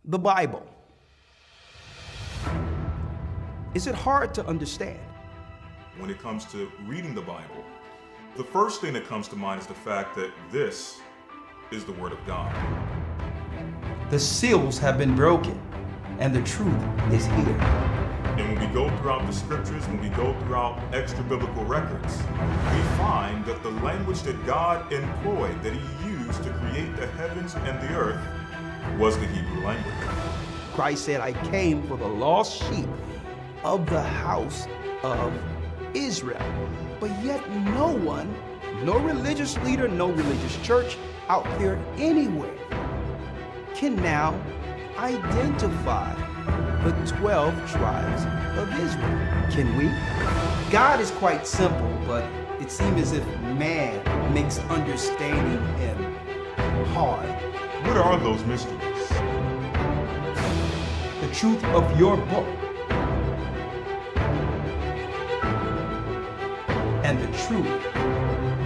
the Bible. Is it hard to understand? When it comes to reading the Bible, the first thing that comes to mind is the fact that this is the Word of God. The seals have been broken, and the truth is here. And when we go throughout the scriptures, when we go throughout extra biblical records, we find that the language that God employed, that He used to create the heavens and the earth, was the Hebrew language. Christ said, I came for the lost sheep of the house of Israel. But yet no one, no religious leader, no religious church out there anywhere can now identify the 12 tribes of Israel. Can we? God is quite simple, but it seems as if man makes understanding Him hard. What are those mysteries? The truth of your book and the truth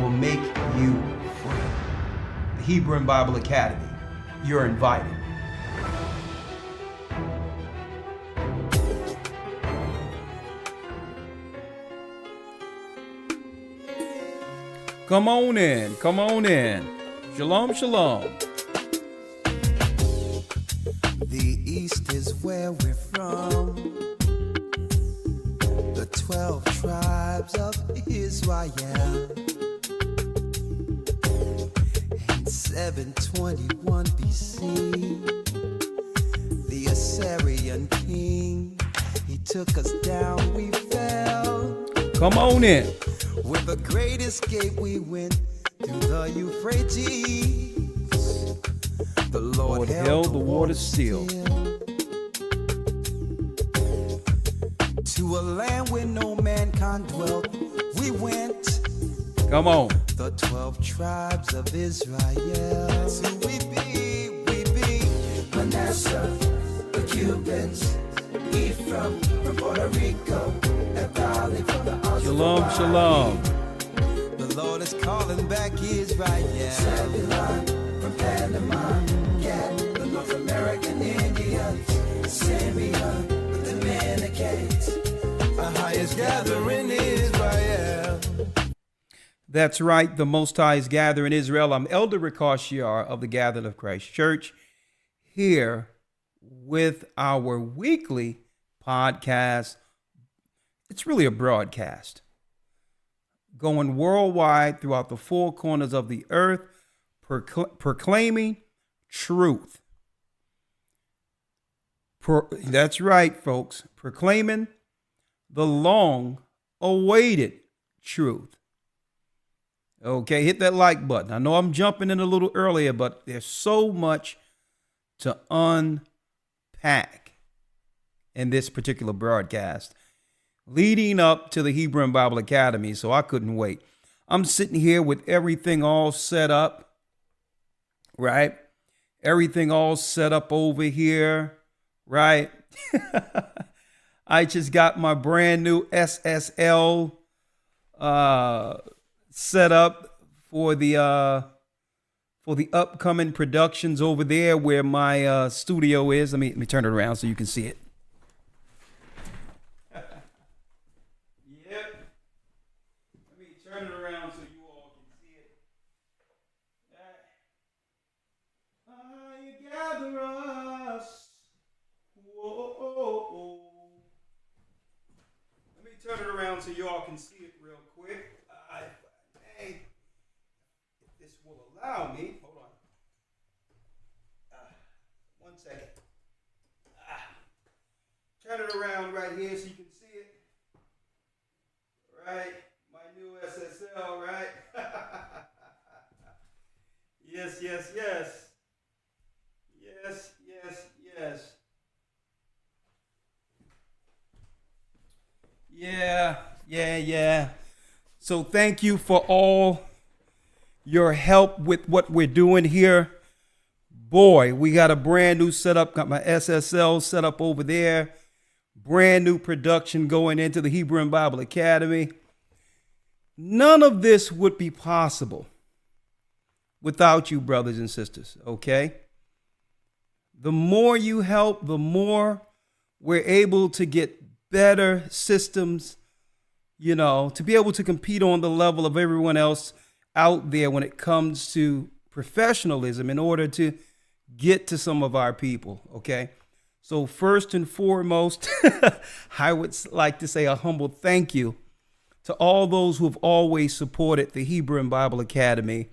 will make you free. The Hebrew and Bible Academy, you're invited. Come on in, come on in. Shalom, shalom. The East is where we're from. The 12 tribes of Israel. In 721 BC, the Assyrian king, he took us down, we fell. Come on in. With a great escape we went through the Euphrates. The Lord held the water still. To a land where no mankind dwelt, we went. Come on. The 12 tribes of Israel. That's who we be. Manasseh, the Cubans, Ephraim from Puerto Rico, and Valley from the Shalom, shalom. The Lord is calling back Israel. Zebulun from Panama, Gad, the North American Indians, Simeon, the Dominicans, the highest gathering Israel. That's right, the Most High is gathering Israel. I'm Elder Ricashiar of the Gathered of Christ Church, here with our weekly podcast. It's really a broadcast going worldwide throughout the four corners of the earth, proclaiming truth. That's right, folks, proclaiming the long-awaited truth. Okay, hit that like button. I know I'm jumping in a little earlier, but there's so much to unpack in this particular broadcast leading up to the Hebrew and Bible Academy, so I couldn't wait. I'm sitting here with everything all set up, right? Everything all set up over here, right? I just got my brand new SSL set up for the upcoming productions over there where my studio is. Let me turn it around so you can see it. Turn it around so you all can see it. You gather us. Whoa. Let me turn it around so you all can see it real quick. If this will allow me. Hold on. 1 second. Turn it around right here so you can see it. Right. New SSL, right? Yes. Yeah. So thank you for all your help with what we're doing here. Boy, we got a brand new setup. Got my SSL set up over there. Brand new production going into the Hebrew and Bible Academy. None of this would be possible without you, brothers and sisters, okay? The more you help, the more we're able to get better systems, to be able to compete on the level of everyone else out there when it comes to professionalism in order to get to some of our people, okay? So first and foremost, I would like to say a humble thank you to all those who have always supported the Hebrew and Bible Academy,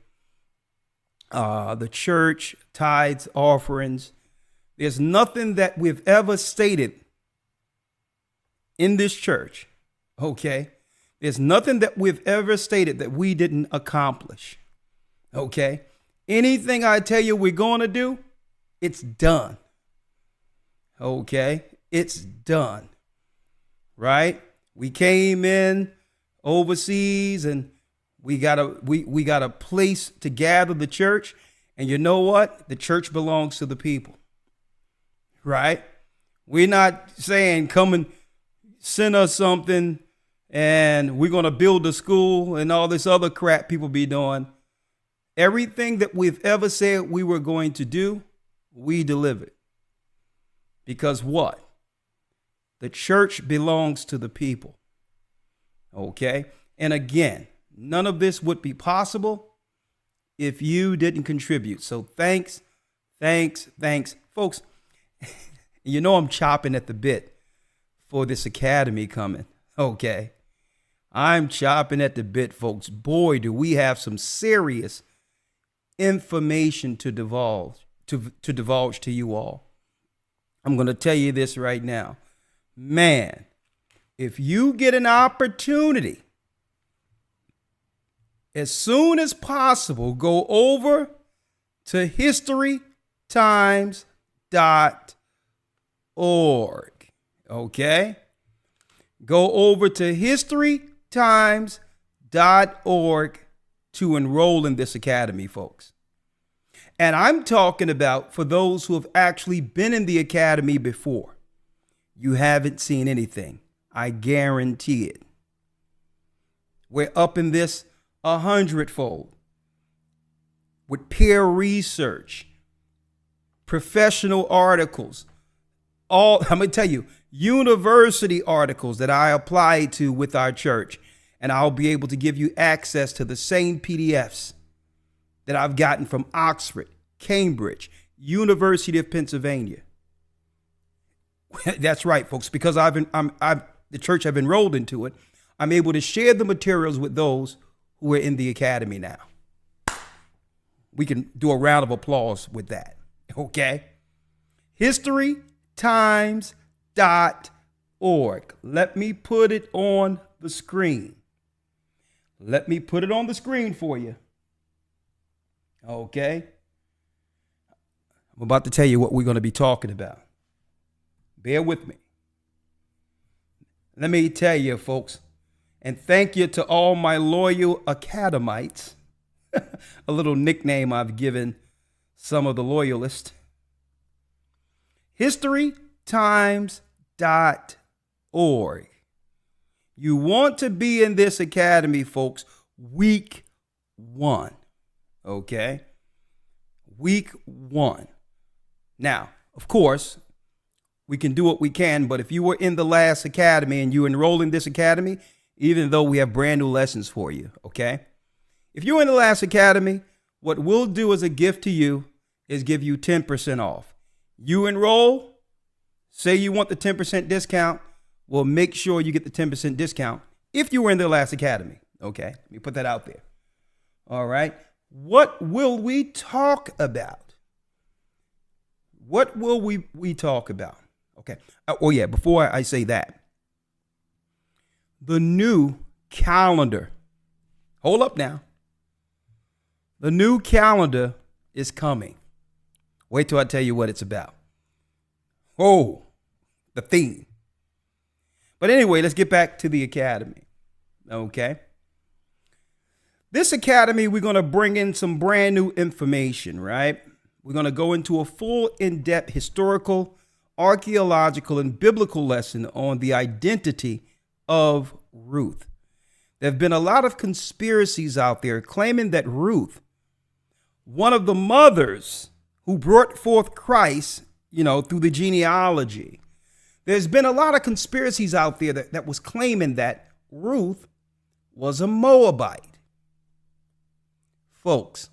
the church, tithes, offerings. There's nothing that we've ever stated in this church, okay? There's nothing that we've ever stated that we didn't accomplish, okay? Anything I tell you we're going to do, it's done, okay? It's done, right? We came in overseas and we got a place to gather the church. And you know what? The church belongs to the people, right? We're not saying come and send us something and we're going to build a school and all this other crap people be doing. Everything that we've ever said we were going to do, we delivered. Because what? The church belongs to the people. Okay? And again, none of this would be possible if you didn't contribute. So thanks. Folks, I'm chopping at the bit for this academy coming. Okay? I'm chopping at the bit, folks. Boy, do we have some serious information to divulge to you all. I'm going to tell you this right now. Man, if you get an opportunity, as soon as possible, go over to historytimes.org. Okay? Go over to historytimes.org to enroll in this academy, folks. And I'm talking about for those who have actually been in the academy before. You haven't seen anything. I guarantee it. We're up in this 100-fold with peer research, professional articles, I'm going to tell you, university articles that I apply to with our church. And I'll be able to give you access to the same PDFs that I've gotten from Oxford, Cambridge, University of Pennsylvania. That's right, folks, because the church I've enrolled into it, I'm able to share the materials with those who are in the academy now. We can do a round of applause with that, okay? historytimes.org. Let me put it on the screen. Let me put it on the screen for you. Okay? I'm about to tell you what we're going to be talking about. Bear with me. Let me tell you, folks, and thank you to all my loyal academites, a little nickname I've given some of the loyalists. historytimes.org. You want to be in this academy, folks, week 1. Okay? Week 1. Now, of course, we can do what we can, but if you were in the last academy and you enroll in this academy, even though we have brand new lessons for you, okay? If you're in the last academy, what we'll do as a gift to you is give you 10% off. You enroll, say you want the 10% discount, we'll make sure you get the 10% discount if you were in the last academy. Okay, let me put that out there. All right. What will we talk about? What will we talk about? Okay. Oh, yeah, before I say that, the new calendar. Hold up now. The new calendar is coming. Wait till I tell you what it's about. Oh, the theme. But anyway, let's get back to the academy. Okay. This academy, we're going to bring in some brand new information, right? We're going to go into a full in-depth historical, archaeological, and biblical lesson on the identity of Ruth. There have been a lot of conspiracies out there claiming that Ruth, one of the mothers who brought forth Christ through the genealogy. There's been a lot of conspiracies out there that was claiming that Ruth was a Moabite. Folks,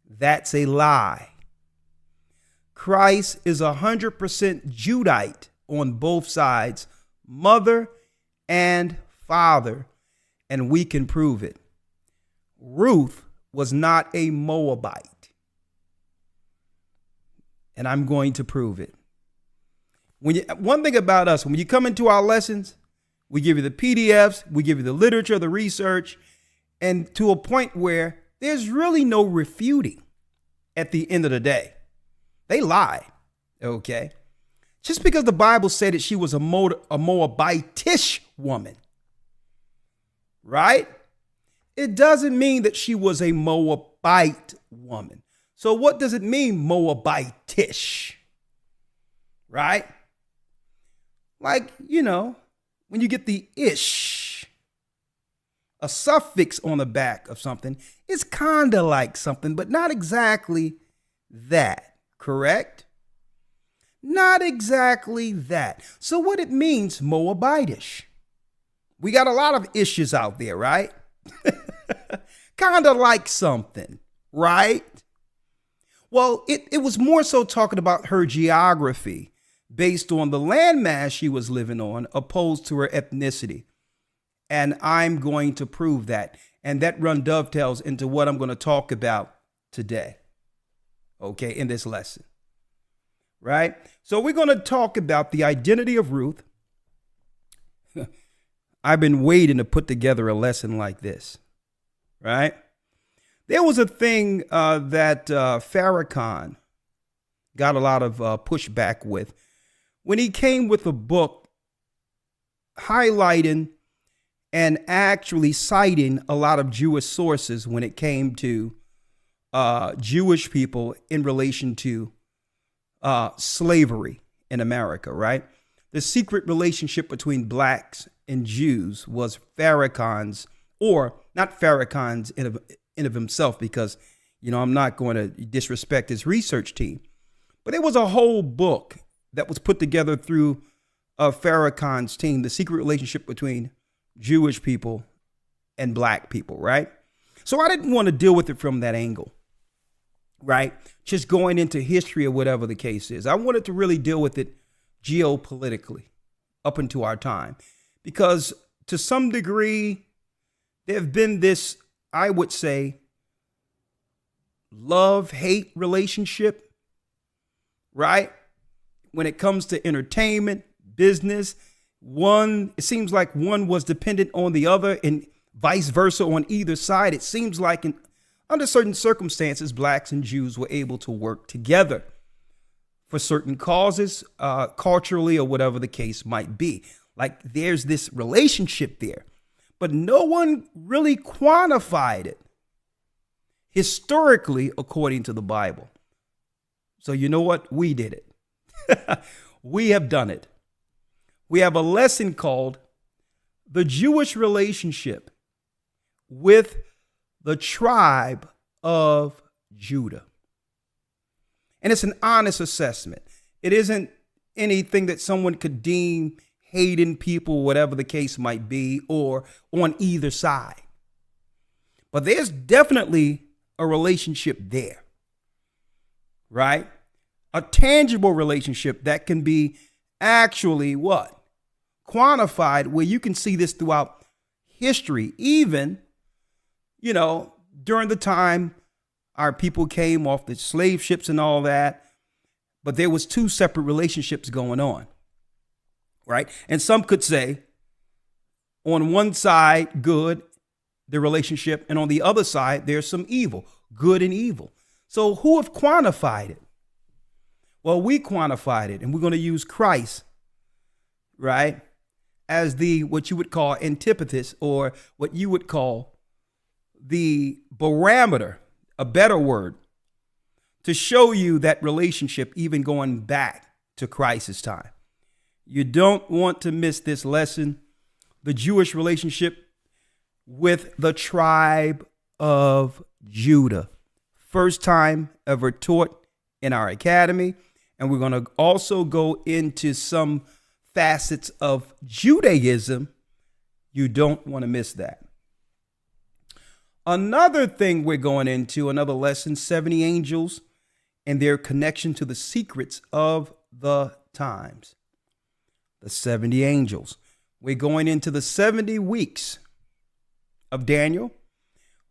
that's a lie. Christ is 100% Judite on both sides, mother and father, and we can prove it. Ruth was not a Moabite, and I'm going to prove it. One thing about us, when you come into our lessons, we give you the PDFs, we give you the literature, the research, and to a point where there's really no refuting at the end of the day. They lie, okay? Just because the Bible said that she was a Moabitish woman, right? It doesn't mean that she was a Moabite woman. So what does it mean, Moabitish? Right? Like, when you get the ish, a suffix on the back of something, it's kind of like something, but not exactly that, correct? Not exactly that. So what it means, Moabitish. We got a lot of issues out there, right? Kind of like something, right? Well, it was more so talking about her geography based on the landmass she was living on, opposed to her ethnicity. And I'm going to prove that. And that dovetails into what I'm going to talk about today, okay, in this lesson, right? So we're going to talk about the identity of Ruth. I've been waiting to put together a lesson like this, right? There was a thing that Farrakhan got a lot of pushback with when he came with a book highlighting and actually citing a lot of Jewish sources when it came to Jewish people in relation to slavery in America, right? The secret relationship between blacks and Jews was Farrakhan's, or not Farrakhan's in of himself, because, I'm not going to disrespect his research team, but there was a whole book that was put together through Farrakhan's team, the secret relationship between Jewish people and black people, right? So I didn't want to deal with it from that angle, right? Just going into history or whatever the case is. I wanted to really deal with it geopolitically up into our time, because to some degree, there have been this, I would say, love-hate relationship, right? When it comes to entertainment, business, it seems like one was dependent on the other and vice versa on either side. It seems like under certain circumstances, blacks and Jews were able to work together for certain causes, culturally or whatever the case might be. Like there's this relationship there, but no one really quantified it historically according to the Bible. So you know what? We did it. We have done it. We have a lesson called The Jewish Relationship with the Tribe of Judah. And it's an honest assessment. It isn't anything that someone could deem hating people, whatever the case might be, or on either side. But there's definitely a relationship there, right? A tangible relationship that can be actually what? Quantified, where you can see this throughout history, even, during the time our people came off the slave ships and all that. But there was two separate relationships going on, right? And some could say on one side, good, the relationship, and on the other side, there's some evil, good and evil. So who have quantified it? Well, we quantified it, and we're going to use Christ, right, as what you would call antithesis, or what you would call the barometer, a better word, to show you that relationship even going back to Christ's time. You don't want to miss this lesson, the Jewish relationship with the tribe of Judah. First time ever taught in our academy. And we're going to also go into some facets of Judaism. You don't want to miss that. Another thing we're going into, another lesson, 70 angels and their connection to the secrets of the times. The 70 angels. We're going into the 70 weeks of Daniel.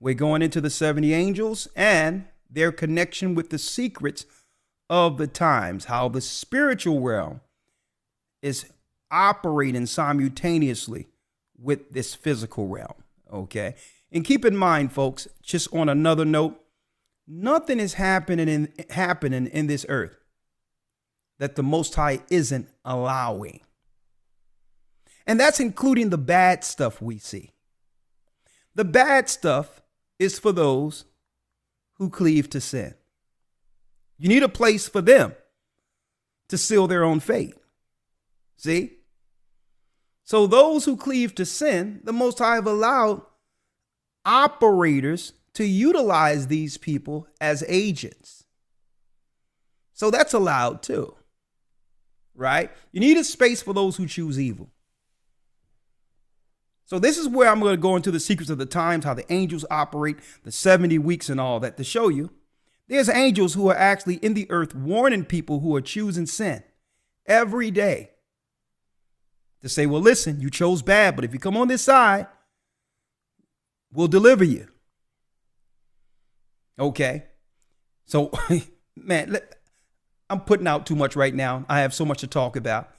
We're going into the 70 angels and their connection with the secrets of the times, how the spiritual realm is operating simultaneously with this physical realm. Okay. And keep in mind, folks, just on another note, nothing is happening in this earth that the Most High isn't allowing. And that's including the bad stuff we see. The bad stuff is for those who cleave to sin. You need a place for them to seal their own fate. See? So those who cleave to sin, the Most High have allowed operators to utilize these people as agents. So that's allowed too, right? You need a space for those who choose evil. So this is where I'm going to go into the secrets of the times, how the angels operate, the 70 weeks and all that to show you. There's angels who are actually in the earth warning people who are choosing sin every day to say, well, listen, you chose bad, but if you come on this side, we'll deliver you. Okay. So, man, I'm putting out too much right now. I have so much to talk about.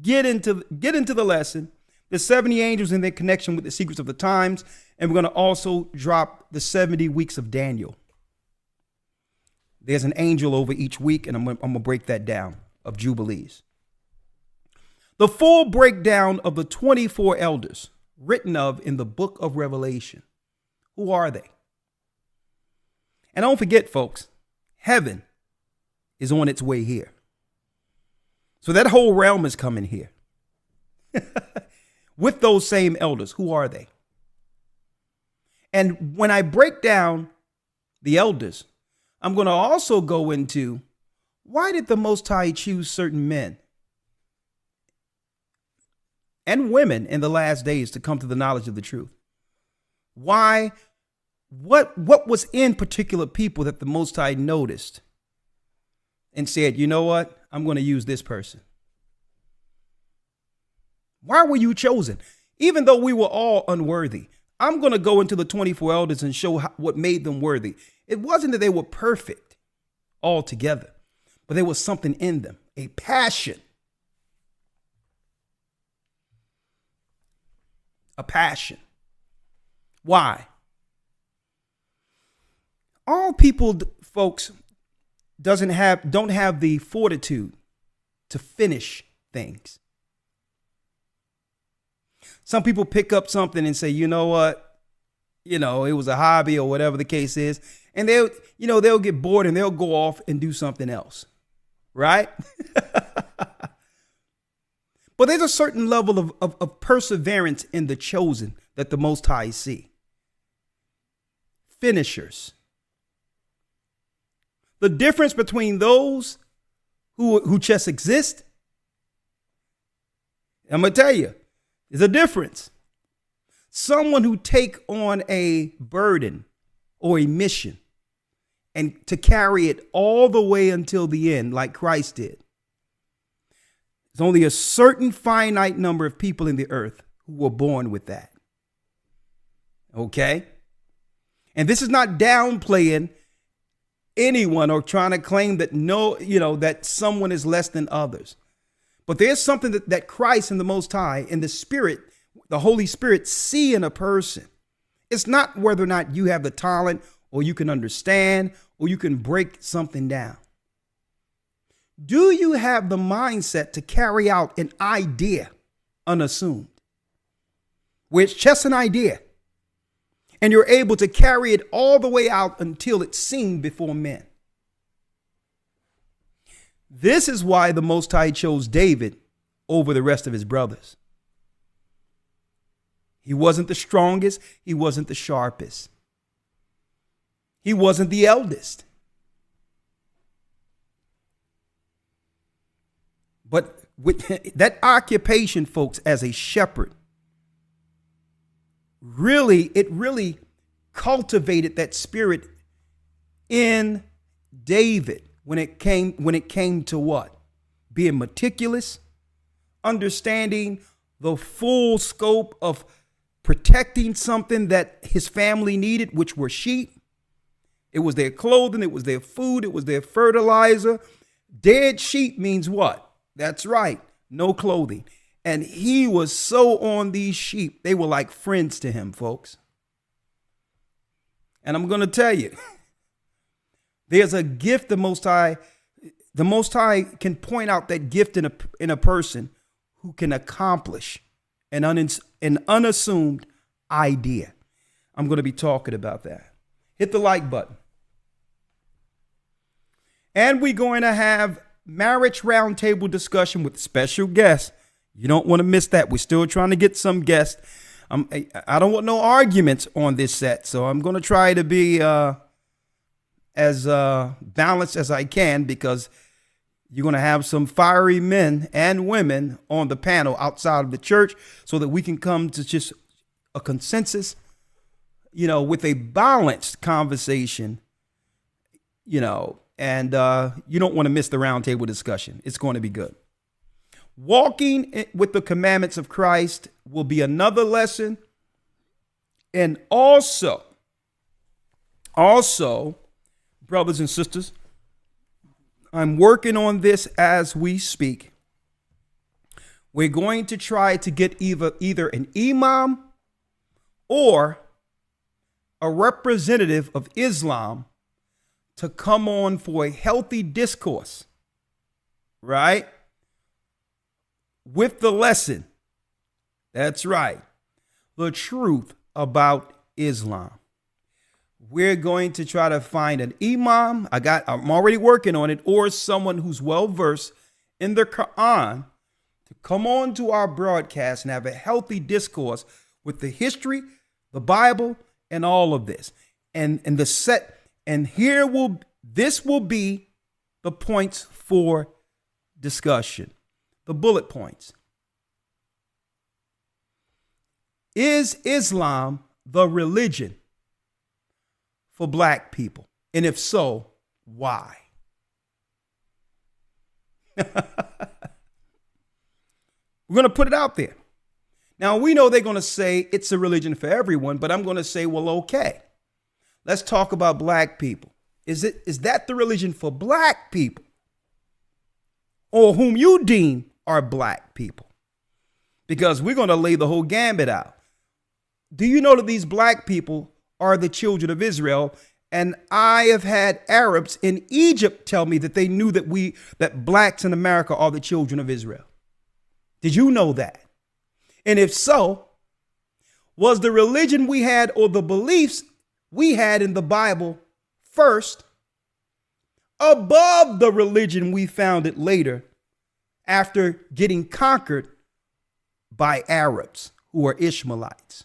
Get into the lesson. The 70 angels and their connection with the secrets of the times. And we're going to also drop the 70 weeks of Daniel. There's an angel over each week, and I'm going to break that down, of Jubilees. The full breakdown of the 24 elders written of in the book of Revelation. Who are they? And don't forget, folks, heaven is on its way here. So that whole realm is coming here. With those same elders. Who are they? And when I break down the elders, I'm going to also go into why did the Most High choose certain men and women in the last days to come to the knowledge of the truth? Why? What was in particular people that the Most High noticed and said, you know what? I'm going to use this person. Why were you chosen? Even though we were all unworthy. I'm going to go into the 24 elders and show what made them worthy. It wasn't that they were perfect altogether, but there was something in them, a passion. A passion. Why? All people, folks, don't have the fortitude to finish things. Some people pick up something and say, you know what? It was a hobby or whatever the case is. And they'll get bored and they'll go off and do something else. Right? But there's a certain level of perseverance in the chosen that the Most High see. Finishers. The difference between those who just exist, I'm going to tell you, there's a difference. Someone who take on a burden or a mission and to carry it all the way until the end, like Christ did. There's only a certain finite number of people in the earth who were born with that. Okay? And this is not downplaying anyone or trying to claim that that someone is less than others. But there's something that Christ and the Most High and the Spirit, the Holy Spirit, see in a person. It's not whether or not you have the talent or you can understand or you can break something down. Do you have the mindset to carry out an idea unassumed? Where it's just an idea and you're able to carry it all the way out until it's seen before men. This is why the Most High chose David over the rest of his brothers. He wasn't the strongest. He wasn't the sharpest. He wasn't the eldest. But with that occupation, folks, as a shepherd, it really cultivated that spirit in David when it came to what? Being meticulous, understanding the full scope of protecting something that his family needed, which were sheep. It was their clothing, it was their food, it was their fertilizer. Dead sheep means what? That's right, no clothing. And he was so on these sheep, they were like friends to him, folks. And I'm going to tell you, there's a gift the Most High can point out that gift in a person who can accomplish an unassumed idea. I'm going to be talking about that. Hit the like button. And we're going to have marriage roundtable discussion with special guests. You don't want to miss that. We're still trying to get some guests. I don't want no arguments on this set, so I'm going to try to be as balanced as I can, because you're going to have some fiery men and women on the panel outside of the church so that we can come to just a consensus, with a balanced conversation, and you don't want to miss the roundtable discussion. It's going to be good. Walking with the commandments of Christ will be another lesson. And also, brothers and sisters, I'm working on this as we speak. We're going to try to get either an imam or a representative of Islam to come on for a healthy discourse, right? With the lesson. That's right. The truth about Islam. We're going to try to find an imam. I'm already working on it, or someone who's well versed in the Quran to come on to our broadcast and have a healthy discourse with the history, the Bible, and all of this. And this will be the points for discussion. The bullet points. Is Islam the religion for black people? And if so, why? We're going to put it out there. Now, we know they're going to say it's a religion for everyone, but I'm going to say, well, okay, let's talk about black people. Is that the religion for black people, or whom you deem are black people? Because we're going to lay the whole gambit out. Do you know that these black people are the children of Israel? And I have had Arabs in Egypt tell me that they knew that blacks in America are the children of Israel. Did you know that? And if so, was the religion we had, or the beliefs we had in the Bible first, above the religion we founded later after getting conquered by Arabs who are Ishmaelites?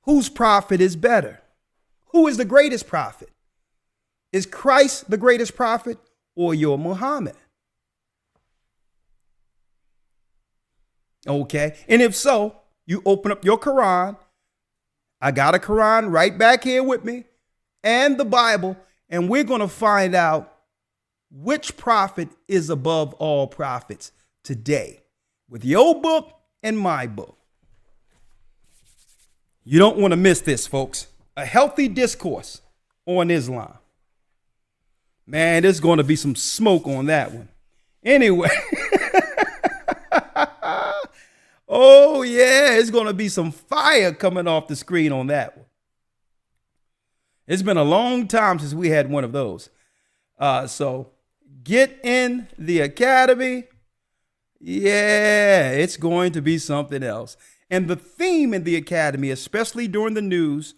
Whose prophet is better? Who is the greatest prophet? Is Christ the greatest prophet, or your Muhammad? Okay. And if so, you open up your Quran. I got a Quran right back here with me, and the Bible, and we're going to find out which prophet is above all prophets today with your book and my book. You don't want to miss this, folks. A healthy discourse on Islam. Man, there's going to be some smoke on that one. Anyway. Oh, yeah, it's going to be some fire coming off the screen on that one. It's been a long time since we had one of those. So get in the academy. Yeah, it's going to be something else. And the theme in the academy, especially during the news,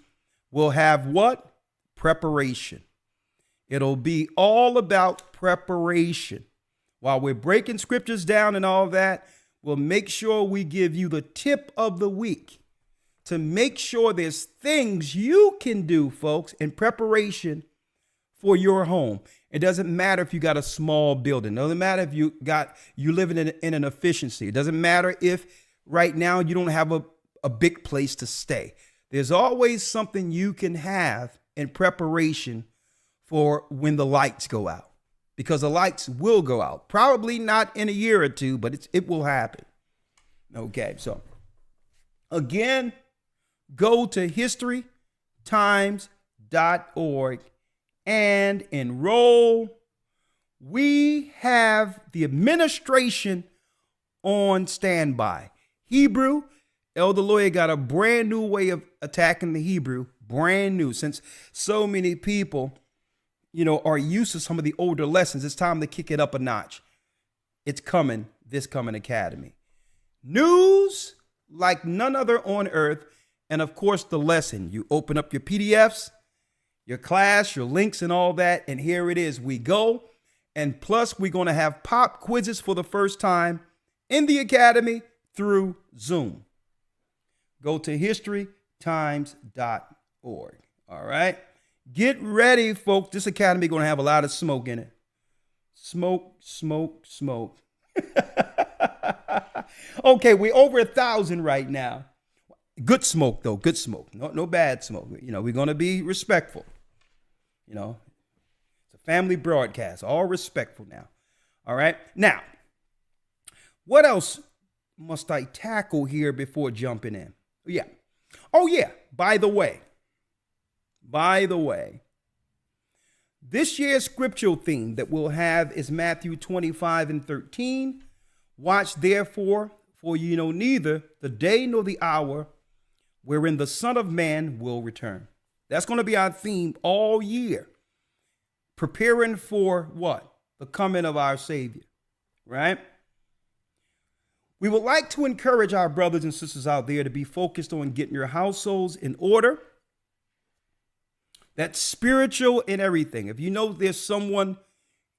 will have what? Preparation. It'll be all about preparation. While we're breaking scriptures down and all that, we'll make sure we give you the tip of the week to make sure there's things you can do, folks, in preparation for your home. It doesn't matter if you got a small building. It doesn't matter if you living in an efficiency. It doesn't matter if right now you don't have a big place to stay. There's always something you can have in preparation for when the lights go out, because the lights will go out. Probably not in a year or two, but it will happen. Okay, so again, go to historytimes.org and enroll. We have the administration on standby. Hebrew, Elder Lawyer got a brand new way of attacking the Hebrew, brand new, since so many people, are used to some of the older lessons. It's time to kick it up a notch. It's coming, this coming academy. News like none other on earth. And of course, the lesson. You open up your PDFs, your class, your links and all that. And here it is. We go. And plus, we're going to have pop quizzes for the first time in the academy through Zoom. Go to historytimes.org. All right. Get ready, folks. This academy going to have a lot of smoke in it. Smoke, smoke, smoke. Okay, we're over 1,000 right now. Good smoke, though. Good smoke. No bad smoke. We're going to be respectful. It's a family broadcast. All respectful now. All right. Now, what else must I tackle here before jumping in? Yeah. Oh, yeah. By the way, this year's scriptural theme that we'll have is Matthew 25:13. Watch therefore, for you know neither the day nor the hour wherein the Son of Man will return. That's going to be our theme all year. Preparing for what? The coming of our Savior, right? We would like to encourage our brothers and sisters out there to be focused on getting your households in order. That's spiritual in everything. If you know there's someone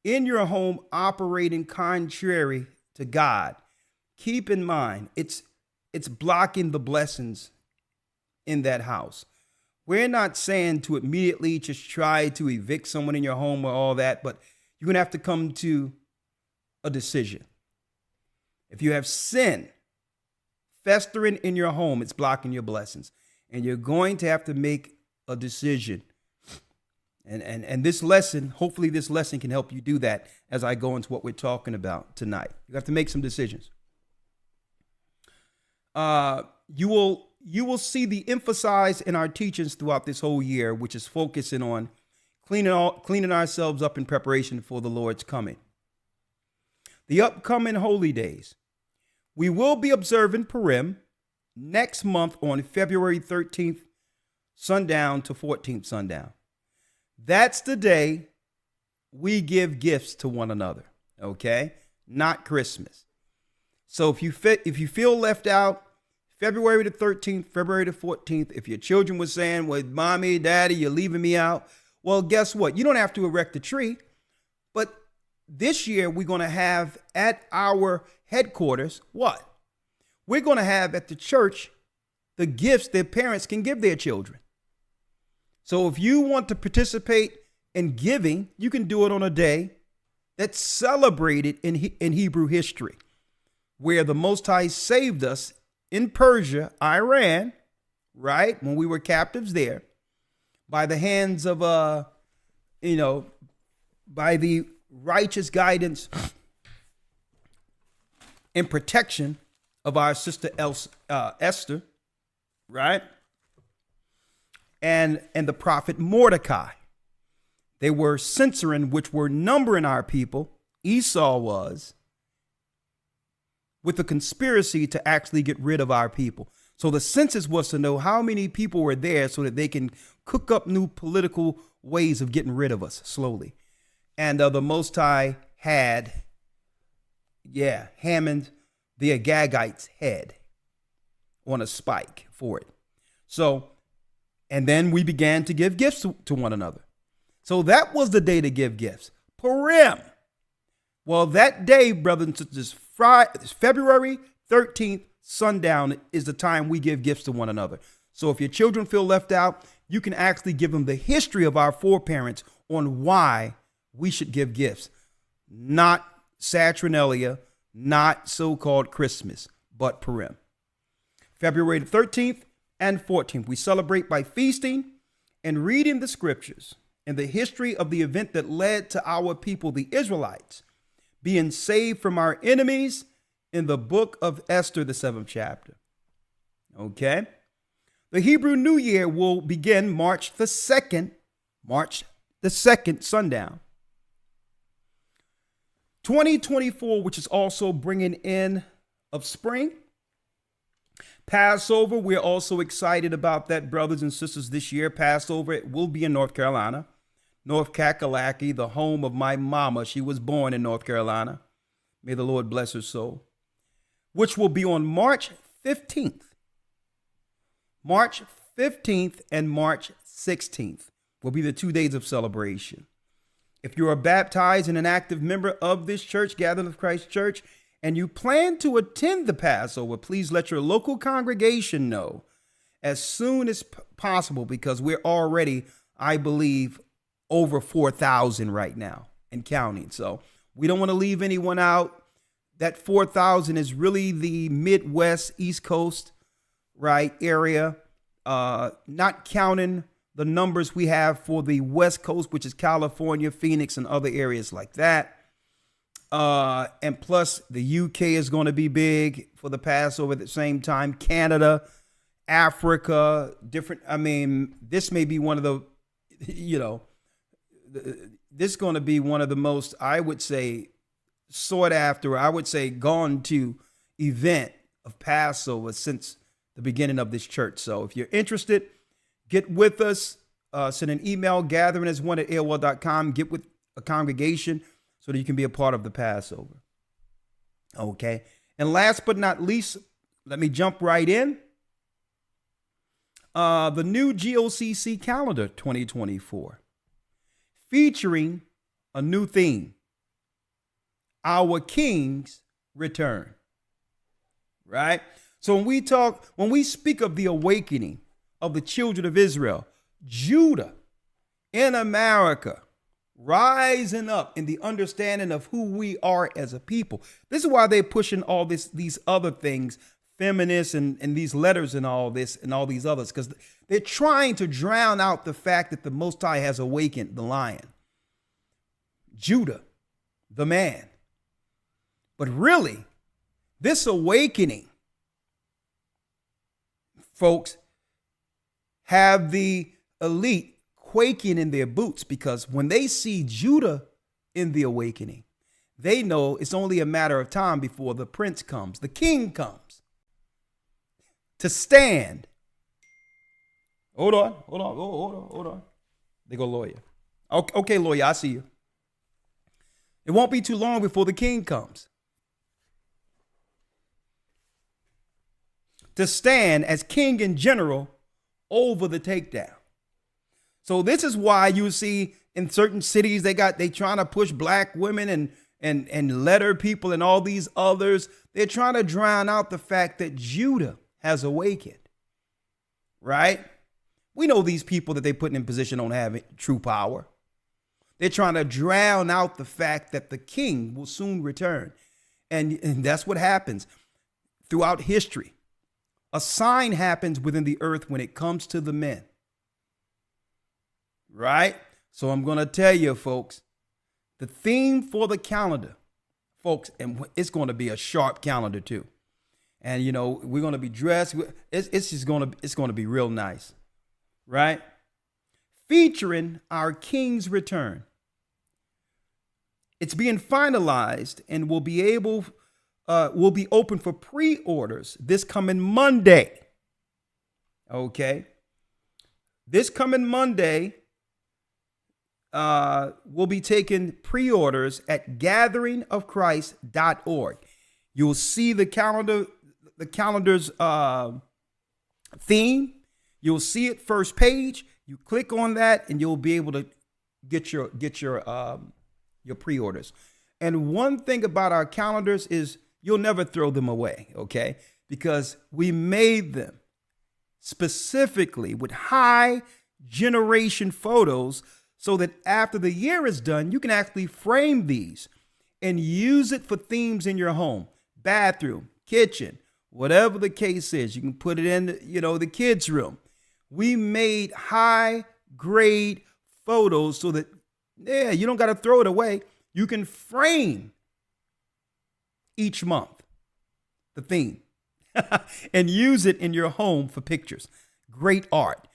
in your home operating contrary to God, keep in mind it's blocking the blessings in that house. We're not saying to immediately just try to evict someone in your home or all that, but you're going to have to come to a decision. If you have sin festering in your home, it's blocking your blessings. And you're going to have to make a decision. And this lesson, hopefully this lesson can help you do that as I go into what we're talking about tonight. You have to make some decisions. You will see the emphasis in our teachings throughout this whole year, which is focusing on cleaning ourselves up in preparation for the Lord's coming. The upcoming holy days. We will be observing Purim next month on February 13th, sundown to 14th sundown. That's the day we give gifts to one another, okay? Not Christmas. So if you feel left out, February the 13th, February the 14th, if your children were saying, well, mommy, daddy, you're leaving me out. Well, guess what? You don't have to erect a tree. But this year, we're going to have at our headquarters, what? We're going to have at the church the gifts their parents can give their children. So if you want to participate in giving, you can do it on a day that's celebrated in Hebrew history, where the Most High saved us in Persia, Iran, right, when we were captives there, by the hands of, by the righteous guidance and protection of our sister Esther, right, and the prophet Mordecai. They were censoring, which were numbering our people, Esau was, with a conspiracy to actually get rid of our people. So the census was to know how many people were there so that they can cook up new political ways of getting rid of us slowly. And the Most High had, Hammond the Agagite's head on a spike for it. So, and then we began to give gifts to one another. So that was the day to give gifts. Purim. Well, that day, brothers and sisters, February 13th, sundown is the time we give gifts to one another. So if your children feel left out, you can actually give them the history of our foreparents on why we should give gifts. Not Saturnalia, not so-called Christmas, but Purim. February the 13th and 14th, we celebrate by feasting and reading the scriptures and the history of the event that led to our people, the Israelites, being saved from our enemies in the book of Esther, the 7th chapter. Okay. The Hebrew New Year will begin March the 2nd, sundown. 2024, which is also bringing in of spring. Passover, we're also excited about that, brothers and sisters, this year. Passover, it will be in North Carolina. North Kakalaki, the home of my mama. She was born in North Carolina. May the Lord bless her soul. Which will be on March 15th. March 15th and March 16th will be the 2 days of celebration. If you are baptized and an active member of this church, Gathering of Christ Church, and you plan to attend the Passover, please let your local congregation know as soon as possible, because we're already, I believe, over 4,000 right now and counting. So we don't want to leave anyone out. That 4,000 is really the Midwest, East Coast, right, area, not counting the numbers we have for the West Coast, which is California, Phoenix, and other areas like that. And plus, the UK is going to be big for the Passover at the same time. Canada, Africa, different. I mean, this may be one of the, this is going to be one of the most, I would say, sought after, I would say, gone to event of Passover since the beginning of this church. So if you're interested, get with us. Send an email, gatheringas1@aol.com. Get with a congregation so that you can be a part of the Passover. Okay. And last but not least, let me jump right in. The new GOCC calendar 2024, featuring a new theme: Our King's Return. Right? So when we speak of the awakening of the children of Israel, Judah in America, rising up in the understanding of who we are as a people. This is why they're pushing all these other things, feminists and these letters and all this and all these others, because they're trying to drown out the fact that the Most High has awakened the lion, Judah, the man. But really, this awakening, folks, have the elite quaking in their boots, because when they see Judah in the awakening, they know it's only a matter of time before the prince comes, the king comes to stand. Hold on. They go, lawyer. Okay, lawyer, I see you. It won't be too long before the king comes to stand as king and general over the takedown. So this is why you see in certain cities they trying to push black women and letter people and all these others. They're trying to drown out the fact that Judah has awakened. Right? We know these people that they put in position don't have true power. They're trying to drown out the fact that the king will soon return. And that's what happens throughout history. A sign happens within the earth when it comes to the men. Right? So I'm going to tell you, folks, the theme for the calendar, folks, and it's going to be a sharp calendar too. And, we're going to be dressed. It's going to be real nice. Right? Featuring our King's return. It's being finalized and will be open for pre-orders this coming Monday. Okay. This coming Monday, we'll be taking pre-orders at gatheringofchrist.org. You'll see the calendar's theme. You'll see it first page. You click on that and you'll be able to get your pre-orders. And one thing about our calendars is you'll never throw them away, okay? Because we made them specifically with high generation photos so that after the year is done, you can actually frame these and use it for themes in your home, bathroom, kitchen, whatever the case is. You can put it in, the kids' room. We made high grade photos so that, you don't got to throw it away. You can frame each month the theme and use it in your home for pictures. Great art.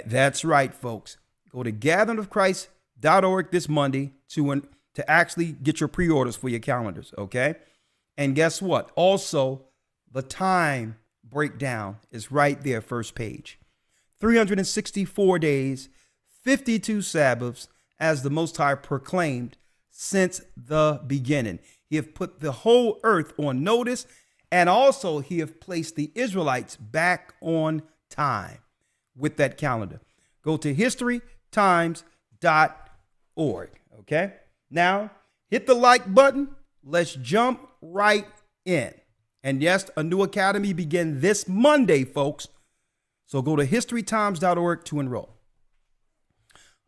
That's right, folks. Go to gatheringofchrist.org this Monday to actually get your pre-orders for your calendars, okay? And guess what? Also, the time breakdown is right there, first page. 364 days, 52 Sabbaths, as the Most High proclaimed since the beginning. He have put the whole earth on notice, and also he have placed the Israelites back on time with that calendar. Go to historytimes.org, okay? Now, hit the like button. Let's jump right in. And yes, a new academy begins this Monday, folks. So go to historytimes.org to enroll.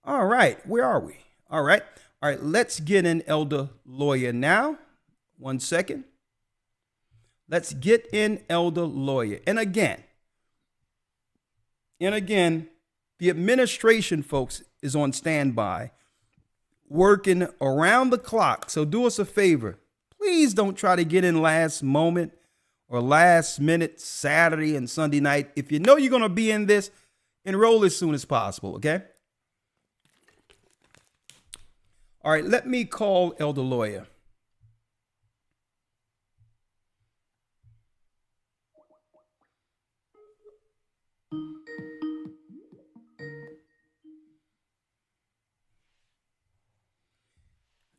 All right, where are we? All right, let's get in Elder Lawyer now. 1 second. Let's get in Elder Lawyer. And again, the administration, folks, is on standby, working around the clock. So do us a favor. Please don't try to get in last moment or last minute Saturday and Sunday night. If you know you're going to be in this, enroll as soon as possible, okay? All right, let me call Elder Lawyer.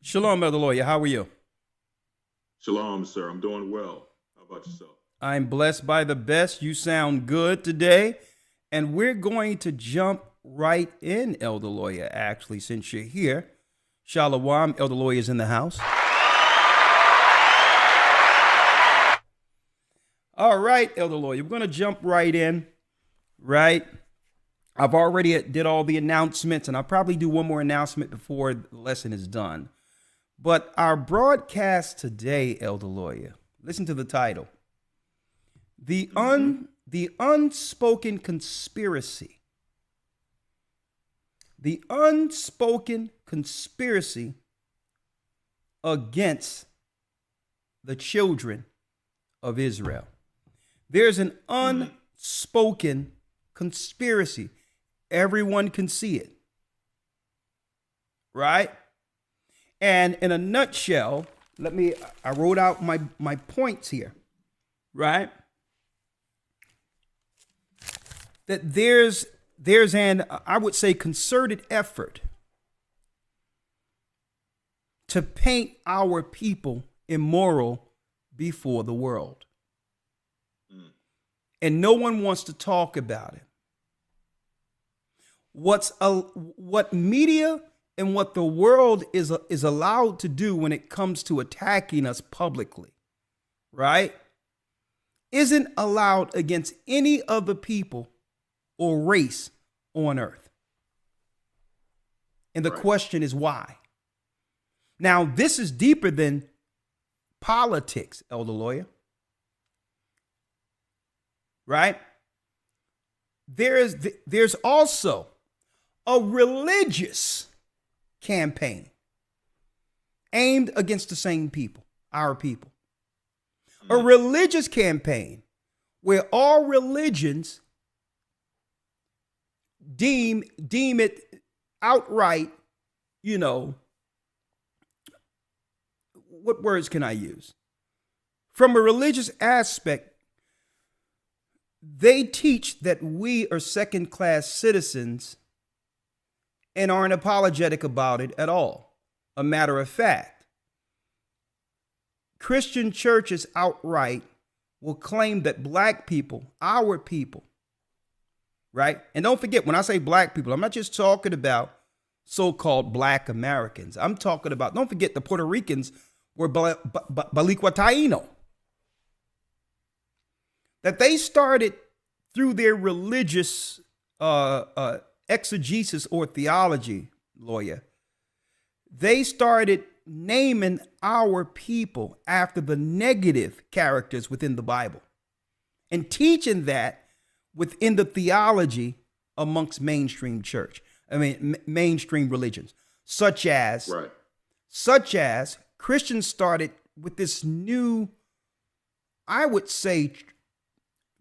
Shalom, Elder Lawyer. How are you? Shalom, sir. I'm doing well. How about yourself? I'm blessed by the best. You sound good today. And we're going to jump right in, Elder Lawyer, actually, since you're here. Shalom, Elder Lawyer is in the house. All right, Elder Lawyer, we're going to jump right in, right? I've already did all the announcements, and I'll probably do one more announcement before the lesson is done. But our broadcast today, Elder Lawyer, listen to the title. The unspoken conspiracy. The unspoken conspiracy against the children of Israel. There's an unspoken conspiracy. Everyone can see it. Right? And in a nutshell, I wrote out my points here. Right? That there's an, I would say, concerted effort to paint our people immoral before the world. And no one wants to talk about it. What media and what the world is allowed to do when it comes to attacking us publicly, right, isn't allowed against any other people or race on earth. And the question is why? Now, this is deeper than politics, Elder Lawyer. Right? There's also a religious campaign aimed against the same people, our people. A religious campaign where all religions deem it outright, what words can I use? From a religious aspect, they teach that we are second-class citizens and aren't apologetic about it at all. A matter of fact, Christian churches outright will claim that black people, our people, right? And don't forget, when I say black people, I'm not just talking about so-called black Americans. I'm talking about, don't forget, the Puerto Ricans were Balikwa Taino. That they started through their religious exegesis or theology, Lawyer, they started naming our people after the negative characters within the Bible and teaching that within the theology amongst mainstream church. Mainstream religions, such as Christians started with this new, I would say,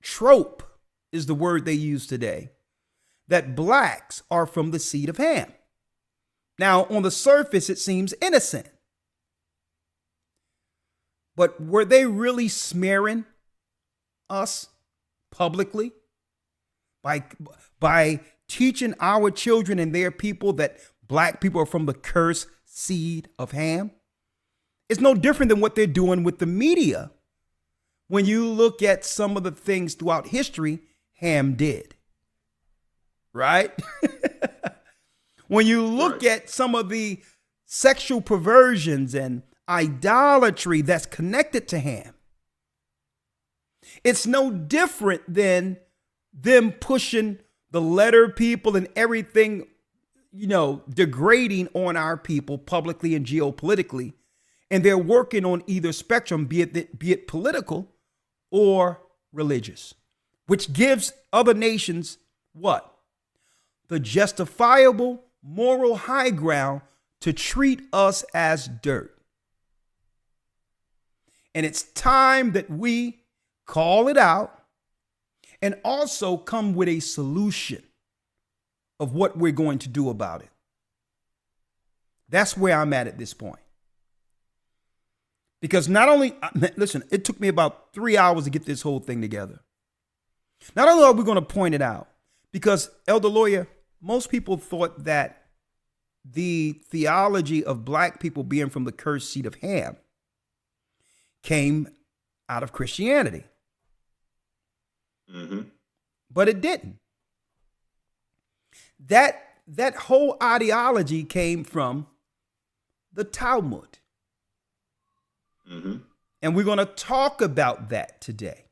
trope is the word they use today, that blacks are from the seed of Ham. Now, on the surface, it seems innocent. But were they really smearing us publicly by teaching our children and their people that black people are from the cursed seed of Ham? It's no different than what they're doing with the media. When you look at some of the things throughout history, Ham did. Right? When you look at some of the sexual perversions and idolatry that's connected to Ham, it's no different than them pushing the letter people and everything, degrading on our people publicly and geopolitically. And they're working on either spectrum, be it political or religious, which gives other nations what? The justifiable moral high ground to treat us as dirt. And it's time that we call it out and also come with a solution of what we're going to do about it. That's where I'm at this point. Because not only, listen, it took me about 3 hours to get this whole thing together. Not only are we going to point it out, because Elder Lawyer, most people thought that the theology of black people being from the cursed seed of Ham came out of Christianity. Mm-hmm. But it didn't. That whole ideology came from the Talmud. Mm-hmm. And we're going to talk about that today.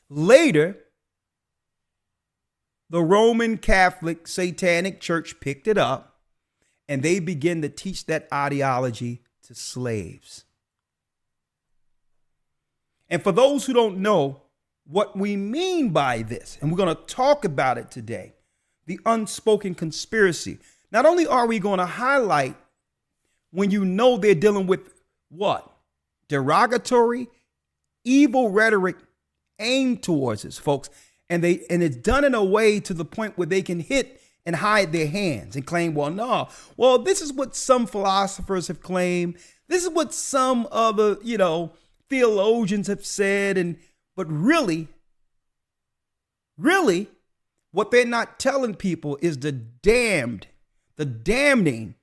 Later, the Roman Catholic Satanic Church picked it up and they began to teach that ideology to slaves. And for those who don't know what we mean by this, and we're going to talk about it today, the unspoken conspiracy. Not only are we going to highlight when they're dealing with what? Derogatory, evil rhetoric aimed towards us, folks. And it's done in a way to the point where they can hit and hide their hands and claim, well, this is what some philosophers have claimed. This is what some other, theologians have said. But really, what they're not telling people is the damning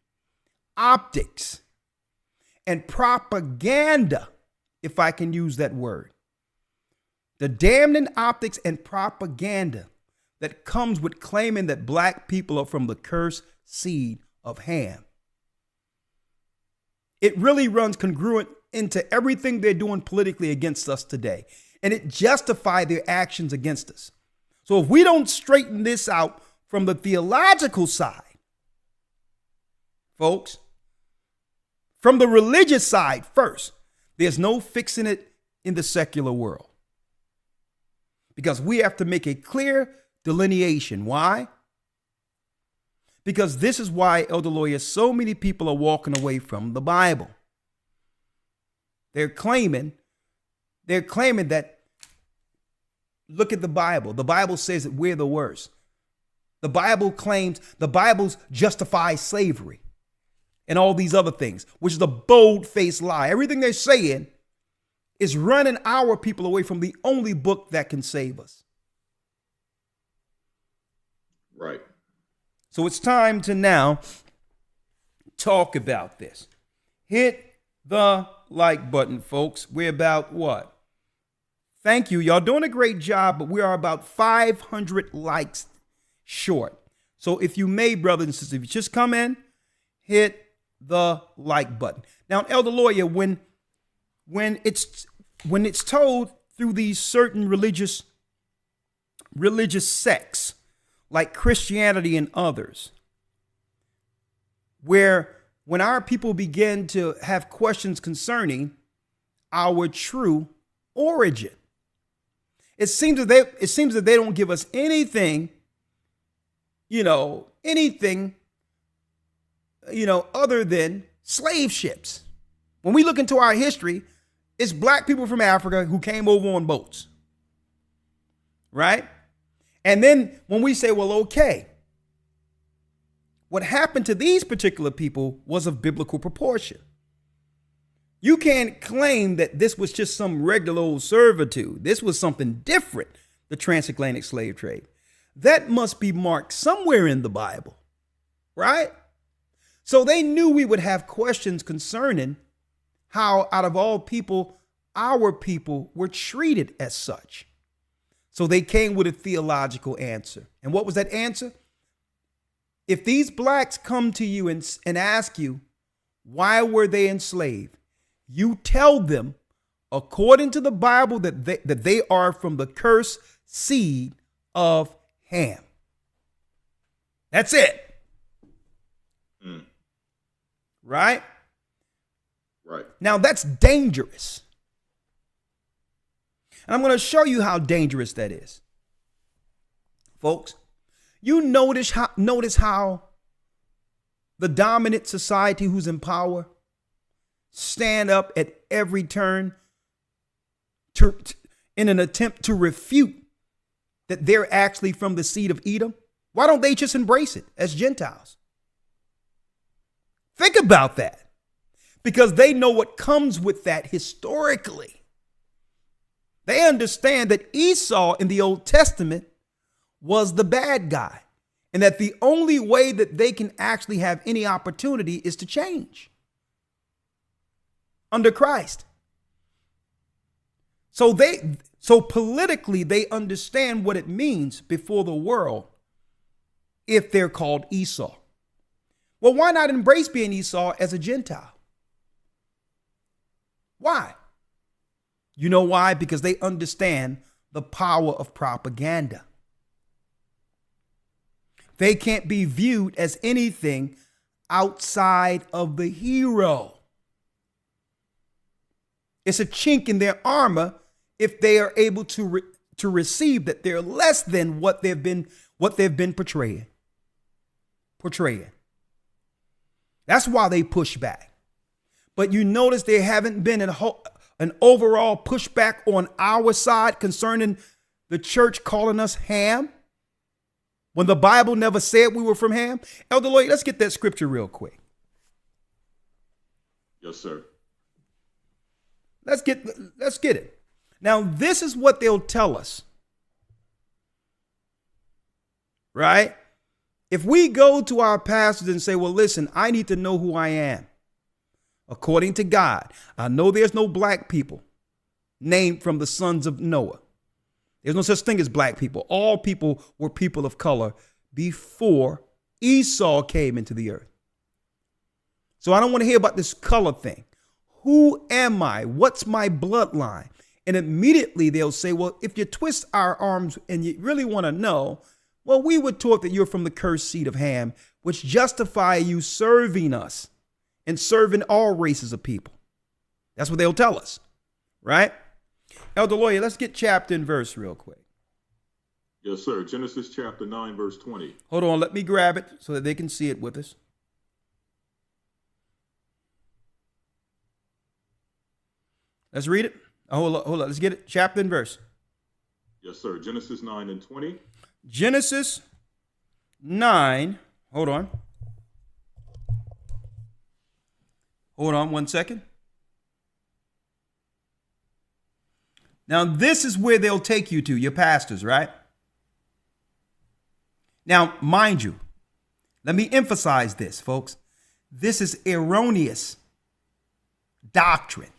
optics and propaganda, if I can use that word. The damning optics and propaganda that comes with claiming that black people are from the cursed seed of Ham. It really runs congruent into everything they're doing politically against us today. And it justifies their actions against us. So if we don't straighten this out from the theological side, folks, from the religious side first, there's no fixing it in the secular world. Because we have to make a clear delineation. Why? Because this is why, Elder Lawyer, so many people are walking away from the Bible. They're claiming that, look at the Bible. The Bible says that we're the worst. The Bible justifies slavery and all these other things, which is a bold-faced lie. Everything they're saying is running our people away from the only book that can save us. Right. So it's time to now talk about this. Hit the like button, folks. We're about what? Thank you. Y'all doing a great job, but we are about 500 likes short. So if you may, brothers and sisters, if you just come in, hit the like button. Now, Elder Lawyer, when it's told through these certain religious sects like Christianity and others, where when our people begin to have questions concerning our true origin, it seems that they don't give us anything, other than slave ships. When we look into our history, it's black people from Africa who came over on boats, right? And then when we say, well, okay, what happened to these particular people was of biblical proportion. You can't claim that this was just some regular old servitude. This was something different, the transatlantic slave trade. That must be marked somewhere in the Bible, right? So they knew we would have questions concerning how, out of all people, our people were treated as such. So they came with a theological answer. And what was that answer? If these blacks come to you and ask you, why were they enslaved? You tell them, according to the Bible, that they are from the cursed seed of Ham. That's it. Right? Right. Now that's dangerous. And I'm going to show you how dangerous that is. Folks, you notice how the dominant society who's in power stand up at every turn in an attempt to refute that they're actually from the seed of Edom. Why don't they just embrace it as Gentiles? Think about that, because they know what comes with that historically. They understand that Esau in the Old Testament was the bad guy, and that the only way that they can actually have any opportunity is to change under Christ. So politically, they understand what it means before the world if they're called Esau. Well, why not embrace being Esau as a Gentile? Why? You know why? Because they understand the power of propaganda. They can't be viewed as anything outside of the hero. It's a chink in their armor if they are able to receive that they're less than what they've been portraying. That's why they push back. But you notice there haven't been an overall pushback on our side concerning the church calling us Ham, when the Bible never said we were from Ham. Elder Lloyd, let's get that scripture real quick. Yes, sir. Let's get it. Now, this is what they'll tell us, right? If we go to our pastors and say, well, listen, I need to know who I am. According to God, I know there's no black people named from the sons of Noah. There's no such thing as black people. All people were people of color before Esau came into the earth. So I don't want to hear about this color thing. Who am I? What's my bloodline? And immediately they'll say, well, if you twist our arms and you really want to know, well, we were taught that you're from the cursed seed of Ham, which justify you serving us and serving all races of people. That's what they'll tell us, right? Elder Lawyer, let's get chapter and verse real quick. Yes, sir. Genesis chapter 9, verse 20. Hold on, let me grab it so that they can see it with us. Let's read it. Hold on. Let's get it. Chapter and verse. Yes, sir. Genesis 9 and 20. Genesis 9. Hold on. Hold on 1 second. Now, this is where they'll take you to, your pastors, right? Now, mind you, let me emphasize this, folks. This is erroneous doctrine.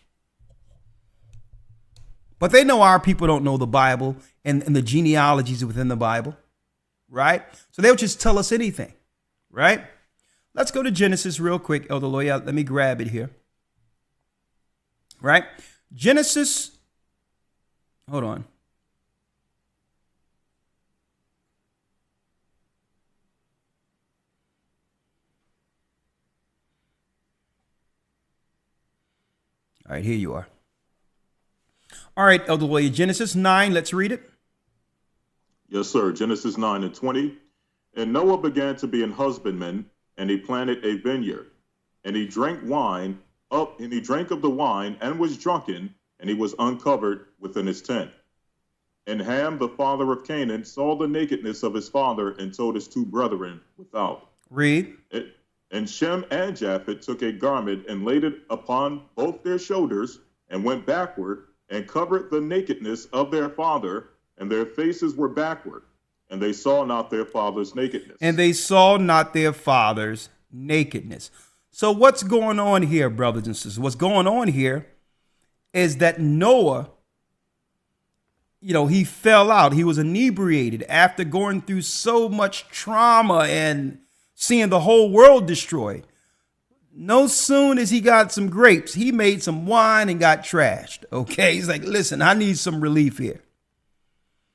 But they know our people don't know the Bible and the genealogies within the Bible, right? So they'll just tell us anything, right? Let's go to Genesis real quick, Elder Lawyer. Let me grab it here, right? Genesis, hold on. All right, here you are. All right, Elder Lawyer, Genesis 9, let's read it. Yes, sir. Genesis 9:20. And Noah began to be an husbandman, and he planted a vineyard. And he drank of the wine, and was drunken, and he was uncovered within his tent. And Ham, the father of Canaan, saw the nakedness of his father, and told his two brethren without. Read. And Shem and Japheth took a garment, and laid it upon both their shoulders, and went backward, and covered the nakedness of their father, and their faces were backward, and they saw not their father's nakedness. And they saw not their father's nakedness. So what's going on here, brothers and sisters? What's going on here is that Noah, he fell out. He was inebriated after going through so much trauma and seeing the whole world destroyed. No soon as he got some grapes, he made some wine and got trashed. Okay, he's like, listen, I need some relief here.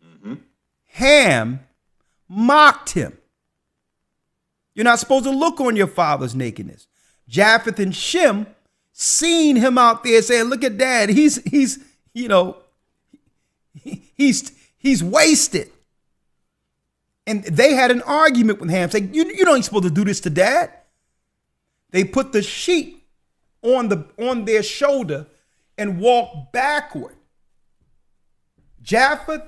Mm-hmm. Ham mocked him. You're not supposed to look on your father's nakedness. Japheth and Shem seen him out there saying, look at dad. He's wasted. And they had an argument with Ham saying, you don't supposed to do this to dad. They put the sheet on their shoulder and walked backward. Japheth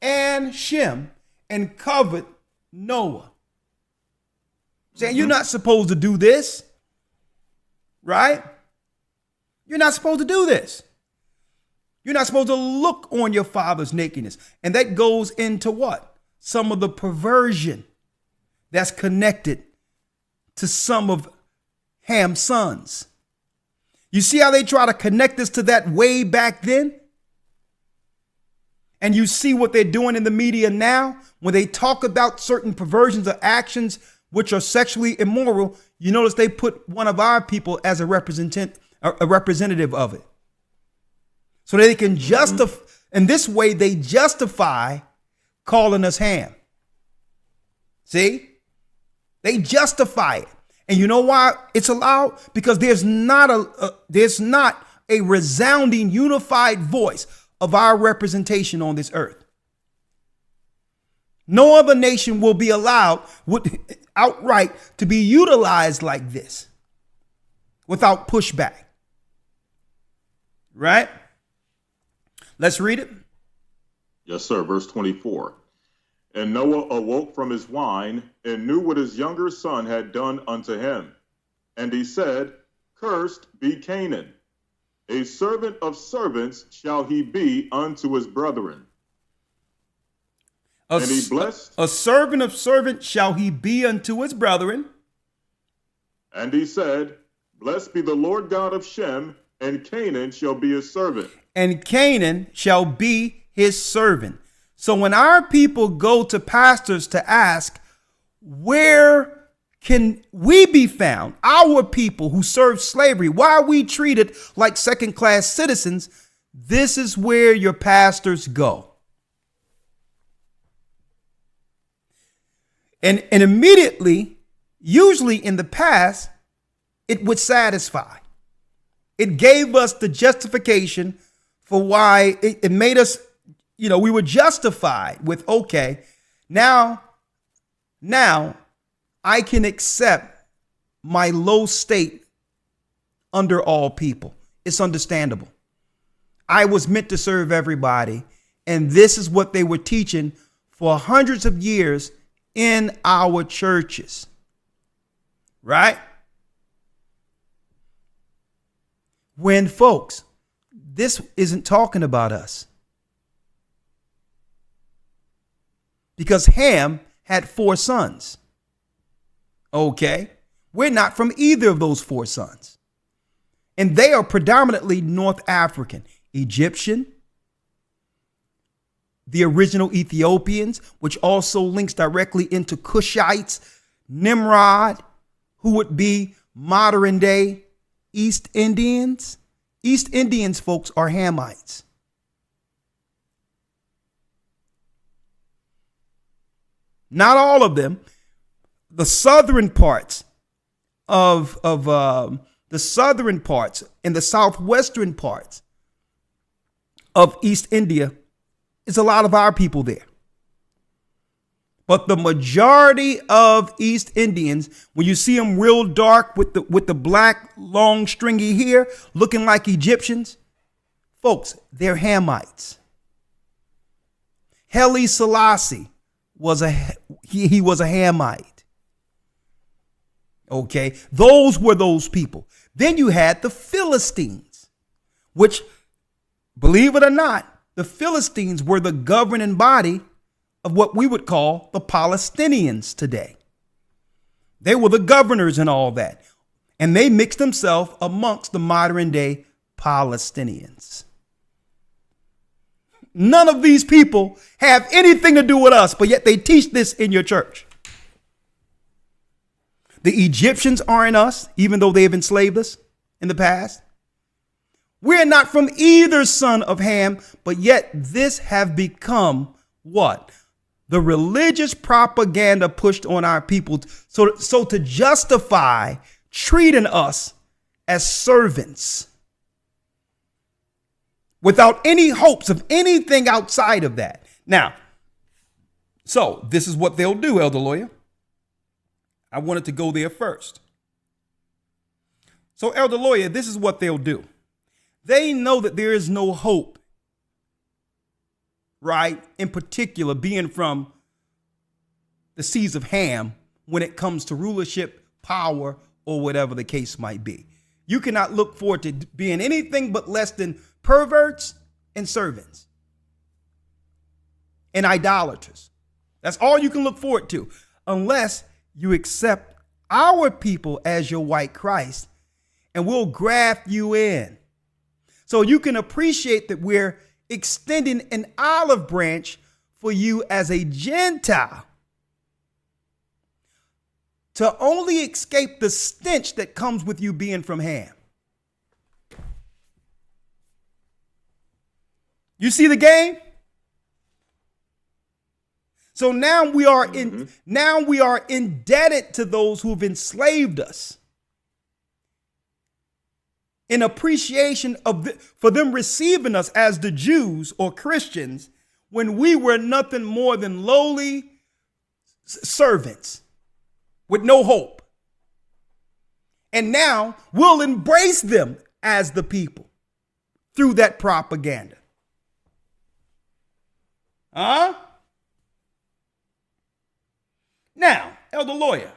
and Shem, and covered Noah. Saying, you're not supposed to do this. Right? You're not supposed to do this. You're not supposed to look on your father's nakedness. And that goes into what? Some of the perversion that's connected to some of Ham's sons. You see how they try to connect us to that way back then? And you see what they're doing in the media now when they talk about certain perversions or actions which are sexually immoral. You notice they put one of our people as a representative of it. So they can justify, in this way, they justify calling us Ham. See? They justify it. And you know why it's allowed? Because there's not a resounding, unified voice of our representation on this earth. No other nation will be allowed outright to be utilized like this without pushback. Right? Let's read it. Yes, sir. Verse 24. And Noah awoke from his wine, and knew what his younger son had done unto him. And he said, Cursed be Canaan. A servant of servants shall he be unto his brethren. And he blessed. A servant of servants shall he be unto his brethren. And he said, Blessed be the Lord God of Shem, and Canaan shall be his servant. And Canaan shall be his servant. So when our people go to pastors to ask, where can we be found? Our people who serve slavery, why are we treated like second-class citizens? This is where your pastors go. And immediately, usually in the past, it would satisfy. It gave us the justification for why it made us, we were justified with, okay, now I can accept my low state under all people. It's understandable. I was meant to serve everybody. And this is what they were teaching for hundreds of years in our churches. Right? When folks, this isn't talking about us. Because Ham had 4 sons. Okay. We're not from either of those 4 sons. And they are predominantly North African, Egyptian, the original Ethiopians, which also links directly into Cushites, Nimrod, who would be modern day East Indians. East Indians, folks, are Hamites. Not all of them. The southern parts of the southern parts and the southwestern parts of East India, is a lot of our people there. But the majority of East Indians, when you see them real dark with the black, long, stringy hair, looking like Egyptians, folks, they're Hamites. Haile Selassie was a Hamite. Okay, those were those people. Then you had the Philistines, which, believe it or not, the Philistines were the governing body of what we would call the Palestinians today. They were the governors and all that. And they mixed themselves amongst the modern day Palestinians. None of these people have anything to do with us, but yet they teach this in your church. The Egyptians aren't us, even though they have enslaved us in the past. We're not from either son of Ham, but yet this have become what? The religious propaganda pushed on our people. So to justify treating us as servants without any hopes of anything outside of that. Now, so this is what they'll do, Elder Lawyer. I wanted to go there first. So, Elder Lawyer, this is what they'll do. They know that there is no hope, right? In particular, being from the seeds of Ham when it comes to rulership, power, or whatever the case might be. You cannot look forward to being anything but less than perverts and servants and idolaters. That's all you can look forward to, unless you accept our people as your white Christ, and we'll graft you in. So you can appreciate that we're extending an olive branch for you as a Gentile to only escape the stench that comes with you being from Ham. You see the game? So now we are indebted to those who've enslaved us in appreciation for them receiving us as the Jews or Christians when we were nothing more than lowly servants with no hope. And now we'll embrace them as the people through that propaganda. Now, Elder Lawyer,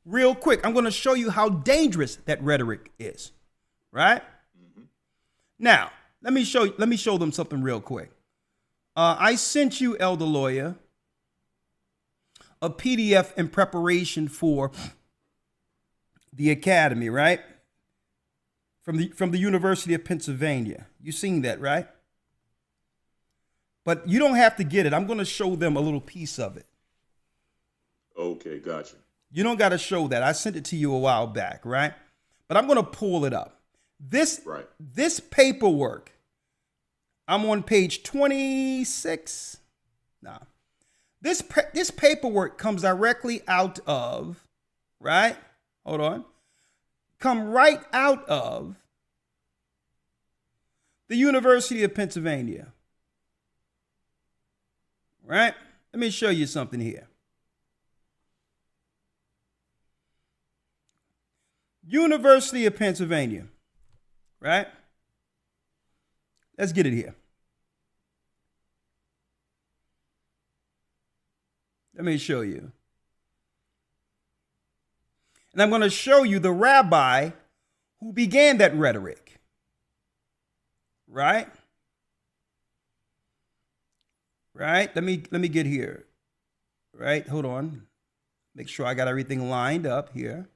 real quick, I'm going to show you how dangerous that rhetoric is, right? Mm-hmm. Now, let me show them something real quick. I sent you, Elder Lawyer, a PDF in preparation for the academy, right? From the University of Pennsylvania. You seen that, right? But you don't have to get it. I'm going to show them a little piece of it. Okay, gotcha. You don't got to show that. I sent it to you a while back, right? But I'm going to pull it up. This paperwork, I'm on page 26. No. This paperwork comes directly out of, right? Hold on. Come right out of the University of Pennsylvania. Right? Let me show you something here. University of Pennsylvania, right? Let's get it here. Let me show you. And I'm going to show you the rabbi who began that rhetoric, right? Right? Let me get here. Right? Hold on. Make sure I got everything lined up here.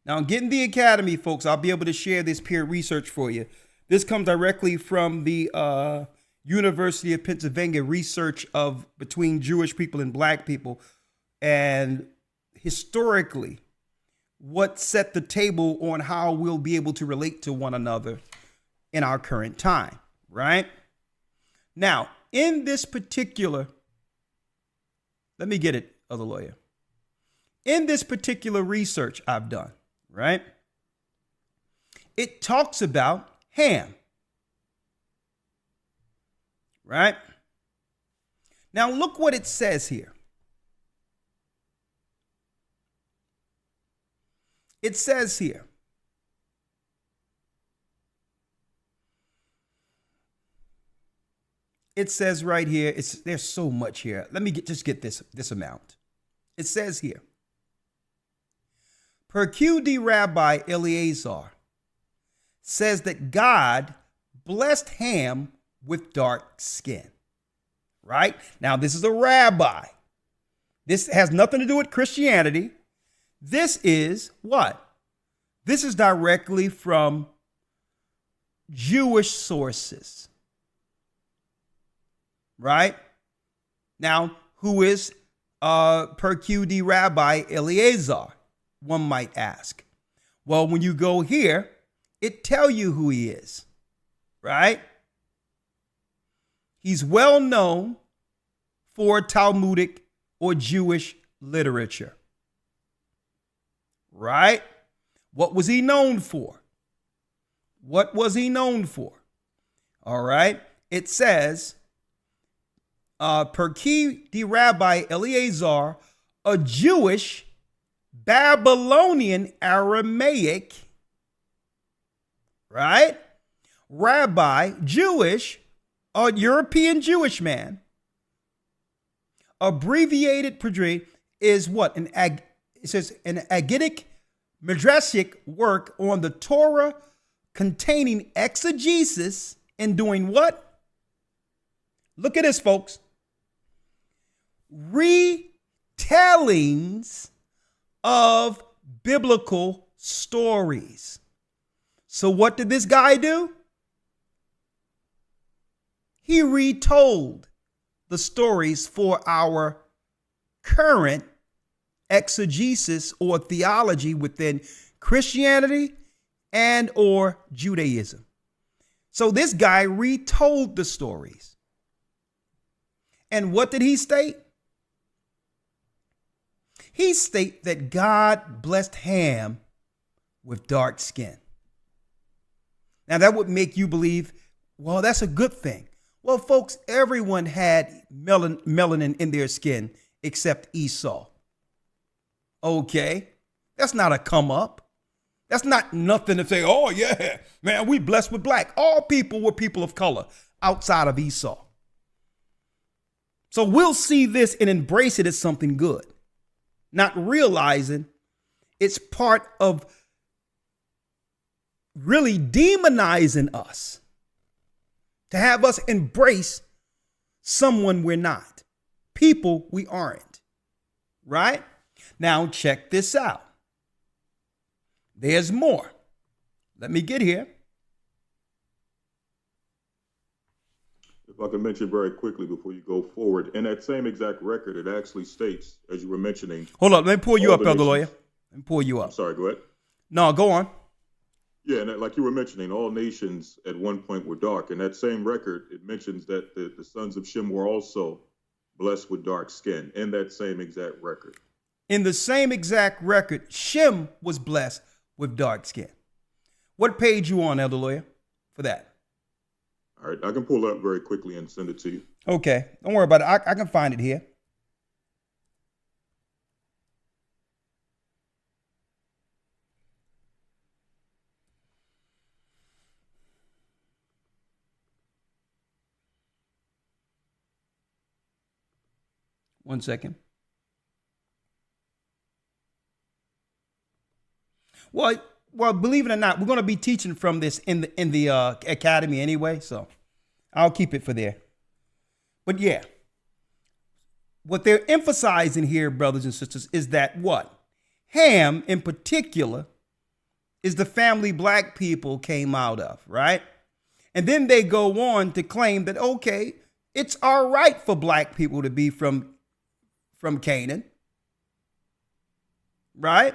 Now, getting the academy, folks, I'll be able to share this peer research for you. This comes directly from the University of Pennsylvania research of between Jewish people and black people, and historically, what set the table on how we'll be able to relate to one another in our current time, right? Now, in this particular, let me get it. other lawyer. In this particular research I've done, right? It talks about Ham. Right? Now look what it says here. It says here, it says right here, there's so much here. Let me just get this amount. It says here, per QD Rabbi Eleazar says that God blessed Ham with dark skin. Right? Now, this is a rabbi. This has nothing to do with Christianity. This is what? This is directly from Jewish sources. Right? Now, who is per QD Rabbi Eleazar? One might ask. Well, when you go here, it tells you who he is. Right? He's well known for Talmudic or Jewish literature. Right? What was he known for? What was he known for? All right. It says, per the Rabbi Eleazar, a Jewish Babylonian Aramaic, right? Rabbi, Jewish, a European Jewish man. Abbreviated Padre is what? It says an Agadic Midrashic work on the Torah containing exegesis and doing what? Look at this, folks. Retellings of biblical stories. So what did this guy do? He retold the stories for our current exegesis or theology within Christianity and or Judaism. So this guy retold the stories. And what did he state? He stated that God blessed Ham with dark skin. Now that would make you believe, well, that's a good thing. Well, folks, everyone had melanin in their skin except Esau. Okay, that's not a come up. That's not nothing to say, oh yeah, man, we blessed with black. All people were people of color outside of Esau. So we'll see this and embrace it as something good, not realizing it's part of really demonizing us to have us embrace someone we're not, people we aren't, right? Now check this out. There's more. Let me get here. If I can mention very quickly before you go forward, in that same exact record, it actually states, as you were mentioning. Hold on, let me pull you up, Elder Lawyer. Let me pull you up. I'm sorry, go ahead. No, go on. Yeah, and like you were mentioning, all nations at one point were dark. In that same record, it mentions that the sons of Shem were also blessed with dark skin in that same exact record. In the same exact record, Shem was blessed with dark skin. What page you on, Elder Lawyer, for that? All right, I can pull it up very quickly and send it to you. Okay, don't worry about it. I can find it here. One second. Well, believe it or not, we're going to be teaching from this in the academy anyway, so I'll keep it for there. But yeah, what they're emphasizing here, brothers and sisters, is that what? Ham, in particular, is the family black people came out of, right? And then they go on to claim that, okay, it's all right for black people to be from Canaan, right?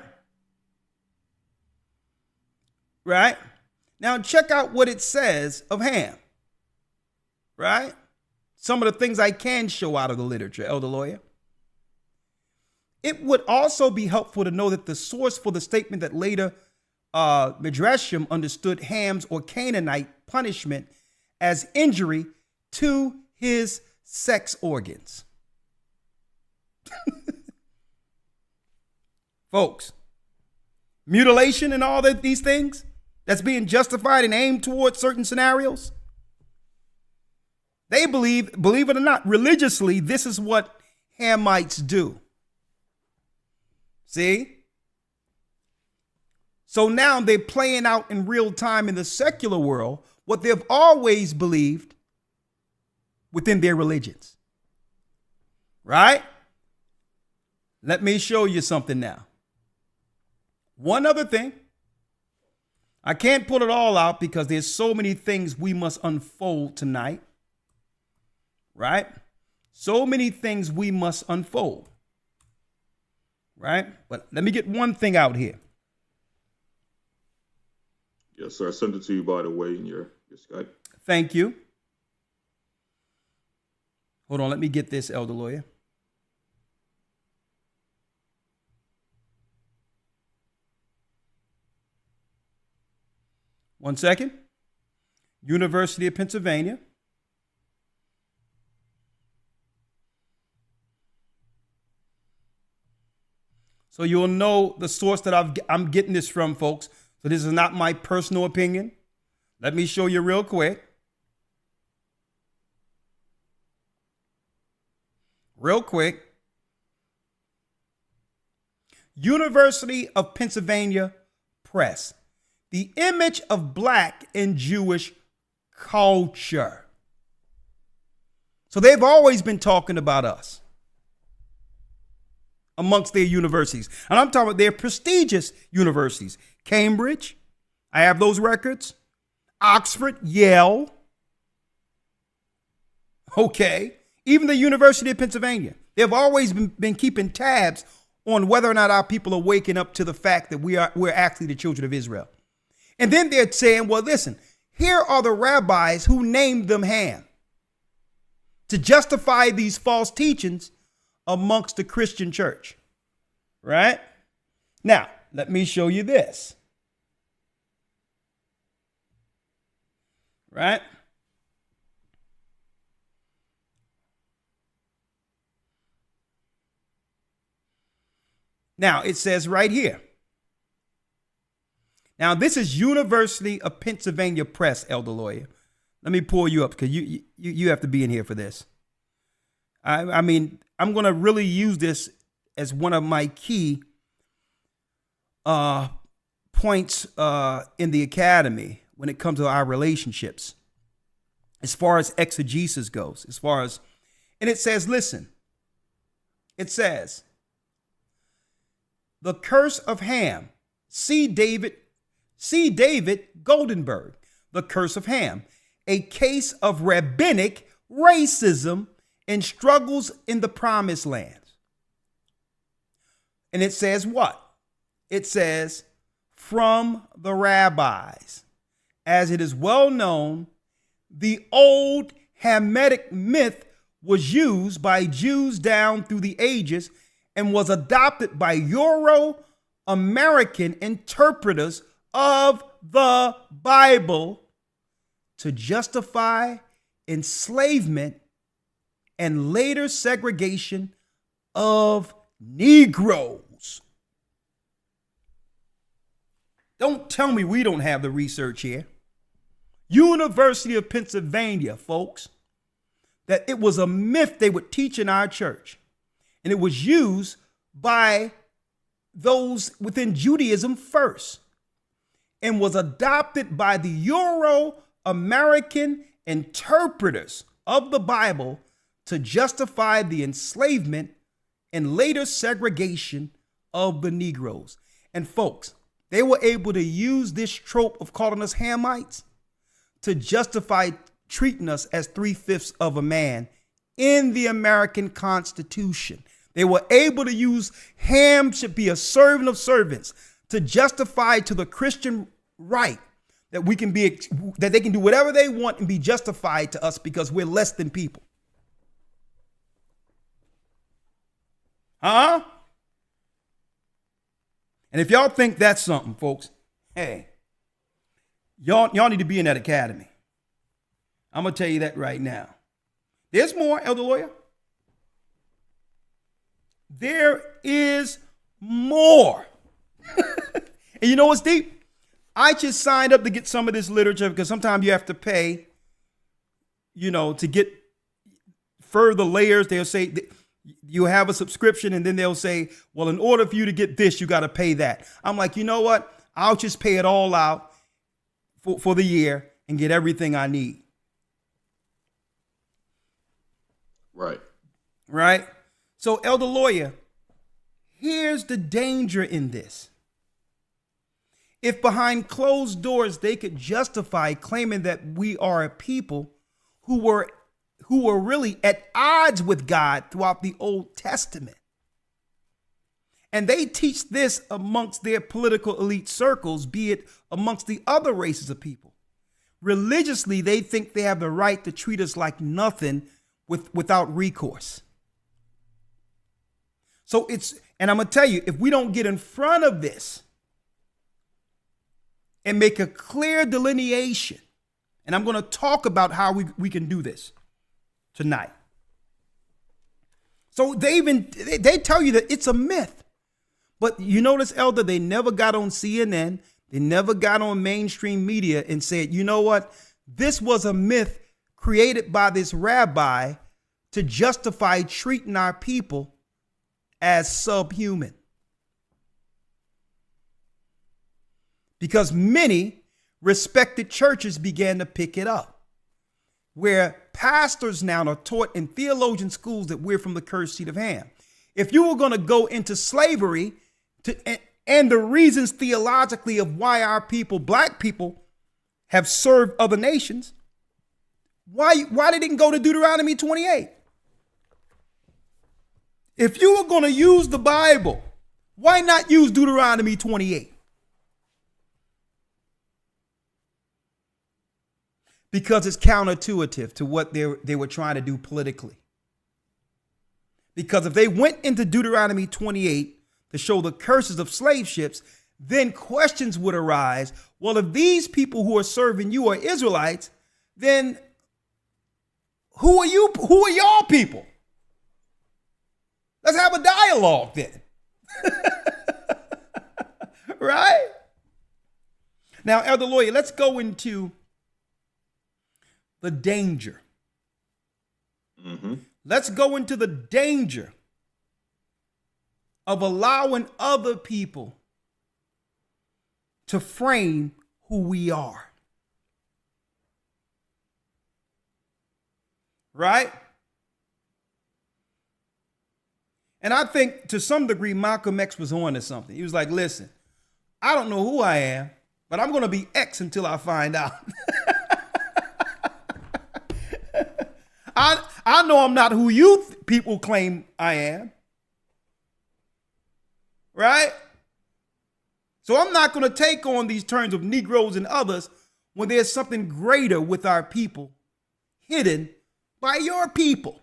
Right? Now check out what it says of Ham, right? Some of the things I can show out of the literature, Elder Lawyer. It would also be helpful to know that the source for the statement that later Midrashim understood Ham's or Canaanite punishment as injury to his sex organs. Folks, mutilation and all these things that's being justified and aimed towards certain scenarios. They believe it or not, religiously, this is what Hamites do. See? So now they're playing out in real time in the secular world what they've always believed within their religions. Right? Let me show you something now. One other thing. I can't put it all out because there's so many things we must unfold tonight. Right? So many things we must unfold. Right? But let me get one thing out here. Yes, sir. I sent it to you, by the way, in your Skype. Thank you. Hold on. Let me get this, Elder Lawyer. One second. University of Pennsylvania. So you'll know the source that I'm getting this from, folks. So this is not my personal opinion. Let me show you real quick. University of Pennsylvania Press. The image of Black in Jewish culture. So they've always been talking about us amongst their universities. And I'm talking about their prestigious universities. Cambridge, I have those records. Oxford, Yale. Okay. Even the University of Pennsylvania. They've always been keeping tabs on whether or not our people are waking up to the fact that we're actually the children of Israel. And then they're saying, well, listen, here are the rabbis who named them Ham to justify these false teachings amongst the Christian church. Right? Now, let me show you this. Right? Now, it says right here. Now, this is University of Pennsylvania Press, Elder Lawyer. Let me pull you up because you have to be in here for this. I mean, I'm going to really use this as one of my key points in the academy when it comes to our relationships, as far as exegesis goes, and it says, listen, it says, the curse of Ham, see David Goldenberg, the curse of Ham, a case of rabbinic racism and struggles in the promised land. And it says what? It says, from the rabbis. As it is well known, the old Hamitic myth was used by Jews down through the ages and was adopted by Euro-American interpreters of the Bible to justify enslavement and later segregation of Negroes. Don't tell me we don't have the research here. University of Pennsylvania, folks, that it was a myth they would teach in our church. And it was used by those within Judaism first and was adopted by the Euro-American interpreters of the Bible to justify the enslavement and later segregation of the Negroes. And folks, they were able to use this trope of calling us Hamites to justify treating us as 3/5 of a man in the American Constitution. They were able to use Ham should be a servant of servants to justify to the Christian right that we can be, that they can do whatever they want and be justified to us because we're less than people. Huh? And if y'all think that's something, folks, hey, y'all need to be in that academy. I'm going to tell you that right now. There's more, Elder Lawyer. There is more. And you know what's deep? I just signed up to get some of this literature because sometimes you have to pay, to get further layers. They'll say you have a subscription and then they'll say, well, in order for you to get this, you got to pay that. I'm like, you know what? I'll just pay it all out for the year and get everything I need. Right. So, Elder Lawyer, here's the danger in this. If behind closed doors they could justify claiming that we are a people who were really at odds with God throughout the Old Testament, and they teach this amongst their political elite circles, be it amongst the other races of people, religiously they think they have the right to treat us like nothing without recourse. So and I'm going to tell you, if we don't get in front of this and make a clear delineation, and I'm going to talk about how we can do this tonight. So they tell you that it's a myth. But you notice, Elder, they never got on CNN. They never got on mainstream media and said, you know what? This was a myth created by this rabbi to justify treating our people as subhuman. Because many respected churches began to pick it up, where pastors now are taught in theologian schools that we're from the cursed seed of Ham. If you were going to go into slavery and the reasons theologically of why our people, black people, have served other nations, why they didn't go to Deuteronomy 28? If you were going to use the Bible, why not use Deuteronomy 28? Because it's counterintuitive to what they were trying to do politically. Because if they went into Deuteronomy 28 to show the curses of slave ships, then questions would arise. Well, if these people who are serving you are Israelites, then who are you? Who are y'all people? Let's have a dialogue then. Right? Now, Elder Lawyer, let's go into the danger. Let's go into the danger of allowing other people to frame who we are. Right? And I think to some degree, Malcolm X was on to something. He was like, listen, I don't know who I am, but I'm going to be X until I find out. I know I'm not who you people claim I am. Right? So I'm not going to take on these terms of Negroes and others when there's something greater with our people hidden by your people.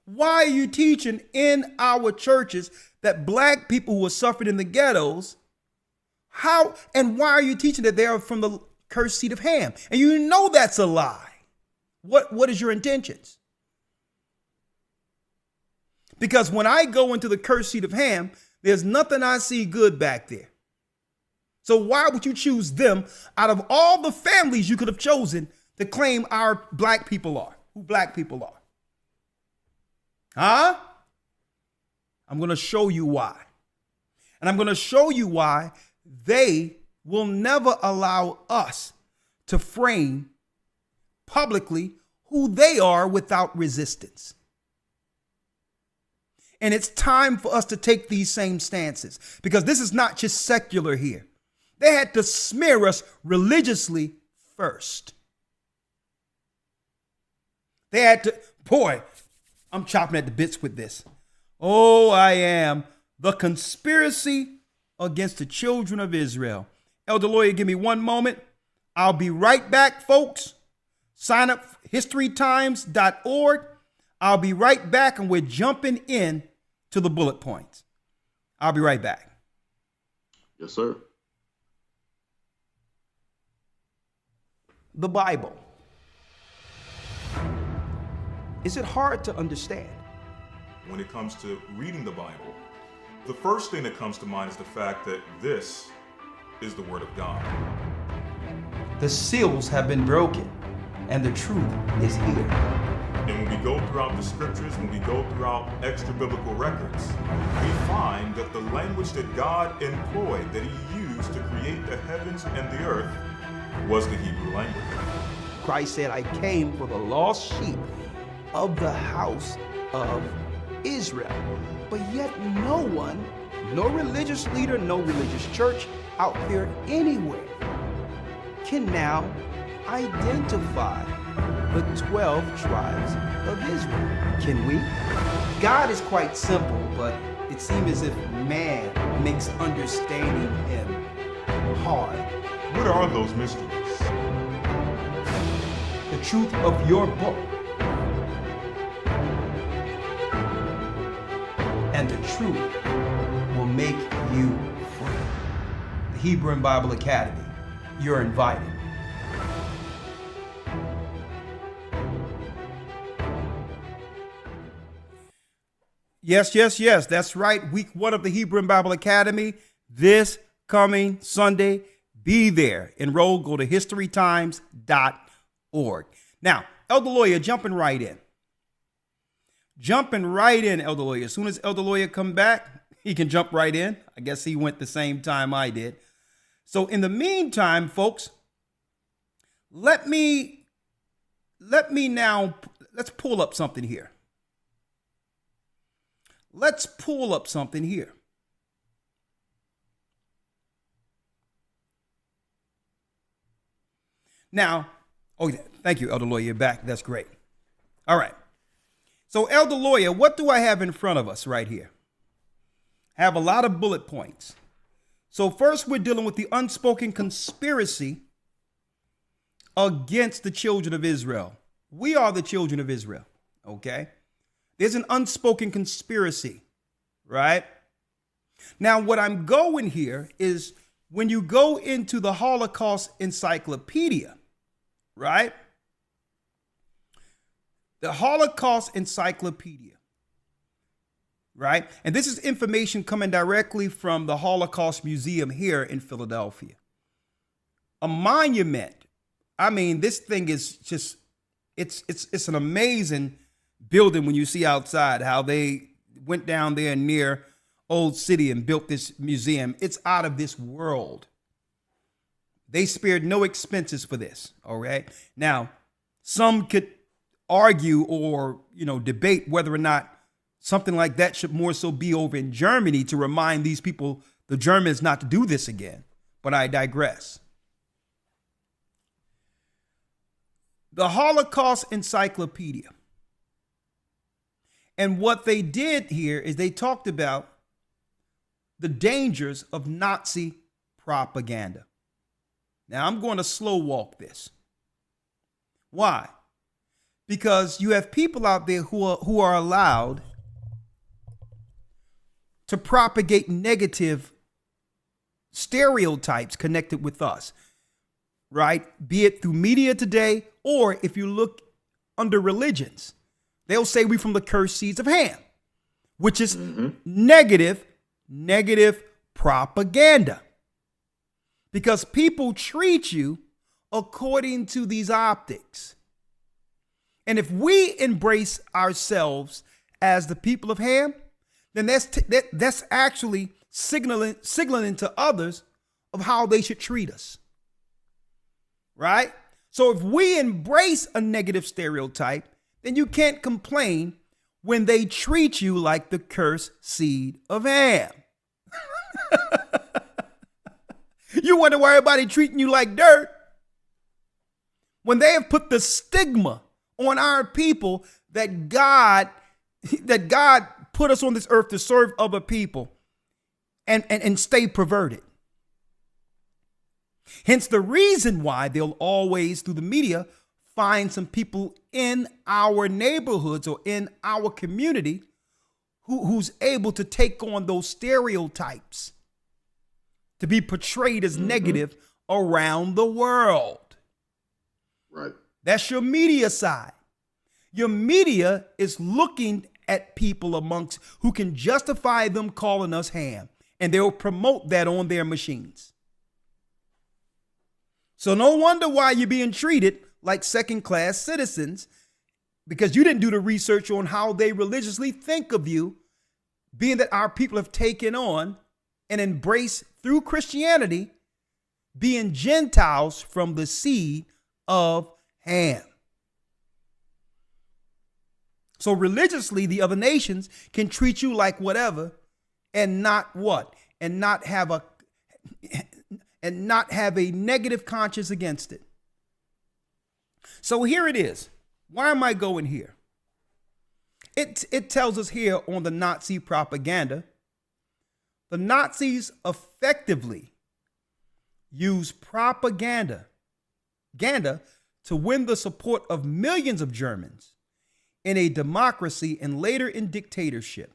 Why are you teaching in our churches that black people who are suffering in the ghettos, how and why are you teaching that they are from the cursed seed of Ham? And you know that's a lie. What is your intentions? Because when I go into the cursed seed of Ham, there's nothing I see good back there. So why would you choose them out of all the families you could have chosen to claim our black people are, who black people are? Huh? I'm going to show you why. And I'm going to show you why they will never allow us to frame publicly who they are without resistance. And it's time for us to take these same stances, because this is not just secular here. They had to smear us religiously first. They had to, boy, I'm chopping at the bits with this. Oh, I am. The conspiracy against the children of Israel. Elder Lawyer, give me one moment. I'll be right back, folks. Sign up historytimes.org. I'll be right back, and we're jumping in to the bullet points. I'll be right back. Yes, sir. The Bible. Is it hard to understand? When it comes to reading the Bible, the first thing that comes to mind is the fact that this is the Word of God. The seals have been broken, and the truth is here. And when we go throughout the scriptures, when we go throughout extra biblical records, we find that the language that God employed, that He used to create the heavens and the earth, was the Hebrew language. Christ said, I came for the lost sheep of the house of Israel. But yet no one, no religious leader, no religious church out there anywhere can now identify the 12 tribes of Israel. Can we? God is quite simple, but it seems as if man makes understanding Him hard. What are those mysteries? The truth of your book and the truth will make you free. The Hebrew and Bible Academy, you're invited. Yes, yes, yes. That's right. Week 1 of the Hebrew and Bible Academy this coming Sunday. Be there. Enroll. Go to historytimes.org. Now, Elder Lawyer, jumping right in. Elder Lawyer. As soon as Elder Lawyer come back, he can jump right in. I guess he went the same time I did. So in the meantime, folks, let's pull up something here. Now, oh, yeah, thank you, Elder Lawyer. You're back. That's great. All right. So, Elder Lawyer, what do I have in front of us right here? I have a lot of bullet points. So first, we're dealing with the unspoken conspiracy against the children of Israel. We are the children of Israel, okay? There's an unspoken conspiracy, right? Now, what I'm going here is when you go into the Holocaust Encyclopedia, right? The Holocaust Encyclopedia, right? And this is information coming directly from the Holocaust Museum here in Philadelphia. A monument. I mean, this thing is just, it's an amazing building when you see outside how they went down there near Old City and built this museum. It's out of this world. They spared no expenses for this, all right? Now, some could argue or, debate whether or not something like that should more so be over in Germany to remind these people, the Germans, not to do this again. But I digress. The Holocaust Encyclopedia. And what they did here is they talked about the dangers of Nazi propaganda. Now, I'm going to slow walk this. Why? Because you have people out there who are allowed to propagate negative stereotypes connected with us, right? Be it through media today, or if you look under religions, they'll say we from the cursed seeds of Ham, which is negative propaganda. Because people treat you according to these optics. And if we embrace ourselves as the people of Ham, then that's actually signaling to others of how they should treat us. Right? So if we embrace a negative stereotype, then you can't complain when they treat you like the cursed seed of Ham. You wonder why everybody treating you like dirt when they have put the stigma on our people that God put us on this earth to serve other people and stay perverted. Hence the reason why they'll always, through the media, find some people in our neighborhoods or in our community who's able to take on those stereotypes to be portrayed as negative around the world. Right. That's your media side. Your media is looking at people amongst who can justify them calling us ham, and they'll promote that on their machines. So no wonder why you're being treated like second-class citizens, because you didn't do the research on how they religiously think of you, being that our people have taken on and embraced through Christianity being Gentiles from the seed of Ham. So religiously, the other nations can treat you like whatever and not what? And not have a negative conscience against it. So here it is. Why am I going here? It tells us here on the Nazi propaganda, the Nazis effectively used propaganda to win the support of millions of Germans in a democracy and later in dictatorship,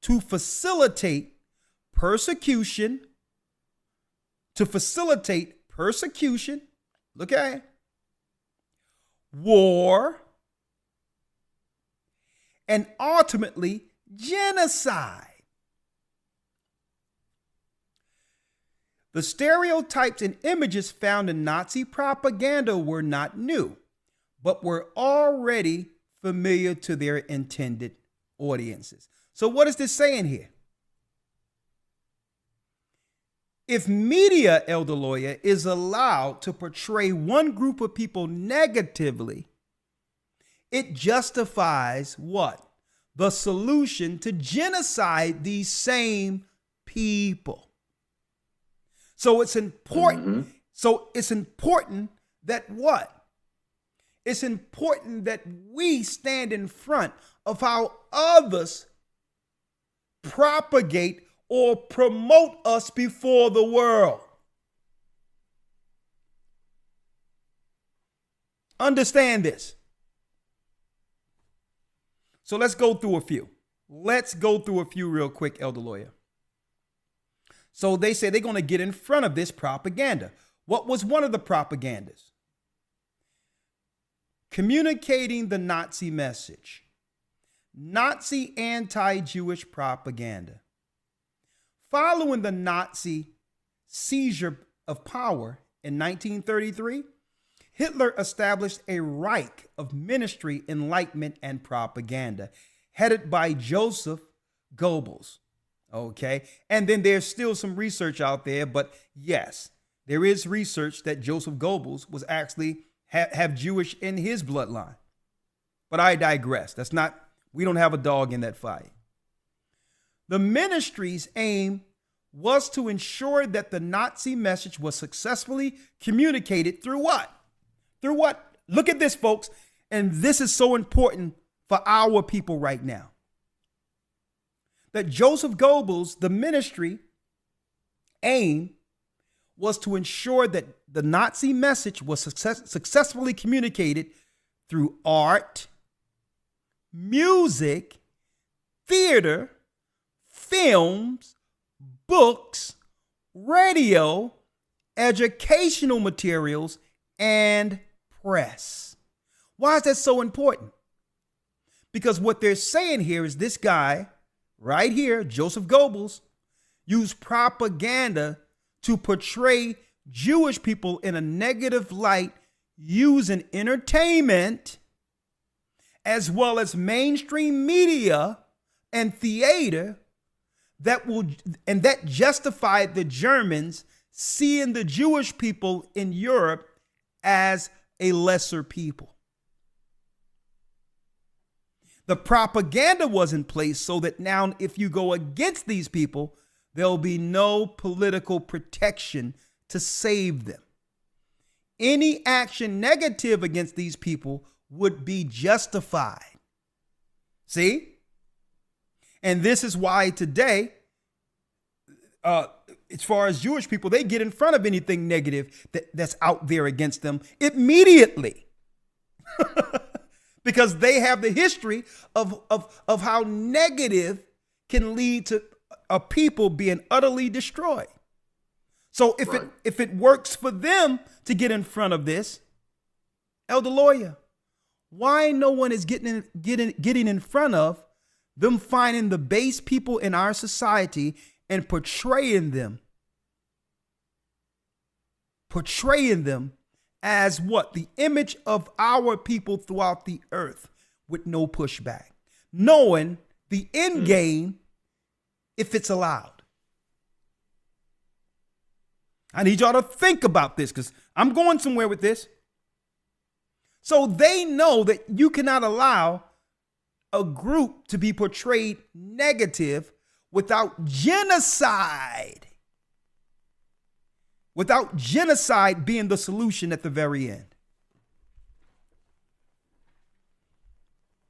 to facilitate persecution, look at it, war, and ultimately genocide. The stereotypes and images found in Nazi propaganda were not new, but were already familiar to their intended audiences. So what is this saying here? If media, Elder Lawyer, is allowed to portray one group of people negatively, it justifies what? The solution to genocide these same people. So it's important. So it's important that what? It's important that we stand in front of how others propagate or promote us before the world. Understand this. So let's go through a few. Real quick, Elder Lawyer. So they say they're going to get in front of this propaganda. What was one of the propagandas? Communicating the Nazi message. Nazi anti-Jewish propaganda. Following the Nazi seizure of power in 1933, Hitler established a Reich of ministry, enlightenment, and propaganda, headed by Joseph Goebbels. Okay. And then there's still some research out there, but yes, there is research that Joseph Goebbels was actually have Jewish in his bloodline. But I digress. We don't have a dog in that fight. The ministry's aim was to ensure that the Nazi message was successfully communicated through what? Through what? Look at this, folks. And this is so important for our people right now. That Joseph Goebbels, the ministry aim was to ensure that the Nazi message was successfully communicated through art, music, theater, films, books, radio, educational materials, and press. Why is that so important? Because what they're saying here is this guy right here, Joseph Goebbels, used propaganda to portray Jewish people in a negative light using entertainment as well as mainstream media and theater that justified the Germans seeing the Jewish people in Europe as a lesser people. The propaganda was in place so that now if you go against these people, there'll be no political protection to save them. Any action negative against these people would be justified. See? And this is why today, as far as Jewish people, they get in front of anything negative that's out there against them immediately. because they have the history of how negative can lead to a people being utterly destroyed. So if it works for them to get in front of this, Elder Lawyer, why no one is getting in front of them, finding the base people in our society and portraying them as what? The image of our people throughout the earth with no pushback, knowing the end game if it's allowed. I need y'all to think about this because I'm going somewhere with this. So they know that you cannot allow a group to be portrayed negative without genocide. Without genocide being the solution at the very end.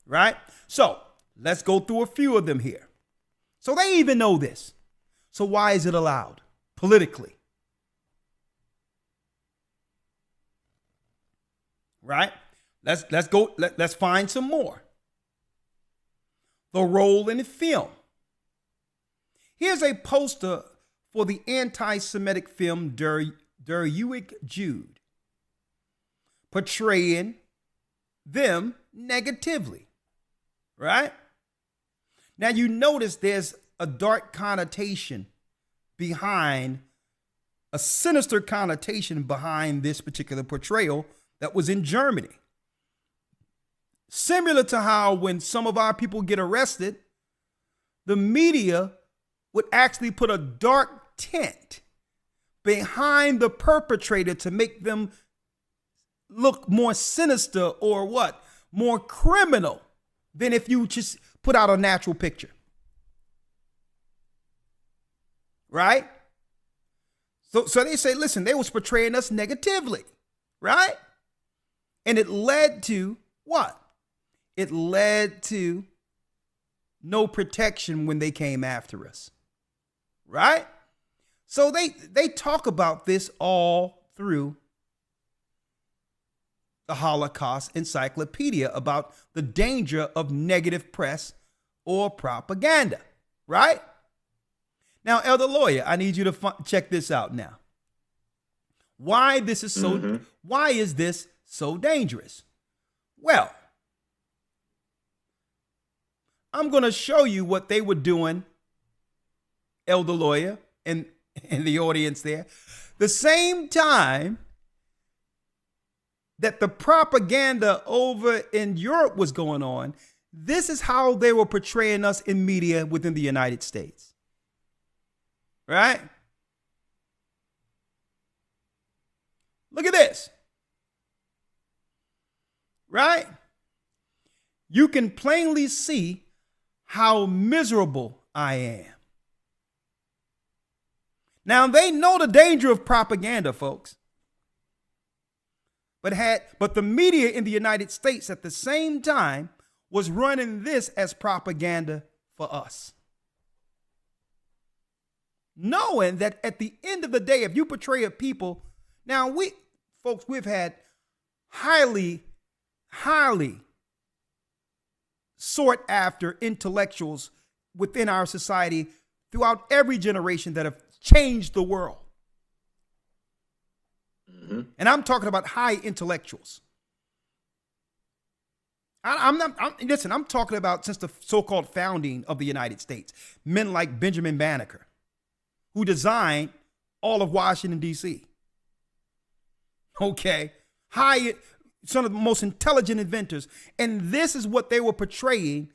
Right? So let's go through a few of them here. So they even know this. So why is it allowed politically? Right? Let's go. Let's find some more. The role in the film. Here's a poster for the anti-Semitic film Der Ewig Jude, portraying them negatively. Right? Now you notice there's a dark connotation behind, a sinister connotation behind this particular portrayal that was in Germany. Similar to how when some of our people get arrested, the media would actually put a dark tint behind the perpetrator to make them look more sinister or what? More criminal than if you just put out a natural picture. Right? So they say, listen, they was portraying us negatively. Right? And it led to what? It led to no protection when they came after us. Right? So they talk about this all through the Holocaust Encyclopedia about the danger of negative press or propaganda. Right? Now, Elder Lawyer, I need you to check this out now. Why this is so? Why is this so dangerous? Well, I'm going to show you what they were doing, Elder Lawyer, and the audience there. The same time that the propaganda over in Europe was going on, this is how they were portraying us in media within the United States. Right? Look at this. Right? You can plainly see how miserable I am. Now, they know the danger of propaganda, folks. But the media in the United States at the same time was running this as propaganda for us. Knowing that at the end of the day, if you portray a people, now we've had highly sought after intellectuals within our society throughout every generation that have changed the world. And I'm talking about high intellectuals. I'm talking about since the so-called founding of the United States, men like Benjamin Banneker, who designed all of Washington, D.C. Okay. Some of the most intelligent inventors. And this is what they were portraying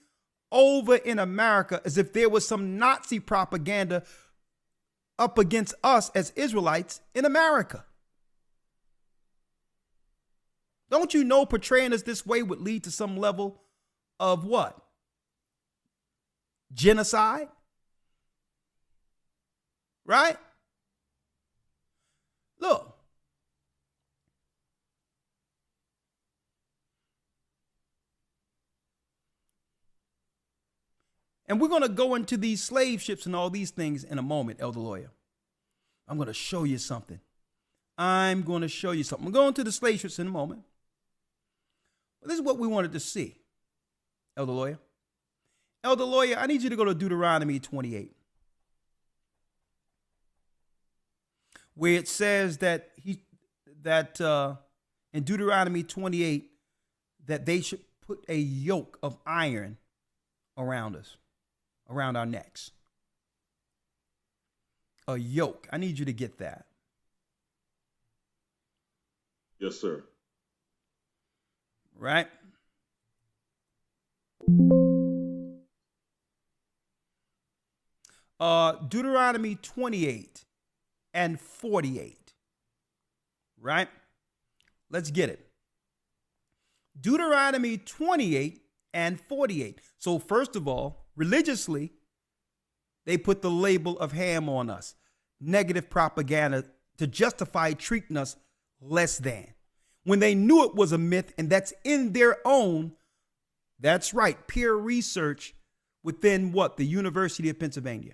over in America, as if there was some Nazi propaganda up against us as Israelites in America. Don't you know portraying us this way would lead to some level of what? Genocide? Right? Look. And we're going to go into these slave ships and all these things in a moment, Elder Lawyer. I'm going to show you something. I'm going to show you something. We're going to the slave ships in a moment. This is what we wanted to see, Elder Lawyer. Elder Lawyer, I need you to go to Deuteronomy 28, where it says that in Deuteronomy 28 that they should put a yoke of iron around us, around our necks. A yoke. I need you to get that. Yes, sir. Right? Deuteronomy 28 and 48. Right? Let's get it. Deuteronomy 28 and 48. So first of all, religiously, they put the label of Ham on us. Negative propaganda to justify treating us less than. When they knew it was a myth, and that's in their own, that's right, peer research within what? The University of Pennsylvania.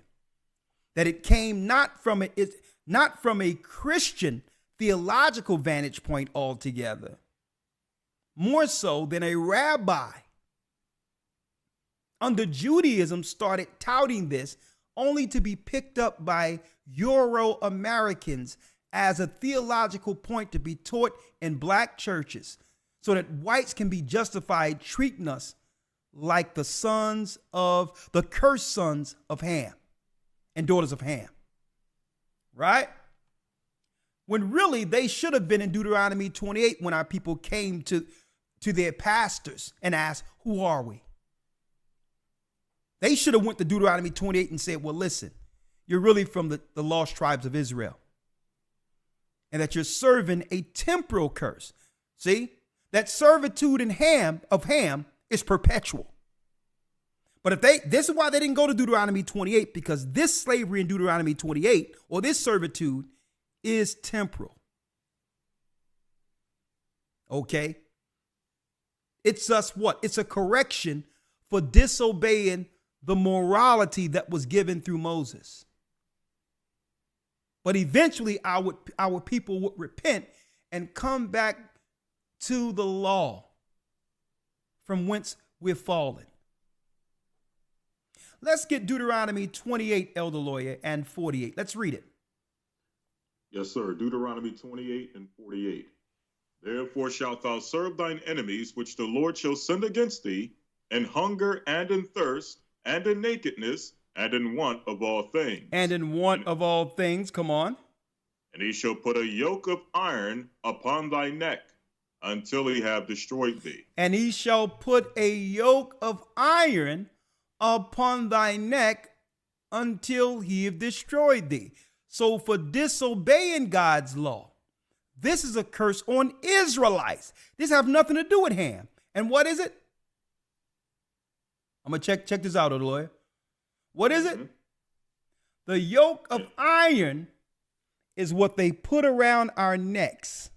That it came not from a Christian theological vantage point altogether, more so than a rabbi under Judaism started touting this, only to be picked up by Euro-Americans as a theological point to be taught in black churches so that whites can be justified treating us like the cursed sons of Ham and daughters of Ham. Right? When really they should have been in Deuteronomy 28 when our people came to their pastors and asked, who are we? They should have went to Deuteronomy 28 and said, well, listen, you're really from the lost tribes of Israel, and that you're serving a temporal curse. See, that servitude in Ham is perpetual. But this is why they didn't go to Deuteronomy 28, because this slavery in Deuteronomy 28, or this servitude, is temporal. Okay? It's us what? It's a correction for disobeying the morality that was given through Moses. But eventually our people would repent and come back to the law from whence we're fallen. Let's get Deuteronomy 28, Elder Lawyer, and 48. Let's read it. Yes, sir. Deuteronomy 28 and 48. Therefore shalt thou serve thine enemies, which the Lord shall send against thee, in hunger and in thirst, and in nakedness, and in want of all things. And in want of all things, come on. And he shall put a yoke of iron upon thy neck, until he have destroyed thee. And he shall put a yoke of iron upon thy neck until he have destroyed thee. So for disobeying God's law, this is a curse on Israelites. This have nothing to do with Ham. And what is it? I'm going to check this out, Elder Lawyer. What is it? The yoke of iron is what they put around our necks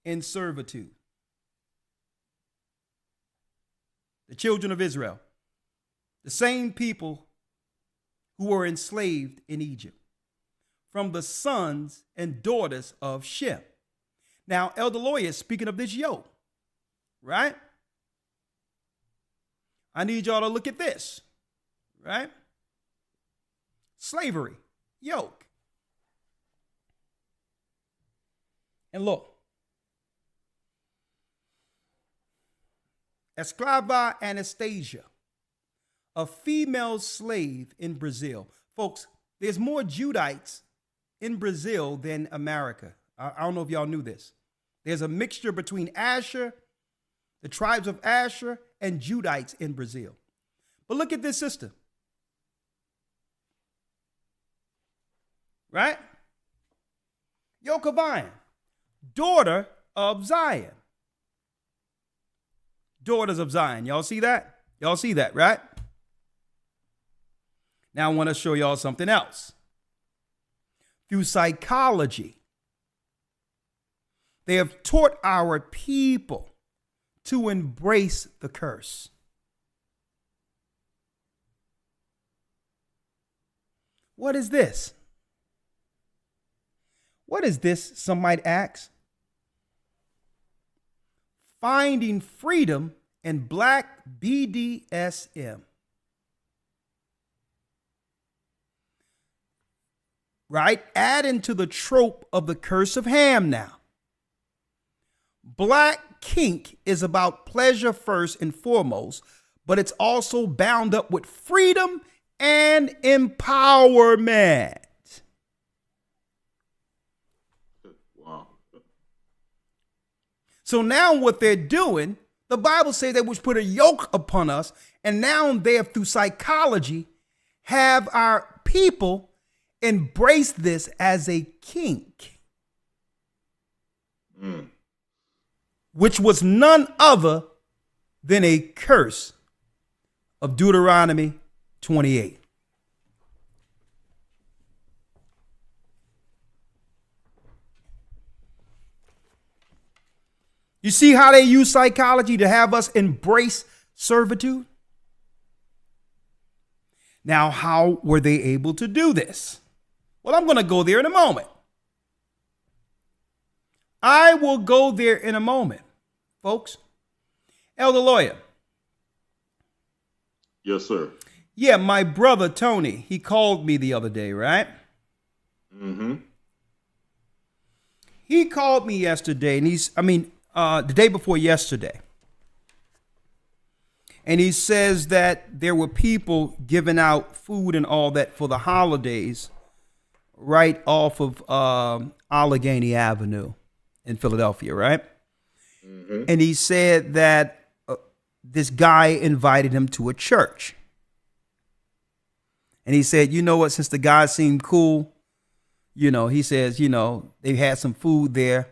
in servitude. The children of Israel, the same people who were enslaved in Egypt, from the sons and daughters of Shem. Now, Elder Lawyer is speaking of this yoke, right? I need y'all to look at this, right? Slavery, yoke. And look, Esclava Anastasia, a female slave in Brazil. Folks, there's more Judites in Brazil than America. I don't know if y'all knew this. There's a mixture between Asher, the tribes of Asher, and Judites in Brazil. But look at this sister. Right? Yoke of iron, daughter of Zion. Daughters of Zion. Y'all see that? Y'all see that, right? Now I want to show y'all something else. Through psychology, they have taught our people to embrace the curse. What is this? What is this, some might ask? finding freedom in black BDSM. Right? Adding to the trope of the curse of Ham now. Black kink is about pleasure first and foremost, but it's also bound up with freedom and empowerment. Wow. So now what they're doing, the Bible says they would put a yoke upon us, and now they have, through psychology, have our people embrace this as a kink, which was none other than a curse of Deuteronomy 28. You see how they use psychology to have us embrace servitude? Now, how were they able to do this? Well, I'm going to go there in a moment. I will go there in a moment, folks. Elder Lawyer. Yes, sir. Yeah, my brother Tony, he called me the other day, right? Mm-hmm. He called me yesterday, and the day before yesterday. And he says that there were people giving out food and all that for the holidays right off of Allegheny Avenue in Philadelphia, right? Mm-hmm. And he said that this guy invited him to a church. And he said, you know what, since the guy seemed cool, he says, they had some food there.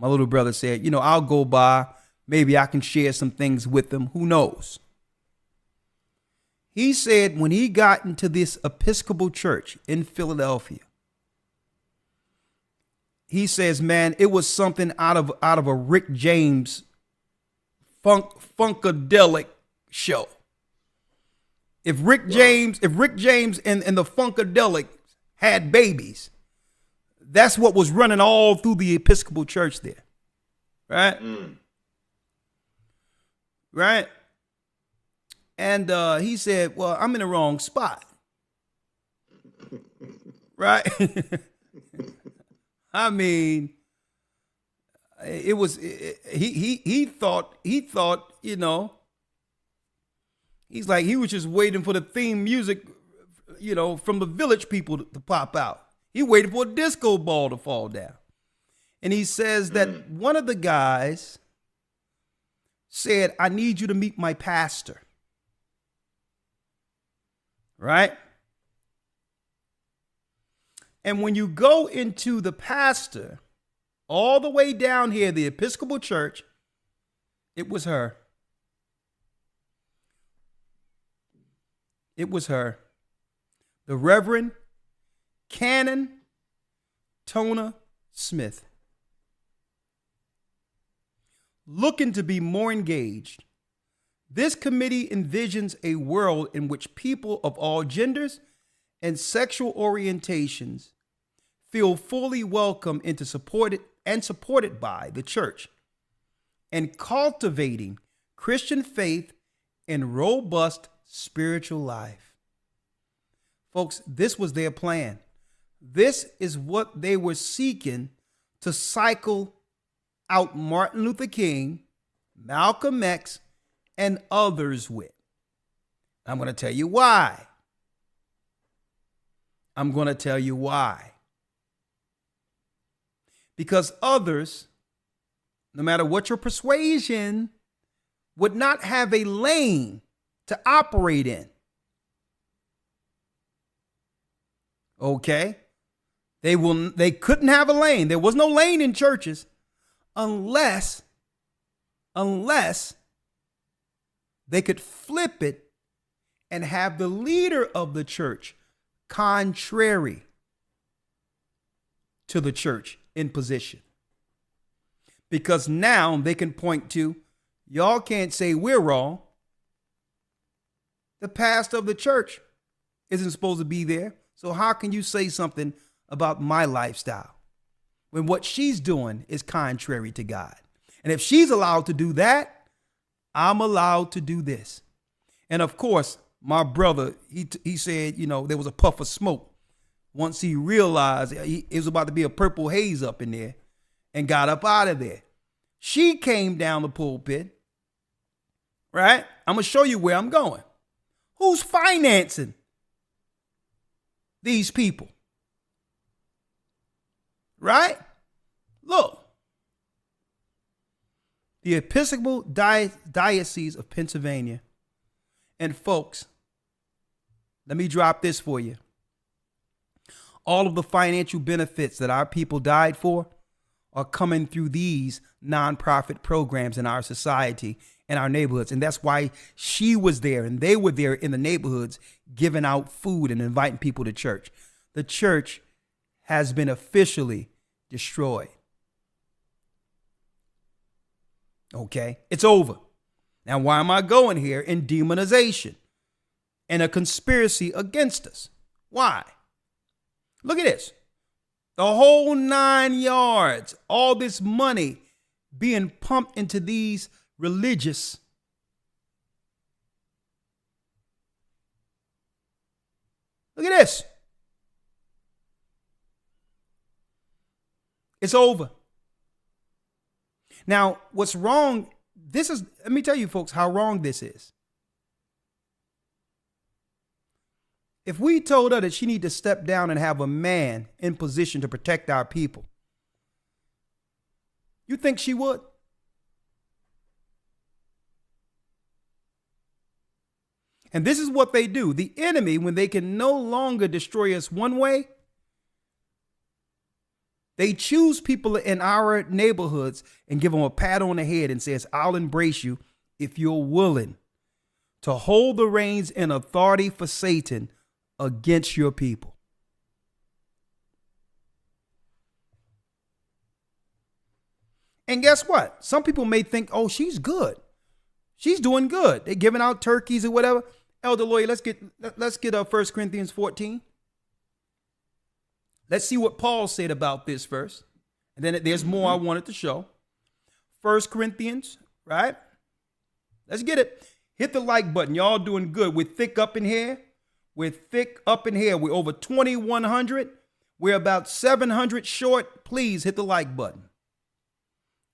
My little brother said, I'll go by. Maybe I can share some things with them. Who knows? He said when he got into this Episcopal church in Philadelphia, he says, man, it was something out of a Rick James funkadelic show. If Rick James and the Funkadelic had babies, that's what was running all through the Episcopal church there. Right? Right? And he said, well, I'm in the wrong spot. Right? I mean, he thought, he's like, he was just waiting for the theme music, from the Village People to pop out. He waited for a disco ball to fall down. And he says that one of the guys said, I need you to meet my pastor. Right? And when you go into the pastor, all the way down here, the Episcopal Church, it was her. It was her. The Reverend Canon Tona Smith. Looking to be more engaged, this committee envisions a world in which people of all genders and sexual orientations feel fully welcome into supported by the church, and cultivating Christian faith and robust spiritual life. Folks, this was their plan. This is what they were seeking to cycle out Martin Luther King, Malcolm X, and others with. I'm going to tell you why. Because others, no matter what your persuasion, would not have a lane to operate in. Okay? They couldn't have a lane. There was no lane in churches unless they could flip it and have the leader of the church contrary to the church in position. Because now they can point to, y'all can't say we're wrong. The pastor of the church isn't supposed to be there. So how can you say something about my lifestyle when what she's doing is contrary to God? And if she's allowed to do that, I'm allowed to do this. And of course, my brother, he said, there was a puff of smoke once he realized it was about to be a purple haze up in there, and got up out of there. She came down the pulpit, right? I'm going to show you where I'm going. Who's financing these people? Right? Look. The Episcopal Diocese of Pennsylvania. And folks, let me drop this for you. All of the financial benefits that our people died for are coming through these nonprofit programs in our society and our neighborhoods. And that's why she was there and they were there in the neighborhoods giving out food and inviting people to church. The church has been officially destroyed. Okay, it's over. Now, why am I going here in demonization and a conspiracy against us? Why? Look at this. The whole 9 yards, all this money being pumped into these religious. Look at this. It's over. Now, what's wrong? Let me tell you folks how wrong this is. If we told her that she need to step down and have a man in position to protect our people, you think she would? And this is what they do. The enemy, when they can no longer destroy us one way, they choose people in our neighborhoods and give them a pat on the head and says, I'll embrace you if you're willing to hold the reins and authority for Satan against your people. And guess what? Some people may think, oh, she's good. She's doing good. They're giving out turkeys or whatever. Elder Lawyer, let's get 1 Corinthians 14. Let's see what Paul said about this first. And then there's more I wanted to show. 1 Corinthians, right? Let's get it. Hit the like button. Y'all doing good. We're thick up in here. We're over 2,100. We're about 700 short. Please hit the like button.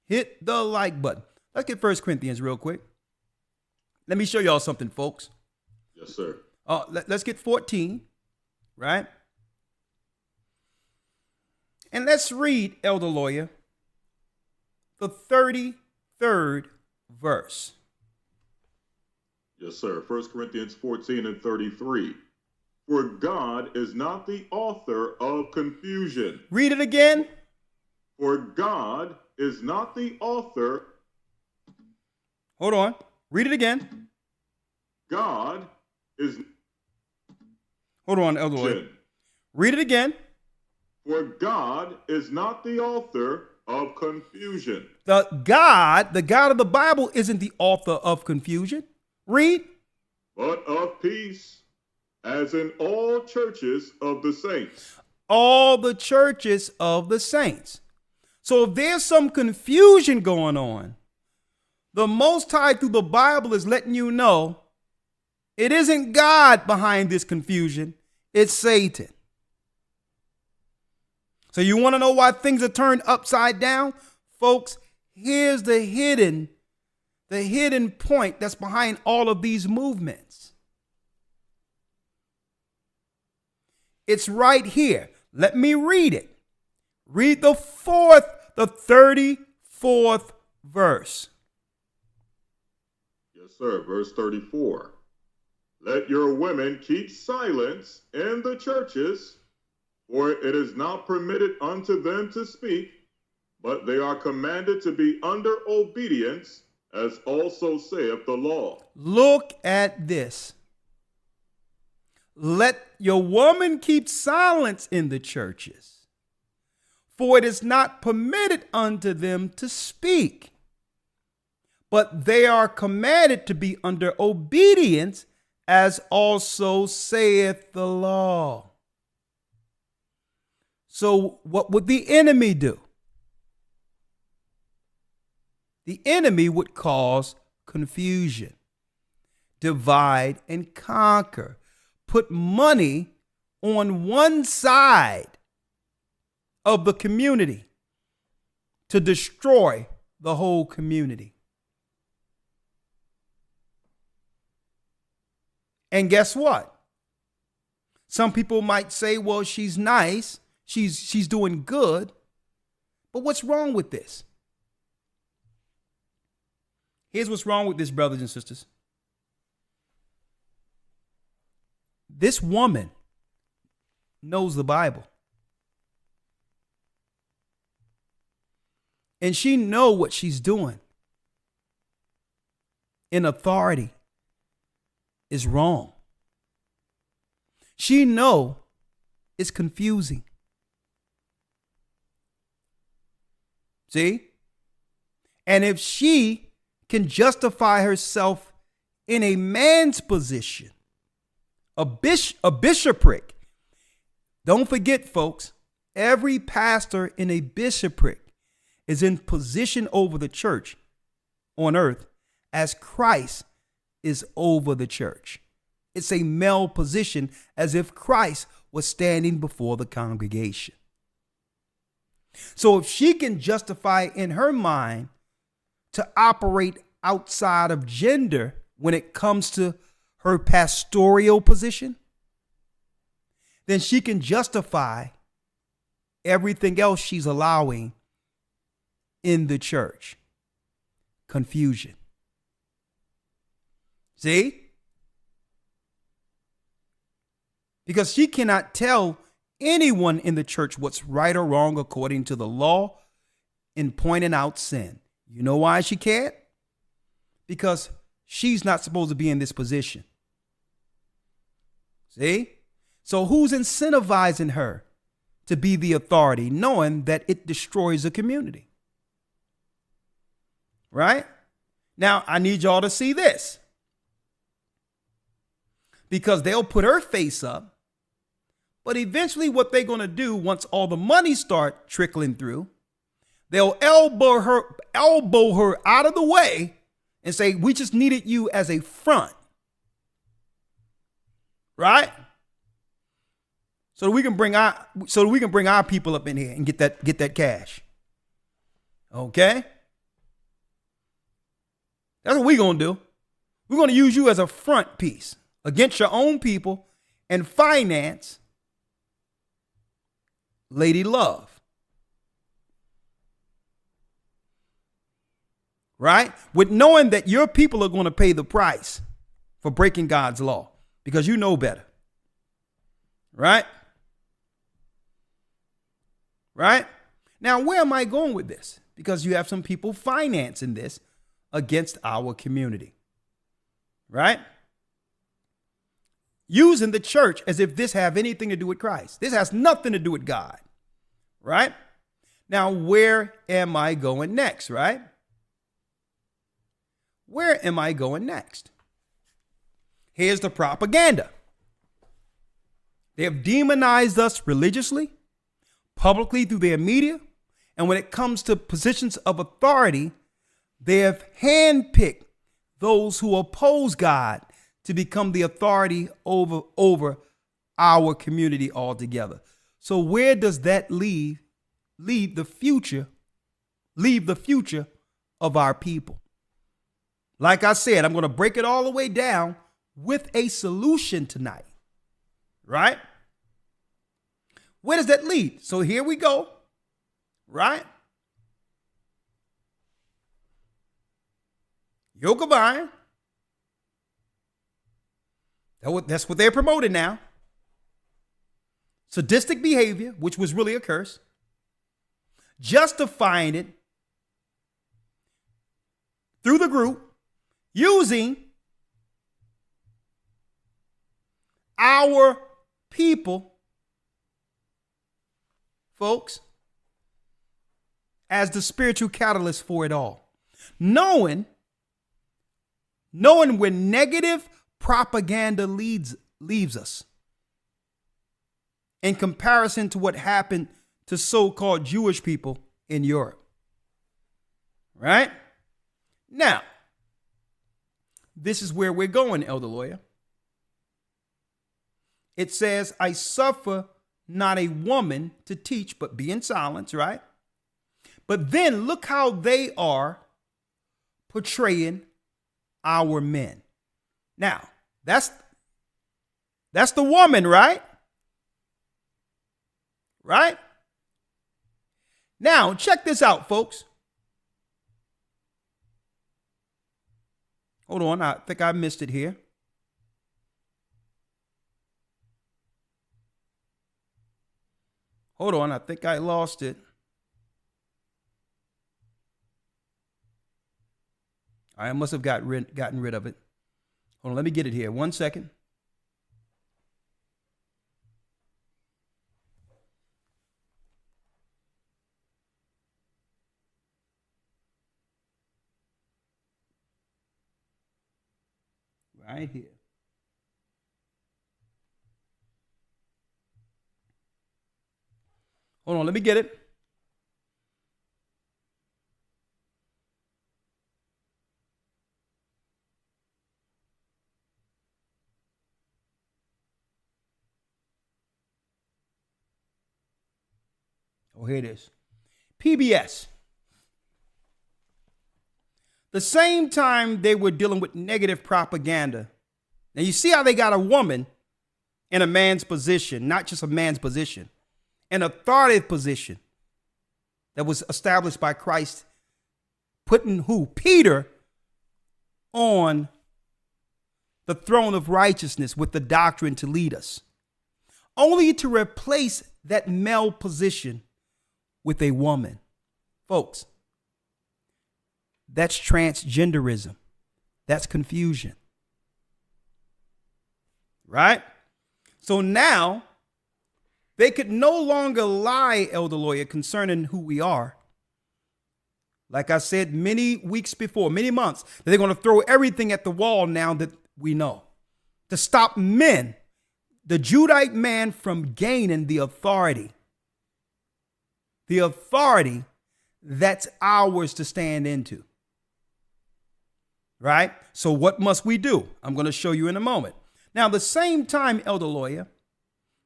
Hit the like button. Let's get 1 Corinthians real quick. Let me show y'all something, folks. Yes, sir. Let's get 14, right? And let's read, Elder Lawyer, the 33rd verse. Yes, sir. 1 Corinthians 14 and 33. For God is not the author of confusion. Read it again. For God is not the author. Hold on. Read it again. God is. Hold on, Elder Lawyer. Read it again. For God is not the author of confusion. The God of the Bible isn't the author of confusion. Read. But of peace, as in all churches of the saints. All the churches of the saints. So if there's some confusion going on, the Most High through the Bible is letting you know it isn't God behind this confusion. It's Satan. So you want to know why things are turned upside down? Folks, here's the hidden point that's behind all of these movements. It's right here. Let me read it. Read the 34th verse. Yes, sir. Verse 34. Let your women keep silence in the churches, for it is not permitted unto them to speak, but they are commanded to be under obedience, as also saith the law. Look at this. Let your woman keep silence in the churches, for it is not permitted unto them to speak, but they are commanded to be under obedience, as also saith the law. So what would the enemy do? the enemy would cause confusion, divide and conquer, put money on one side of the community to destroy the whole community. And guess what? Some people might say, well, she's nice. She's doing good. But what's wrong with this? Here's what's wrong with this, brothers and sisters. This woman knows the Bible. And she knows what she's doing in authority is wrong. She knows it's confusing. See? And if she can justify herself in a man's position, a bishopric. Don't forget, folks, every pastor in a bishopric is in position over the church on earth as Christ is over the church. It's a male position as if Christ was standing before the congregation. So if she can justify in her mind to operate outside of gender when it comes to her pastoral position, then she can justify everything else she's allowing in the church. Confusion. See? Because she cannot tell anyone in the church what's right or wrong according to the law in pointing out sin. You know why she can't? Because she's not supposed to be in this position. See? So who's incentivizing her to be the authority, knowing that it destroys the community? Right? Now, I need y'all to see this. Because they'll put her face up. But eventually what they're going to do once all the money start trickling through, they'll elbow her out of the way and say, we just needed you as a front. Right? So that we can bring our people up in here and get that cash. Okay? That's what we're going to do. We're going to use you as a front piece against your own people and finance Lady Love. Right? With knowing that your people are going to pay the price for breaking God's law because you know better. Right? Right? Now, where am I going with this? Because you have some people financing this against our community. Right? Using the church as if this have anything to do with Christ. This has nothing to do with God. Right? Now, where am I going next? Right? Where am I going next? Here's the propaganda. They have demonized us religiously, publicly through their media, and when it comes to positions of authority, they have handpicked those who oppose God to become the authority over our community altogether. So where does that leave the future of our people? Like I said, I'm going to break it all the way down with a solution tonight. Right? Where does that lead? So here we go. Right? Yoke of iron. That's what they're promoting now. Sadistic behavior, which was really a curse. Justifying it through the group using our people, folks, as the spiritual catalyst for it all. Knowing where negative propaganda leaves us in comparison to what happened to so-called Jewish people in Europe. Right? Now, this is where we're going, Elder Lawyer. It says, I suffer not a woman to teach, but be in silence, right? But then look how they are portraying our men. Now, that's the woman, right? Right? Now, check this out, folks. Hold on, I think I missed it here. Hold on, I think I lost it. I must have gotten rid of it. Hold on, let me get it here. 1 second. Right here. Hold on, let me get it. Oh, here it is. PBS. The same time they were dealing with negative propaganda. Now you see how they got a woman in a man's position, not just a man's position, an authoritative position that was established by Christ, putting who? Peter on the throne of righteousness with the doctrine to lead us, only to replace that male position with a woman. Folks, that's transgenderism. That's confusion. Right? So now they could no longer lie, Elder Lawyer, concerning who we are. Like I said many weeks before, many months, that they're going to throw everything at the wall now that we know, to stop men, the Judite man, from gaining the authority that's ours to stand into. Right? So what must we do? I'm going to show you in a moment. Now, the same time, Elder Lawyer,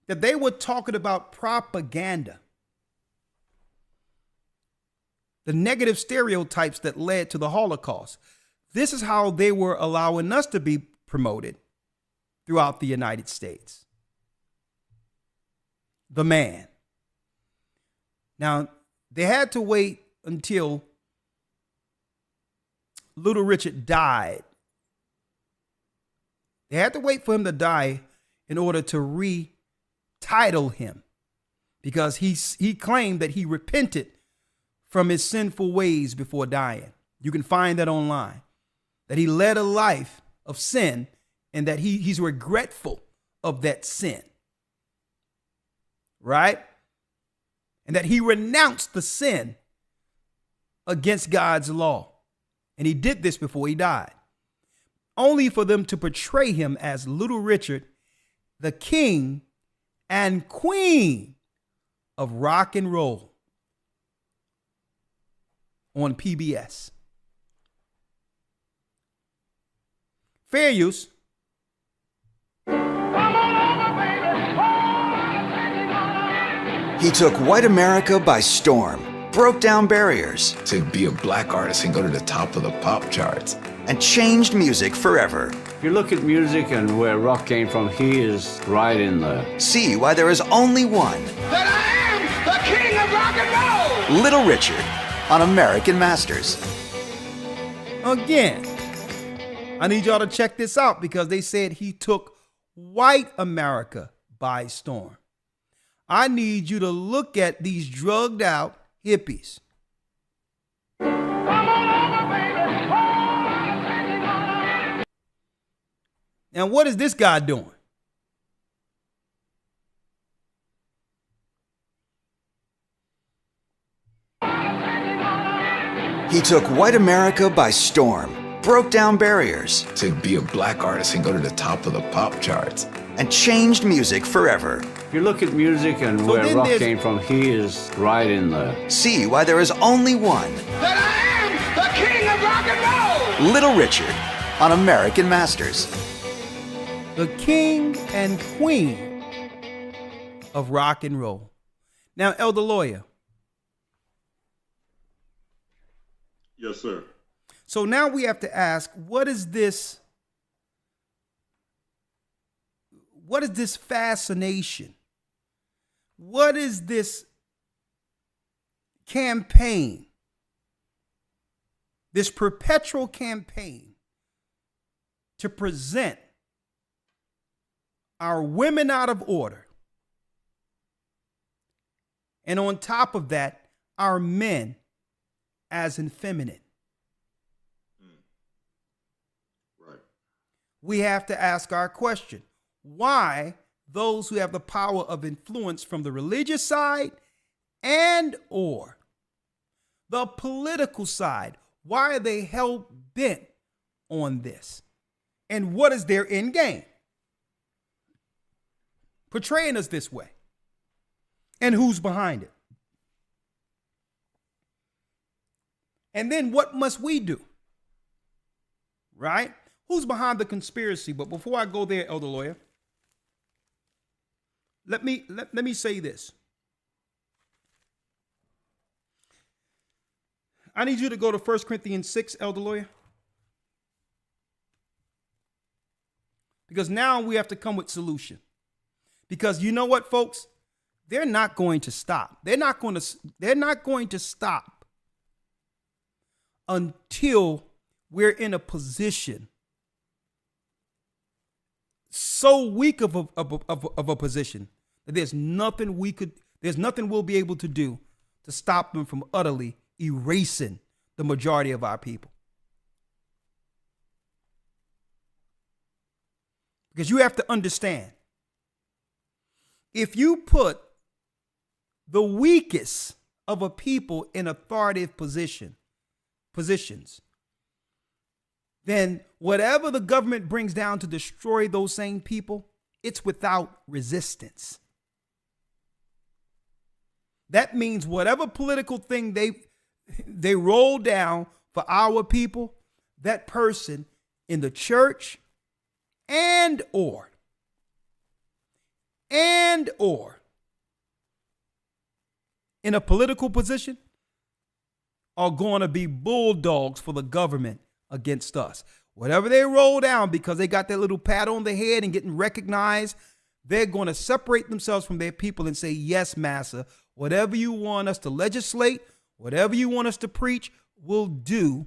that they were talking about propaganda, the negative stereotypes that led to the Holocaust, this is how they were allowing us to be promoted throughout the United States. The man. Now, they had to wait until Little Richard died. They had to wait for him to die in order to retitle him, because he claimed that he repented from his sinful ways before dying. You can find that online, that he led a life of sin and that he's regretful of that sin. Right? And that he renounced the sin against God's law. And he did this before he died, only for them to portray him as Little Richard, the king and queen of rock and roll on PBS. Fair use. He took white America by storm, broke down barriers, to be a black artist and go to the top of the pop charts, and changed music forever. If you look at music and where rock came from, he is right in there. See why there is only one. That I am the king of rock and roll! Little Richard on American Masters. Again, I need y'all to check this out, because they said he took white America by storm. I need you to look at these drugged out hippies. And what is this guy doing? He took white America by storm, broke down barriers, to be a black artist and go to the top of the pop charts, and changed music forever. If you look at music and where rock came from, he is right in there. See why there is only one. That I am the king of rock and roll! Little Richard on American Masters. The king and queen of rock and roll. Now, Elder Lawyer. Yes, sir. So now we have to ask, what is this fascination? What is this campaign? This perpetual campaign to present our women out of order. And on top of that, our men as effeminate. Right. We have to ask our question. Why those who have the power of influence from the religious side and or the political side, why are they hell bent on this? And what is their end game? Portraying us this way. And who's behind it? And then what must we do? Right? Who's behind the conspiracy? But before I go there, Elder Lawyer, let me say this. I need you to go to 1 Corinthians 6, Elder Lawyer. Because now we have to come with solution. Because you know what, folks? They're not going to stop. They're not going to stop until we're in a position so weak of a position that there's nothing we'll be able to do to stop them from utterly erasing the majority of our people. Because you have to understand, if you put the weakest of a people in authoritative positions, then whatever the government brings down to destroy those same people, it's without resistance. That means whatever political thing they roll down for our people, that person in the church and or in a political position are going to be bulldogs for the government against us. Whatever they roll down because they got that little pat on the head and getting recognized, they're going to separate themselves from their people and say, yes, massa, whatever you want us to legislate, whatever you want us to preach, we'll do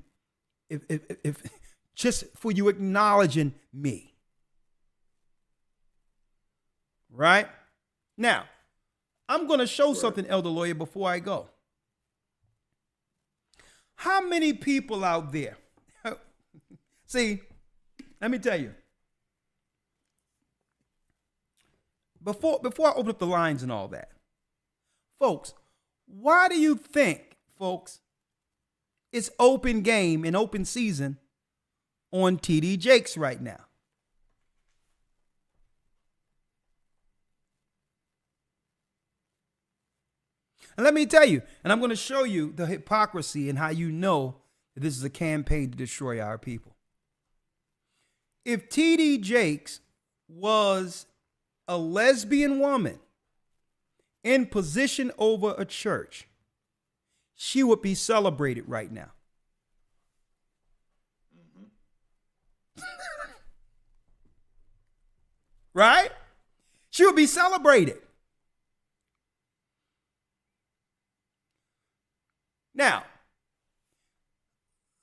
if just for you acknowledging me. Right? Now, I'm going to show something, Elder Lawyer, before I go. How many people out there? See, let me tell you. Before I open up the lines and all that, folks, why do you think, folks, it's open game and open season on TD Jakes right now? And let me tell you, and I'm going to show you the hypocrisy and how you know that this is a campaign to destroy our people. If TD Jakes was a lesbian woman in position over a church, she would be celebrated right now. Right? She would be celebrated. Now,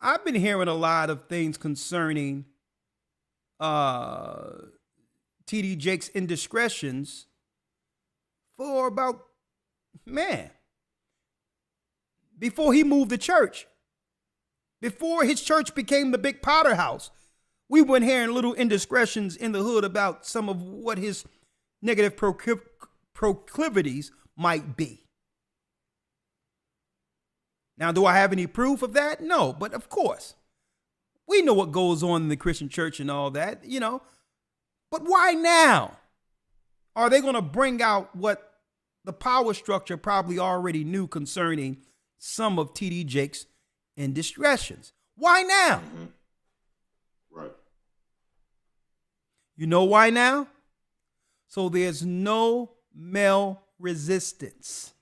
I've been hearing a lot of things concerning TD Jakes' indiscretions for about, before he moved the church. Before his church became the big Potter house, we were hearing little indiscretions in the hood about some of what his negative proclivities might be. Now, do I have any proof of that? No, but of course, we know what goes on in the Christian church and all that, you know. But why now? Are they going to bring out what the power structure probably already knew concerning some of TD Jakes' indiscretions? Why now? You know why now? So there's no male resistance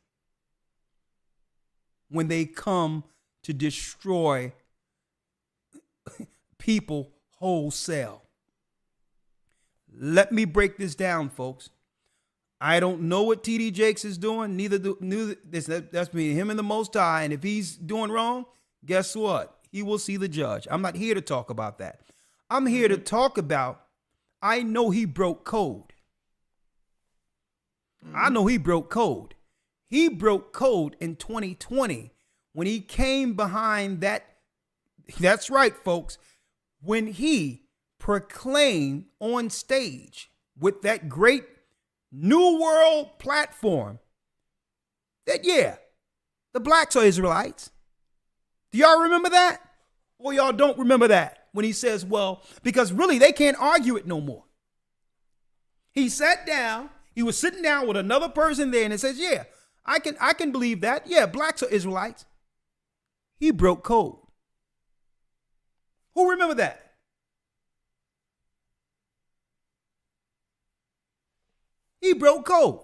when they come to destroy people wholesale. Let me break this down, folks. I don't know what TD Jakes is doing. That's between him and the Most High. And if he's doing wrong, guess what? He will see the judge. I'm not here to talk about that. I'm here to talk about, I know he broke code. I know he broke code. He broke code in 2020 when he came behind that. That's right, folks. When he proclaimed on stage with that great New World platform that, yeah, the blacks are Israelites. Do y'all remember that? Or y'all don't remember that? When he says, well, because really they can't argue it no more. He sat down, he was sitting down with another person there and it says, yeah, I can believe that. Yeah, blacks are Israelites. He broke code. Who remember that? He broke code.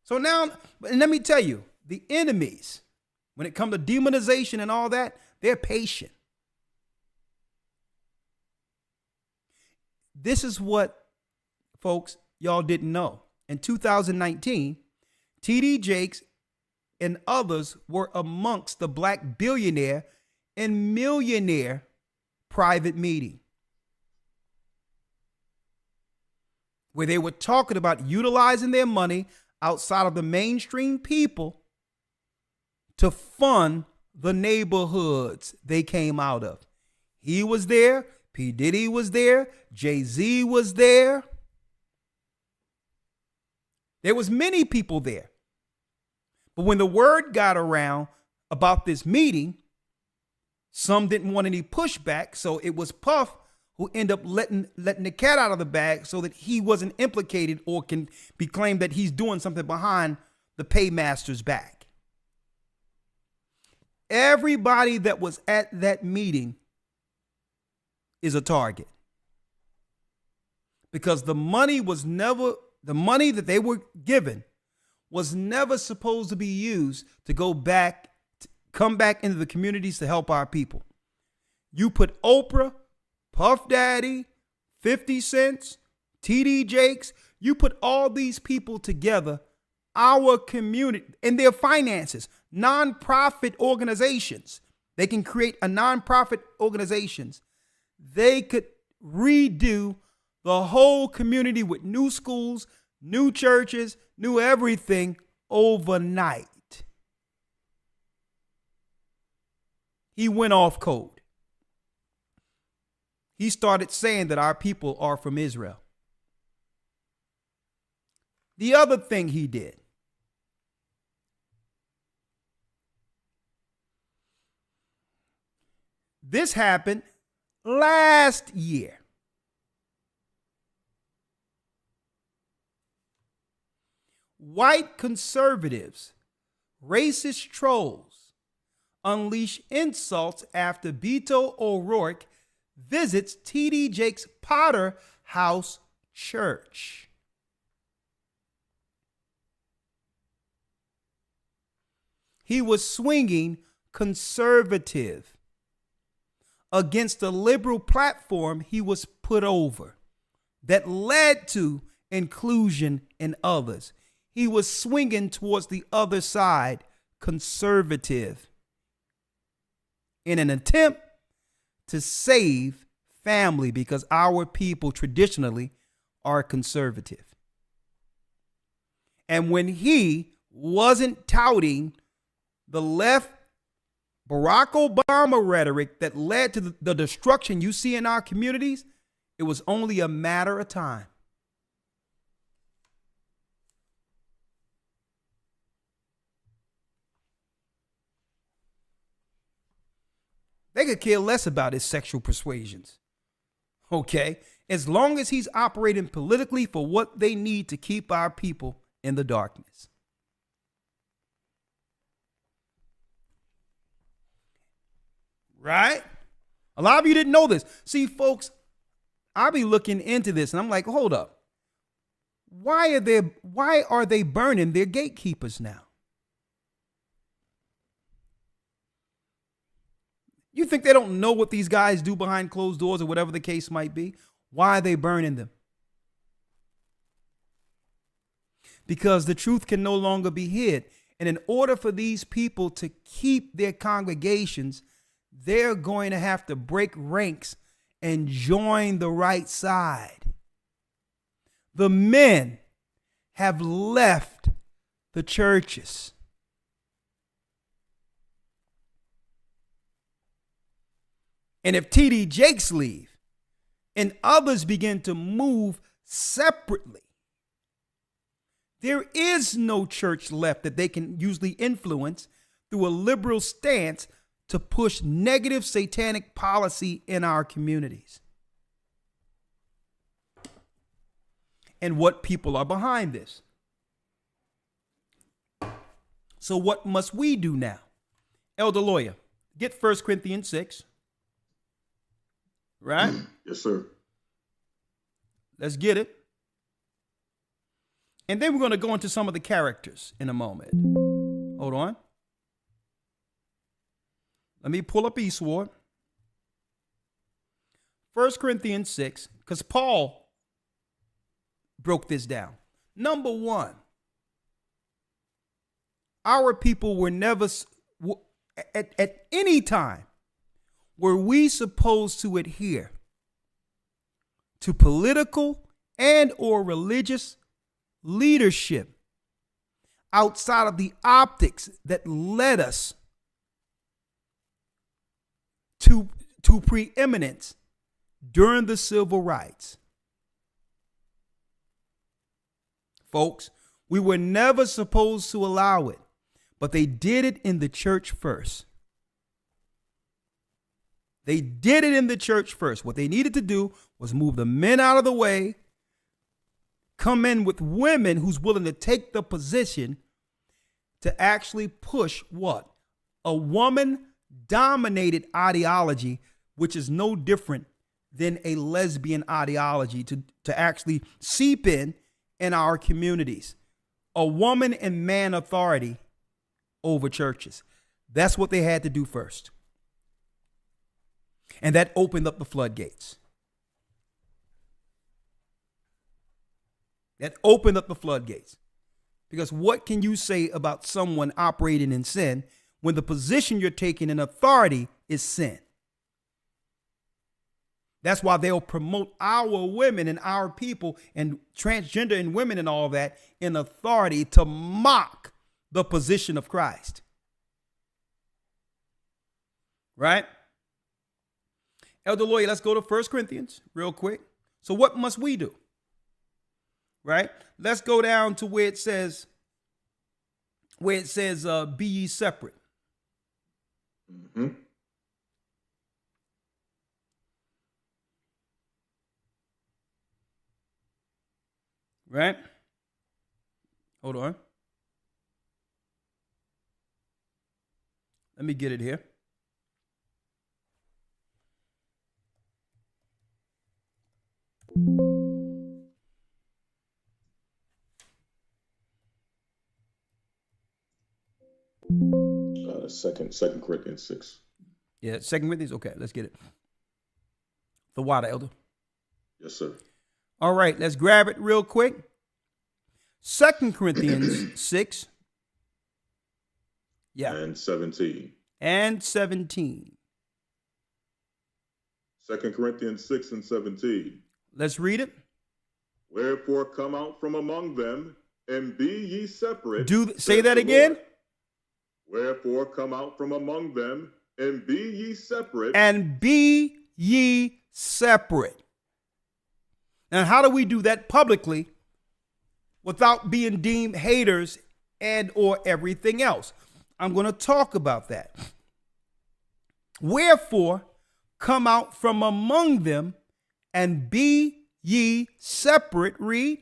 So now, and let me tell you, the enemies, when it comes to demonization and all that, they're patient. This is what, folks, y'all didn't know. In 2019, TD Jakes and others were amongst the black billionaire and millionaire private meeting, where they were talking about utilizing their money outside of the mainstream people to fund the neighborhoods they came out of. He was there. P. Diddy was there. Jay-Z was there. There was many people there. But when the word got around about this meeting, some didn't want any pushback. So it was Puff who ended up letting the cat out of the bag so that he wasn't implicated or can be claimed that he's doing something behind the paymaster's back. Everybody that was at that meeting is a target, because the money that they were given was never supposed to be used to come back into the communities to help our people. You put Oprah, Puff Daddy, 50 Cent, TD Jakes, you put all these people together, our community, and their finances, nonprofit organizations. They can create a nonprofit organizations. They could redo the whole community with new schools, new churches, new everything overnight. He went off code. He started saying that our people are from Israel. The other thing he did, this happened last year. White conservatives, racist trolls, unleash insults after Beto O'Rourke visits TD Jakes' Potter House Church. He was swinging conservative against the liberal platform he was put over that led to inclusion in others. He was swinging towards the other side, conservative, in an attempt to save family, because our people traditionally are conservative. And when he wasn't touting the left Barack Obama rhetoric that led to the destruction you see in our communities, it was only a matter of time. They could care less about his sexual persuasions. Okay? As long as he's operating politically for what they need to keep our people in the darkness. Right? A lot of you didn't know this. See, folks, I'll be looking into this and I'm like, hold up. Why are they burning their gatekeepers now? You think they don't know what these guys do behind closed doors or whatever the case might be? Why are they burning them? Because the truth can no longer be hid. And in order for these people to keep their congregations, they're going to have to break ranks and join the right side. The men have left the churches. And if T.D. Jakes leave and others begin to move separately, there is no church left that they can usually influence through a liberal stance to push negative satanic policy in our communities. And what people are behind this. So what must we do now? Elder Lawyer, get 1 Corinthians 6. Right? Yes, sir. Let's get it. And then we're going to go into some of the characters in a moment. Hold on. Let me pull up Eastward. 1 Corinthians 6, because Paul broke this down. Number one, our people were never, at any time, were we supposed to adhere to political and or religious leadership outside of the optics that led us to preeminence during the civil rights? Folks, we were never supposed to allow it, but they did it in the church first. They did it in the church first. What they needed to do was move the men out of the way, come in with women who's willing to take the position to actually push what? A woman-dominated ideology, which is no different than a lesbian ideology, to actually seep in our communities. A woman and man authority over churches. That's what they had to do first. And that opened up the floodgates. That opened up the floodgates. Because what can you say about someone operating in sin when the position you're taking in authority is sin? That's why they'll promote our women and our people and transgender and women and all that in authority to mock the position of Christ. Right? Elder Lawyer, let's go to 1 Corinthians real quick. So what must we do? Right? Let's go down to where it says, be ye separate. Mm-hmm. Right? Hold on. Let me get it here. Second Corinthians 6. Yeah, 2 Corinthians. Okay, let's get it. The water, Elder. Yes, sir. All right, let's grab it real quick. 2 Corinthians 6. Yeah. And 17. And 17. 2 Corinthians 6 and 17. Let's read it. Wherefore come out from among them, and be ye separate. Say that again. Wherefore come out from among them, and be ye separate. And be ye separate. And how do we do that publicly without being deemed haters and or everything else? I'm going to talk about that. Wherefore come out from among them, and be ye separate. Read.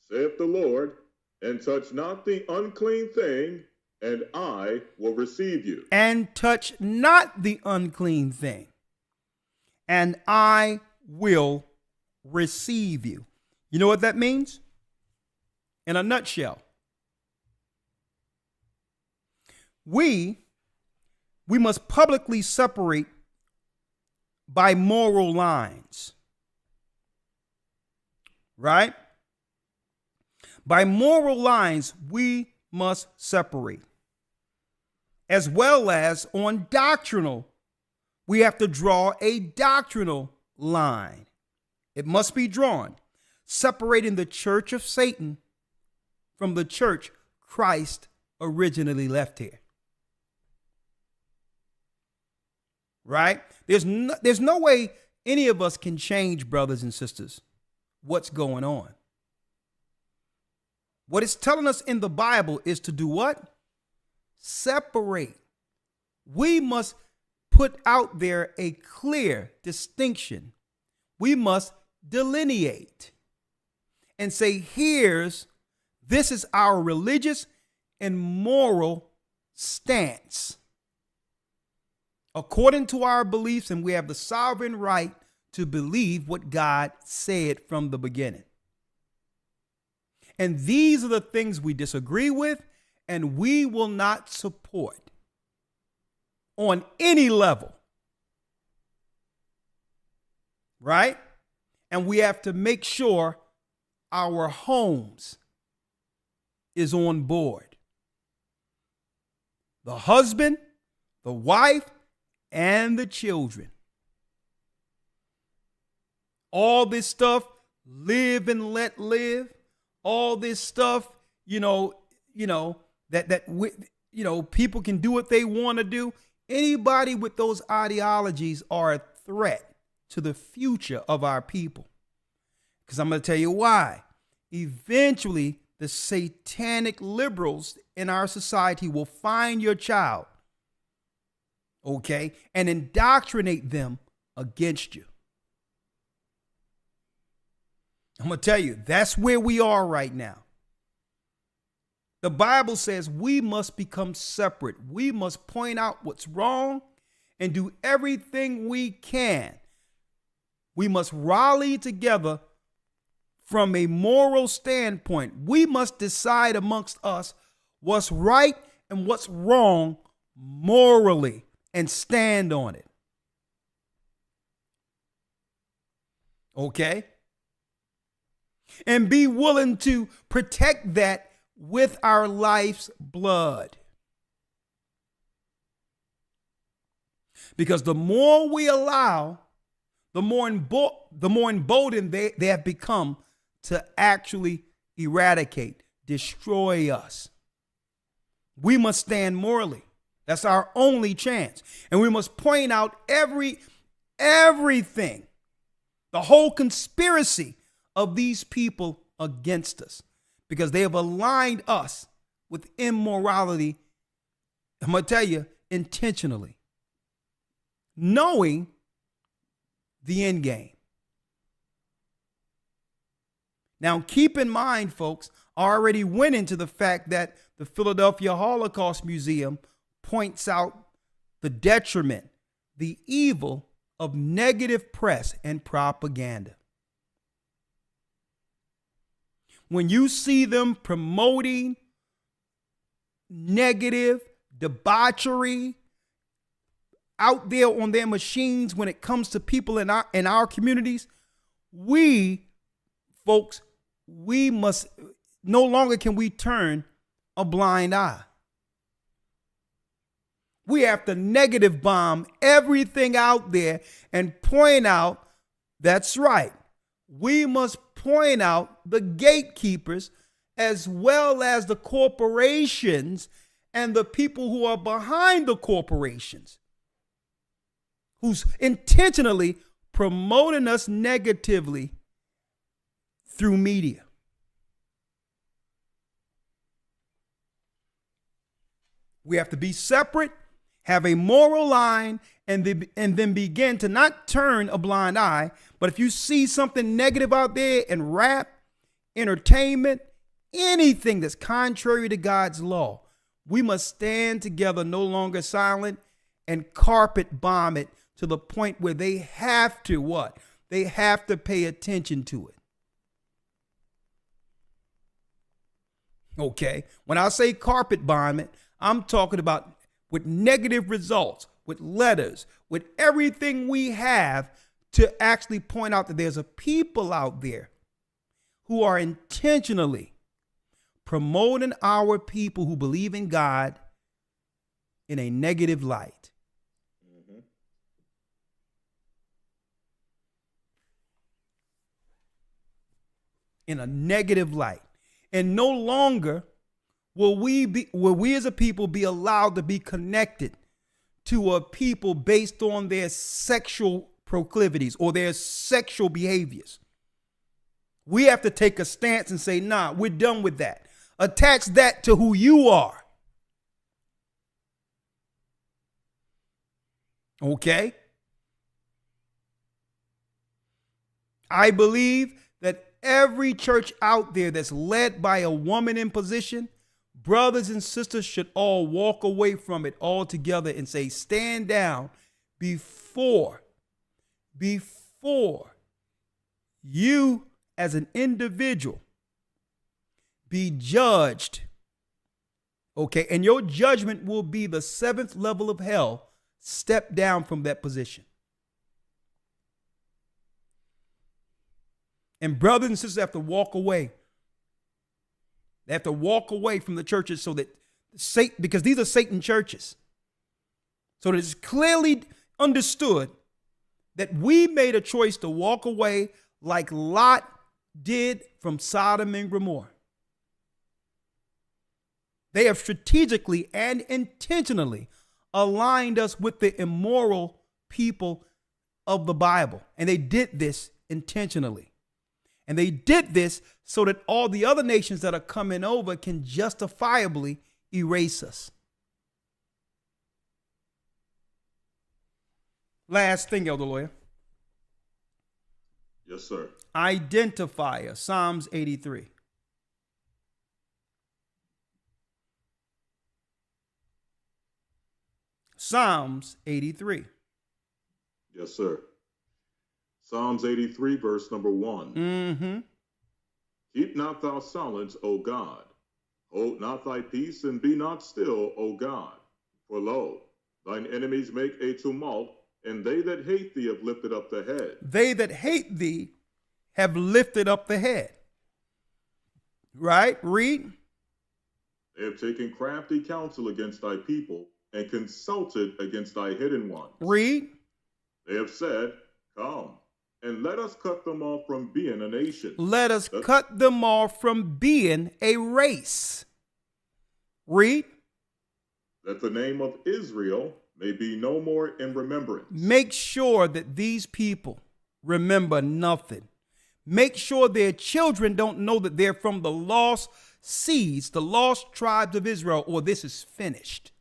Saith the Lord, and touch not the unclean thing, and I will receive you. And touch not the unclean thing, and I will receive you. You know what that means? In a nutshell, we must publicly separate by moral lines. Right? By moral lines, we must separate. As well as on doctrinal, we have to draw a doctrinal line. It must be drawn, separating the church of Satan from the church Christ originally left here. Right? There's no way any of us can change, brothers and sisters, what's going on. What it's telling us in the Bible is to do what? Separate. We must put out there a clear distinction. We must delineate and say, this is our religious and moral stance. According to our beliefs, and we have the sovereign right to believe what God said from the beginning. And these are the things we disagree with and we will not support on any level. Right? And we have to make sure our homes is on board. The husband, the wife, and the children. All this stuff, live and let live. All this stuff, that people can do what they want to do. Anybody with those ideologies are a threat to the future of our people. Because I'm going to tell you why. Eventually, the satanic liberals in our society will find your child, okay, and indoctrinate them against you. I'm going to tell you, that's where we are right now. The Bible says we must become separate. We must point out what's wrong and do everything we can. We must rally together from a moral standpoint. We must decide amongst us what's right and what's wrong morally and stand on it. Okay? And be willing to protect that with our life's blood. Because the more we allow, the more emboldened they have become to actually eradicate, destroy us. We must stand morally. That's our only chance. And we must point out everything, the whole conspiracy of these people against us, because they have aligned us with immorality. I'm going to tell you, intentionally, knowing the end game. Now, keep in mind, folks, I already went into the fact that the Philadelphia Holocaust Museum points out the detriment, the evil of negative press and propaganda. When you see them promoting negative debauchery out there on their machines when it comes to people in our communities, we must no longer can we turn a blind eye. We have to negative bomb everything out there and point out, that's right. We must point out the gatekeepers as well as the corporations and the people who are behind the corporations, who's intentionally promoting us negatively through media. We have to be separate, have a moral line, and then begin to not turn a blind eye. But if you see something negative out there in rap, entertainment, anything that's contrary to God's law, we must stand together, no longer silent, and carpet bomb it to the point where they have to what? they have to pay attention to it. Okay, when I say carpet bombing, I'm talking about with negative results, with letters, with everything we have to actually point out that there's a people out there who are intentionally promoting our people who believe in God in a negative light. In a negative light. And no longer will we as a people be allowed to be connected to a people based on their sexual proclivities or their sexual behaviors. We have to take a stance and say, nah, we're done with that. Attach that to who you are. Okay? I believe that every church out there that's led by a woman in position, brothers and sisters should all walk away from it altogether and say, stand down before you as an individual be judged. Okay, and your judgment will be the 7th level of hell. Step down from that position. And brothers and sisters have to walk away. They have to walk away from the churches so that Satan, because these are Satan churches. So that it's clearly understood that we made a choice to walk away like Lot did from Sodom and Gomorrah. They have strategically and intentionally aligned us with the immoral people of the Bible. And they did this intentionally. And they did this so that all the other nations that are coming over can justifiably erase us. Last thing, Elder Lawyer. Yes, sir. Identifier, Psalms 83. Psalms 83. Yes, sir. Psalms 83, verse number 1. Mm-hmm. Keep not thou silence, O God. Hold not thy peace, and be not still, O God. For lo, thine enemies make a tumult, and they that hate thee have lifted up the head. They that hate thee have lifted up the head. Right? Read. They have taken crafty counsel against thy people, and consulted against thy hidden ones. Read. They have said, come, and let us cut them off from being a nation. Let us cut them off from being a race. Read. That the name of Israel may be no more in remembrance. Make sure that these people remember nothing. Make sure their children don't know that they're from the lost seeds, the lost tribes of Israel, or this is finished.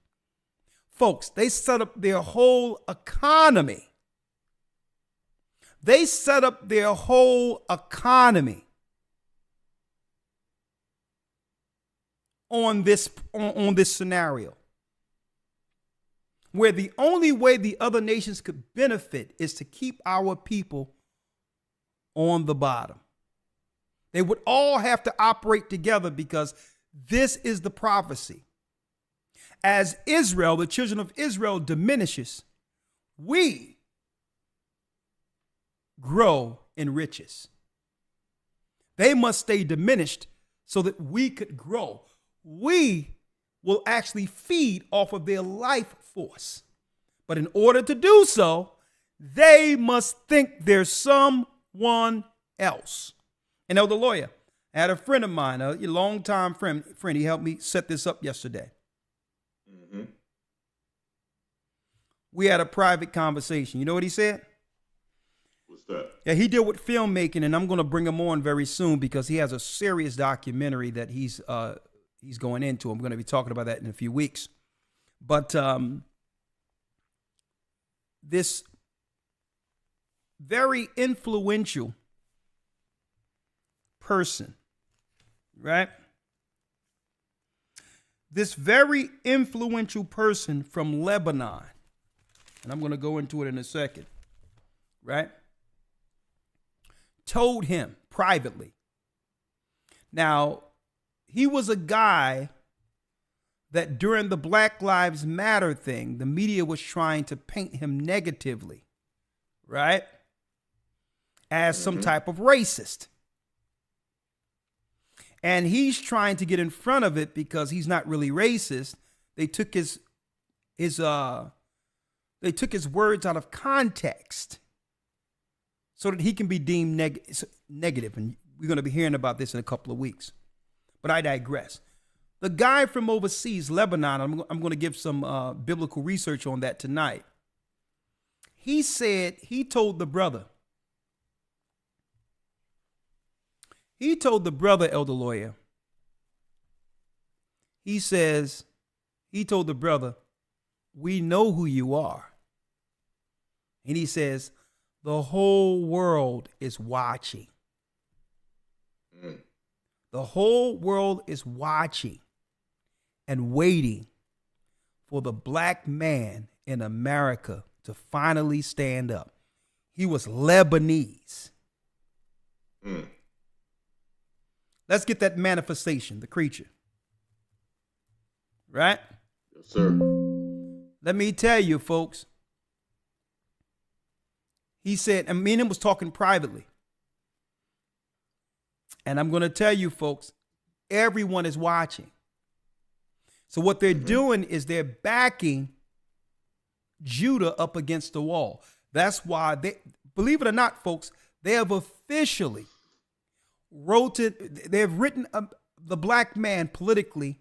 Folks, they set up their whole economy. They set up their whole economy on this scenario, where the only way the other nations could benefit is to keep our people on the bottom. They would all have to operate together because this is the prophecy. As Israel, the children of Israel, diminishes, we grow in riches. They must stay diminished so that we could grow. We will actually feed off of their life force. But in order to do so, they must think there's someone else. And Elder Lawyer, I had a friend of mine, a longtime friend, he helped me set this up yesterday. Mm-hmm. We had a private conversation. You know what he said? What's that? Yeah, he dealt with filmmaking, and I'm going to bring him on very soon because he has a serious documentary that he's going into. I'm going to be talking about that in a few weeks. But this very influential person, right? This very influential person from Lebanon, and I'm going to go into it in a second, right? told him privately. Now, he was a guy that during the Black Lives Matter thing, the media was trying to paint him negatively, right? As some type of racist. And he's trying to get in front of it because he's not really racist. They took his words out of context so that he can be deemed negative. And we're going to be hearing about this in a couple of weeks. But I digress. The guy from overseas, Lebanon, I'm going to give some biblical research on that tonight. He said, he told the brother, Elder Lawyer, he told the brother, we know who you are. And he says, the whole world is watching. The whole world is watching and waiting for the black man in America to finally stand up. He was Lebanese. Let's get that manifestation, the creature. Right? Yes, sir. Let me tell you, folks. He said, and me and him was talking privately. And I'm going to tell you, folks, everyone is watching. So what they're doing is they're backing Judah up against the wall. That's why they, believe it or not, folks, they have officially they've written the black man politically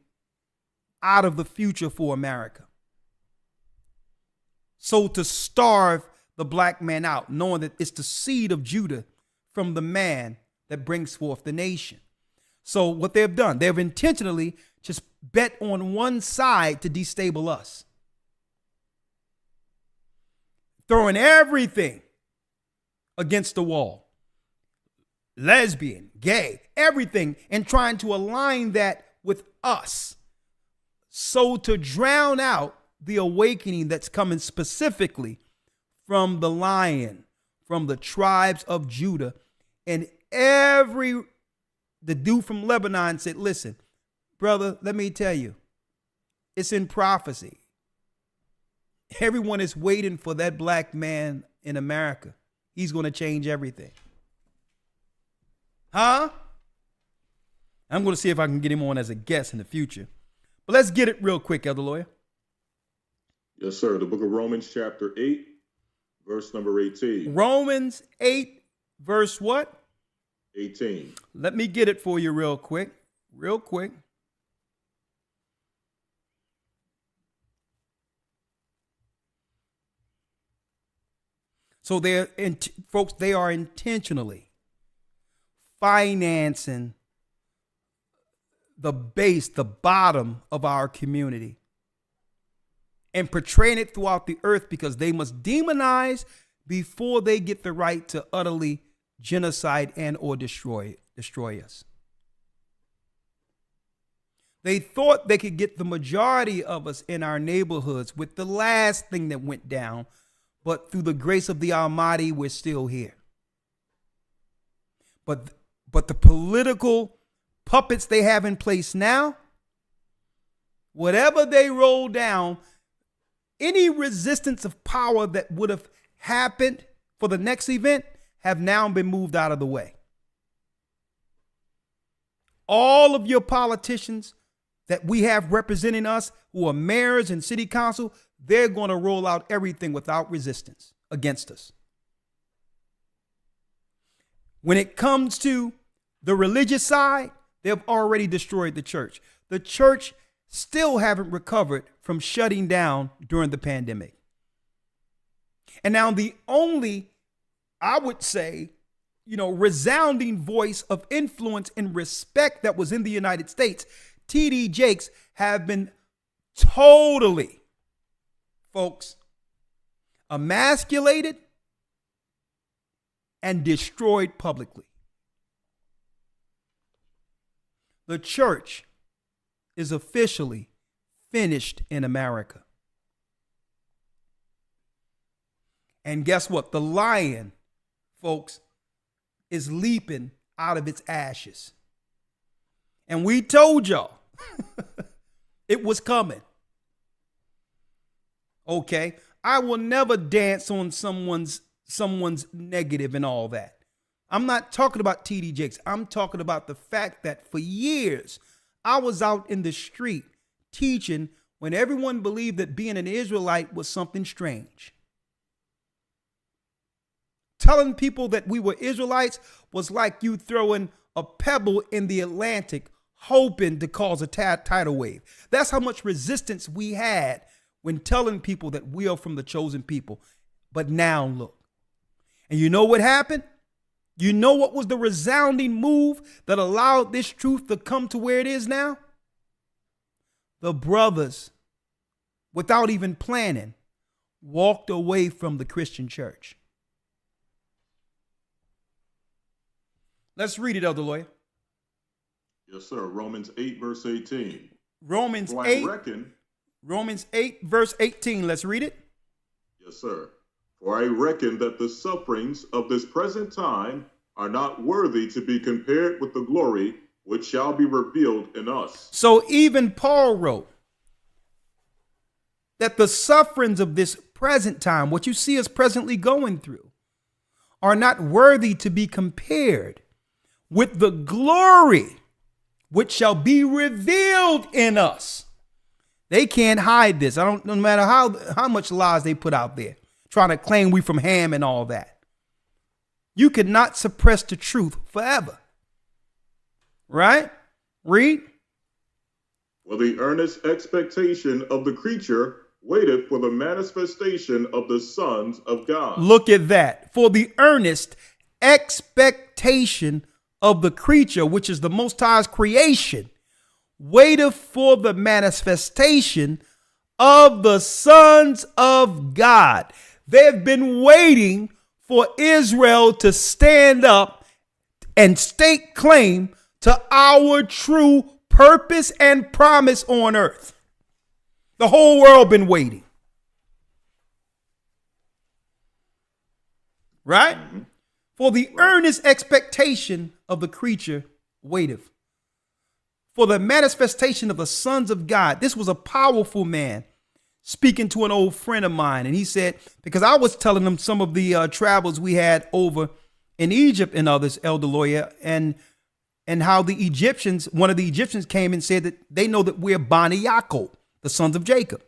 out of the future for America. So to starve the black man out, knowing that it's the seed of Judah from the man that brings forth the nation. So what they've done, they've intentionally just bet on one side to destabilize us. Throwing everything against the wall. Lesbian, gay, everything, and trying to align that with us. So to drown out the awakening that's coming specifically from the lion, from the tribes of Judah. And the dude from Lebanon said, listen, brother, let me tell you, it's in prophecy. Everyone is waiting for that black man in America. He's going to change everything. Huh? I'm going to see if I can get him on as a guest in the future. But let's get it real quick, Elder Lawyer. Yes, sir. The book of Romans, chapter 8, verse number 18. Romans 8, verse what? 18. Let me get it for you real quick. Real quick. So folks, they are intentionally financing the base, the bottom of our community, and portraying it throughout the earth because they must demonize before they get the right to utterly genocide and or destroy us. They thought they could get the majority of us in our neighborhoods with the last thing that went down, but through the grace of the Almighty, we're still here. But the political puppets they have in place now, whatever they roll down, any resistance of power that would have happened for the next event have now been moved out of the way. All of your politicians that we have representing us, who are mayors and city council, they're going to roll out everything without resistance against us. When it comes to the religious side, they've already destroyed the church. The church still haven't recovered from shutting down during the pandemic. And now the only, I would say, resounding voice of influence and respect that was in the United States, T.D. Jakes, have been totally, folks, emasculated and destroyed publicly. The church is officially finished in America. And guess what? The lion, folks, is leaping out of its ashes. And we told y'all it was coming. Okay? I will never dance on someone's negative and all that. I'm not talking about TD Jakes. I'm talking about the fact that for years I was out in the street teaching when everyone believed that being an Israelite was something strange. Telling people that we were Israelites was like you throwing a pebble in the Atlantic hoping to cause a tidal wave. That's how much resistance we had when telling people that we are from the chosen people. But now look. And you know what happened? You know what was the resounding move that allowed this truth to come to where it is now? The brothers, without even planning, walked away from the Christian church. Let's read it, Elder Lawyer. Yes, sir. Romans 8, verse 18. Romans For 8, I reckon, Romans 8, verse 18. Let's read it. yes, sir. For I reckon that the sufferings of this present time are not worthy to be compared with the glory which shall be revealed in us. So even Paul wrote that the sufferings of this present time, what you see us presently going through, are not worthy to be compared with the glory which shall be revealed in us. They can't hide this. No matter how much lies they put out there, trying to claim we from Ham and all that. You cannot suppress the truth forever. Right? Read. For the earnest expectation of the creature waiteth for the manifestation of the sons of God. Look at that. For the earnest expectation of the creature, which is the Most High's creation, waiteth for the manifestation of the sons of God. They've been waiting for Israel to stand up and stake claim to our true purpose and promise on earth. The whole world been waiting. Right? Mm-hmm. For the earnest expectation of the creature waiteth for the manifestation of the sons of God. This was a powerful man speaking to an old friend of mine. And he said, because I was telling him some of the travels we had over in Egypt and others, Elder Lawyer, and how the Egyptians, one of the Egyptians came and said that they know that we're Bani Yaakov, the sons of Jacob.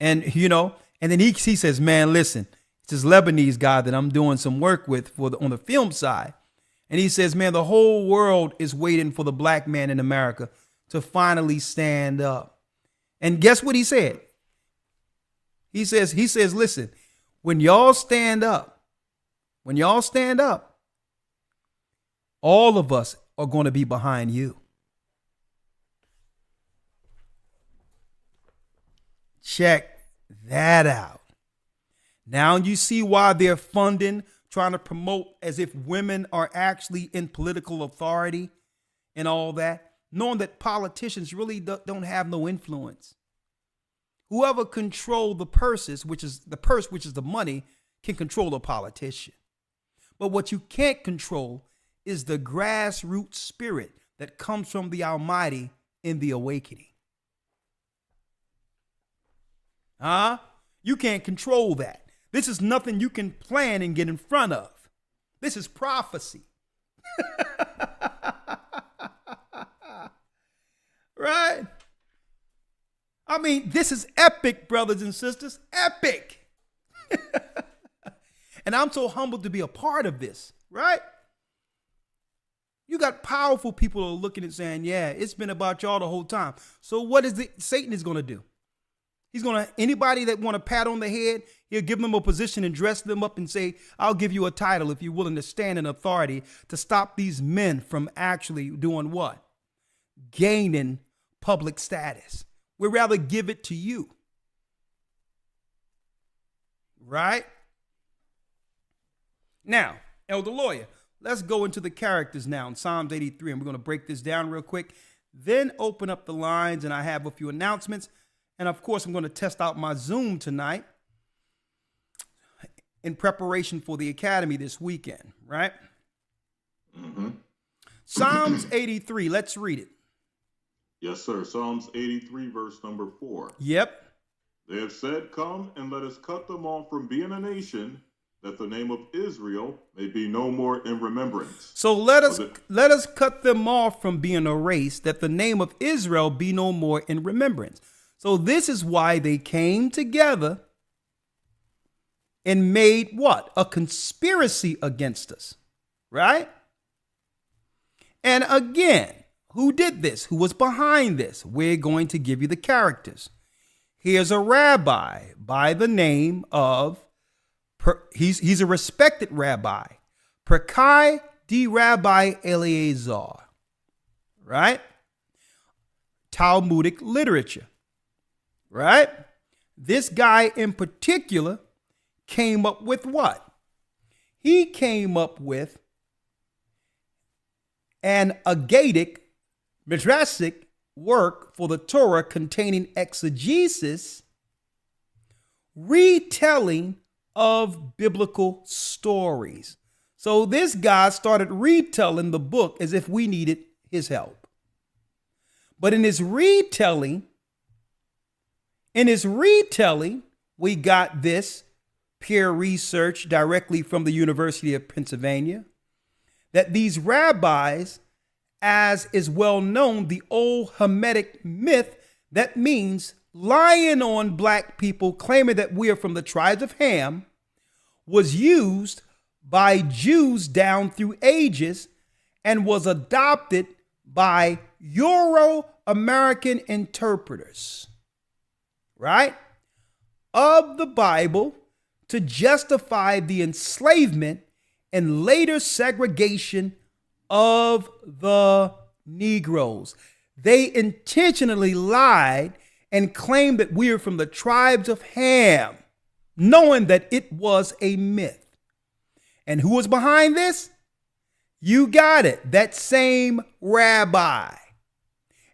And, you know, and then he says, man, listen, it's this Lebanese guy that I'm doing some work with on the film side. And he says, man, the whole world is waiting for the black man in America to finally stand up. And guess what he said? He says, listen, when y'all stand up, all of us are going to be behind you. Check that out. Now you see why they're funding, trying to promote as if women are actually in political authority and all that, knowing that politicians really don't have no influence. Whoever control the purses, which is the money, can control a politician. But what you can't control is the grassroots spirit that comes from the Almighty in the awakening. You can't control that. This is nothing you can plan and get in front of. This is prophecy. Right? I mean, this is epic, brothers and sisters. Epic. And I'm so humbled to be a part of this, right? You got powerful people who are looking and saying, yeah, it's been about y'all the whole time. So what is Satan is going to do? He's going to, anybody that want to pat on the head, he'll give them a position and dress them up and say, I'll give you a title if you're willing to stand in authority to stop these men from actually doing what? Gaining public status. We'd rather give it to you. Right? Now, Elder Lawyer, let's go into the characters now in Psalms 83, and we're going to break this down real quick, then open up the lines, and I have a few announcements. And of course, I'm going to test out my Zoom tonight. in preparation for the academy this weekend, right? Mm-hmm. Psalms 83, let's read it. Yes, sir. Psalms 83, verse number 4. Yep. They have said, "Come and let us cut them off from being a nation, that the name of Israel may be no more in remembrance." So let us cut them off from being a race, that the name of Israel be no more in remembrance. So this is why they came together and made what? A conspiracy against us, right? And again, who did this? Who was behind this? We're going to give you the characters. Here's a rabbi by the name of, he's a respected rabbi, Perkai di Rabbi Eleazar, right? Talmudic literature, right? This guy in particular came up with what? He came up with an agadic, midrashic work for the Torah containing exegesis, retelling of biblical stories. So this guy started retelling the book as if we needed his help. But in his retelling, we got this peer research directly from the University of Pennsylvania, that these rabbis, as is well known, the old Hamitic myth that means lying on black people, claiming that we are from the tribes of Ham, was used by Jews down through ages and was adopted by Euro-American interpreters, right, of the Bible to justify the enslavement and later segregation of the Negroes. They intentionally lied and claimed that we are from the tribes of Ham, knowing that it was a myth. And who was behind this? You got it, that same rabbi.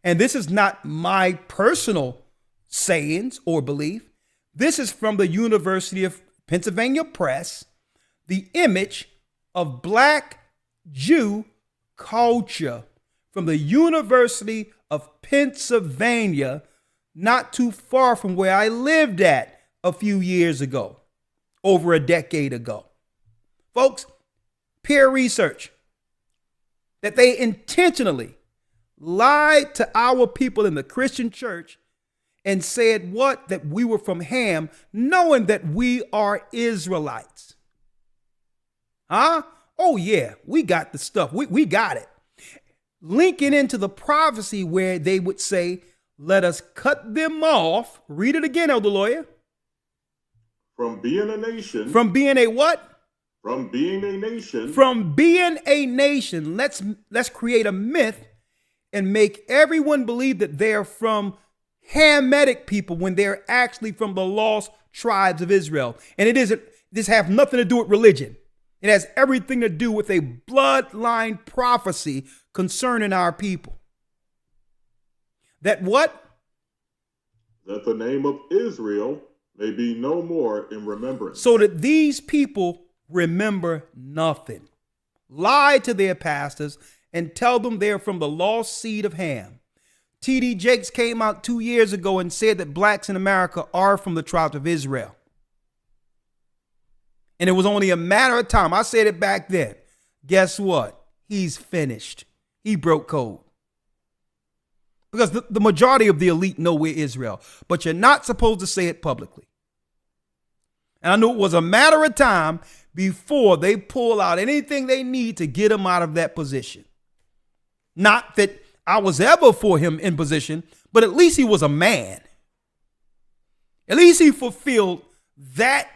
And this is not my personal sayings or belief. This is from the University of Pennsylvania Press, the image of Black Jew culture from the University of Pennsylvania, not too far from where I lived at a few years ago, over a decade ago. Folks, peer research that they intentionally lied to our people in the Christian church and said what? That we were from Ham, knowing that we are Israelites. Huh? Oh yeah, we got the stuff. We got it. Linking into the prophecy where they would say, let us cut them off. Read it again, Elder Lawyer. From being a nation. From being a what? From being a nation. From being a nation. Let's create a myth and make everyone believe that they're from Hamitic people when they're actually from the lost tribes of Israel. And this have nothing to do with religion. It has everything to do with a bloodline prophecy concerning our people. That what? That the name of Israel may be no more in remembrance. So that these people remember nothing. Lie to their pastors and tell them they're from the lost seed of Ham. T.D. Jakes came out 2 years ago and said that blacks in America are from the tribes of Israel. And it was only a matter of time. I said it back then. Guess what? He's finished. He broke code. Because the majority of the elite know we're Israel. But you're not supposed to say it publicly. And I knew it was a matter of time before they pull out anything they need to get him out of that position. Not that I was ever for him in position, but at least he was a man. At least he fulfilled that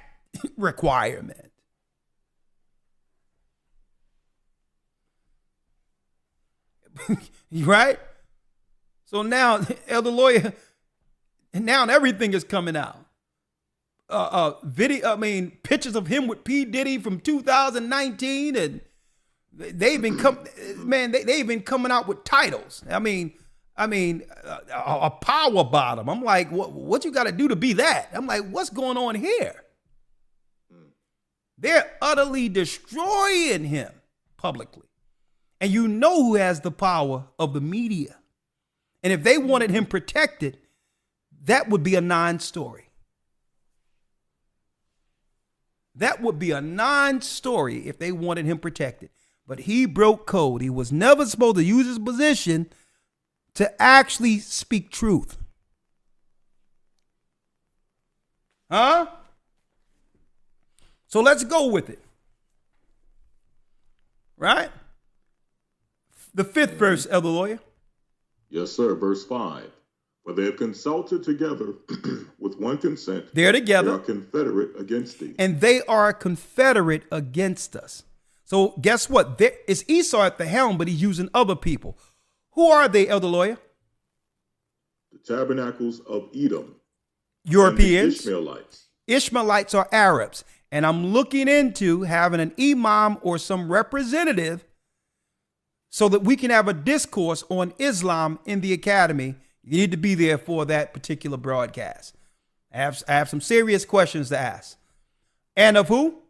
requirement. Right? So now, Elder Lawyer, now everything is coming out. Pictures of him with P. Diddy from 2019, and they've been coming out with titles. I mean, a power bottom. I'm like, what you got to do to be that? I'm like, what's going on here? They're utterly destroying him publicly. And you know who has the power of the media. And if they wanted him protected, that would be a non-story. That would be a non-story if they wanted him protected. But he broke code. He was never supposed to use his position to actually speak truth. Huh? So let's go with it. Right? The 5th verse, Elder Lawyer. Yes, sir. Verse 5. For they have consulted together with one consent. They're together. They are confederate against thee. And they are confederate against us. So guess what? It's Esau at the helm, but he's using other people. Who are they, Elder Lawyer? The tabernacles of Edom. Europeans. And the Ishmaelites. Ishmaelites are Arabs. And I'm looking into having an imam or some representative so that we can have a discourse on Islam in the academy. You need to be there for that particular broadcast. I have some serious questions to ask. And of who?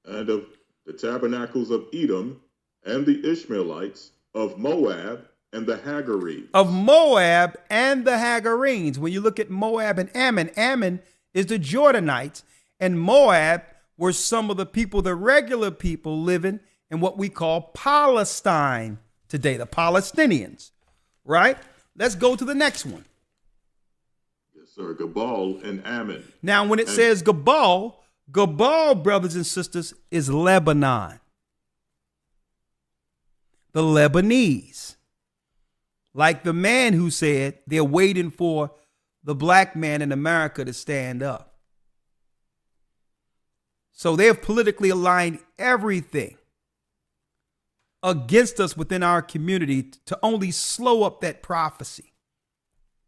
And of the tabernacles of Edom and the Ishmaelites, of Moab and the Hagarenes. Of Moab and the Hagarenes. When you look at Moab and Ammon, Ammon is the Jordanites, and Moab were some of the people, the regular people living in what we call Palestine today, the Palestinians, right? Let's go to the next one. Yes, sir. Gabal and Ammon. Now, when it says Gabal, brothers and sisters, is Lebanon. The Lebanese. Like the man who said they're waiting for the black man in America to stand up. So they have politically aligned everything against us within our community to only slow up that prophecy,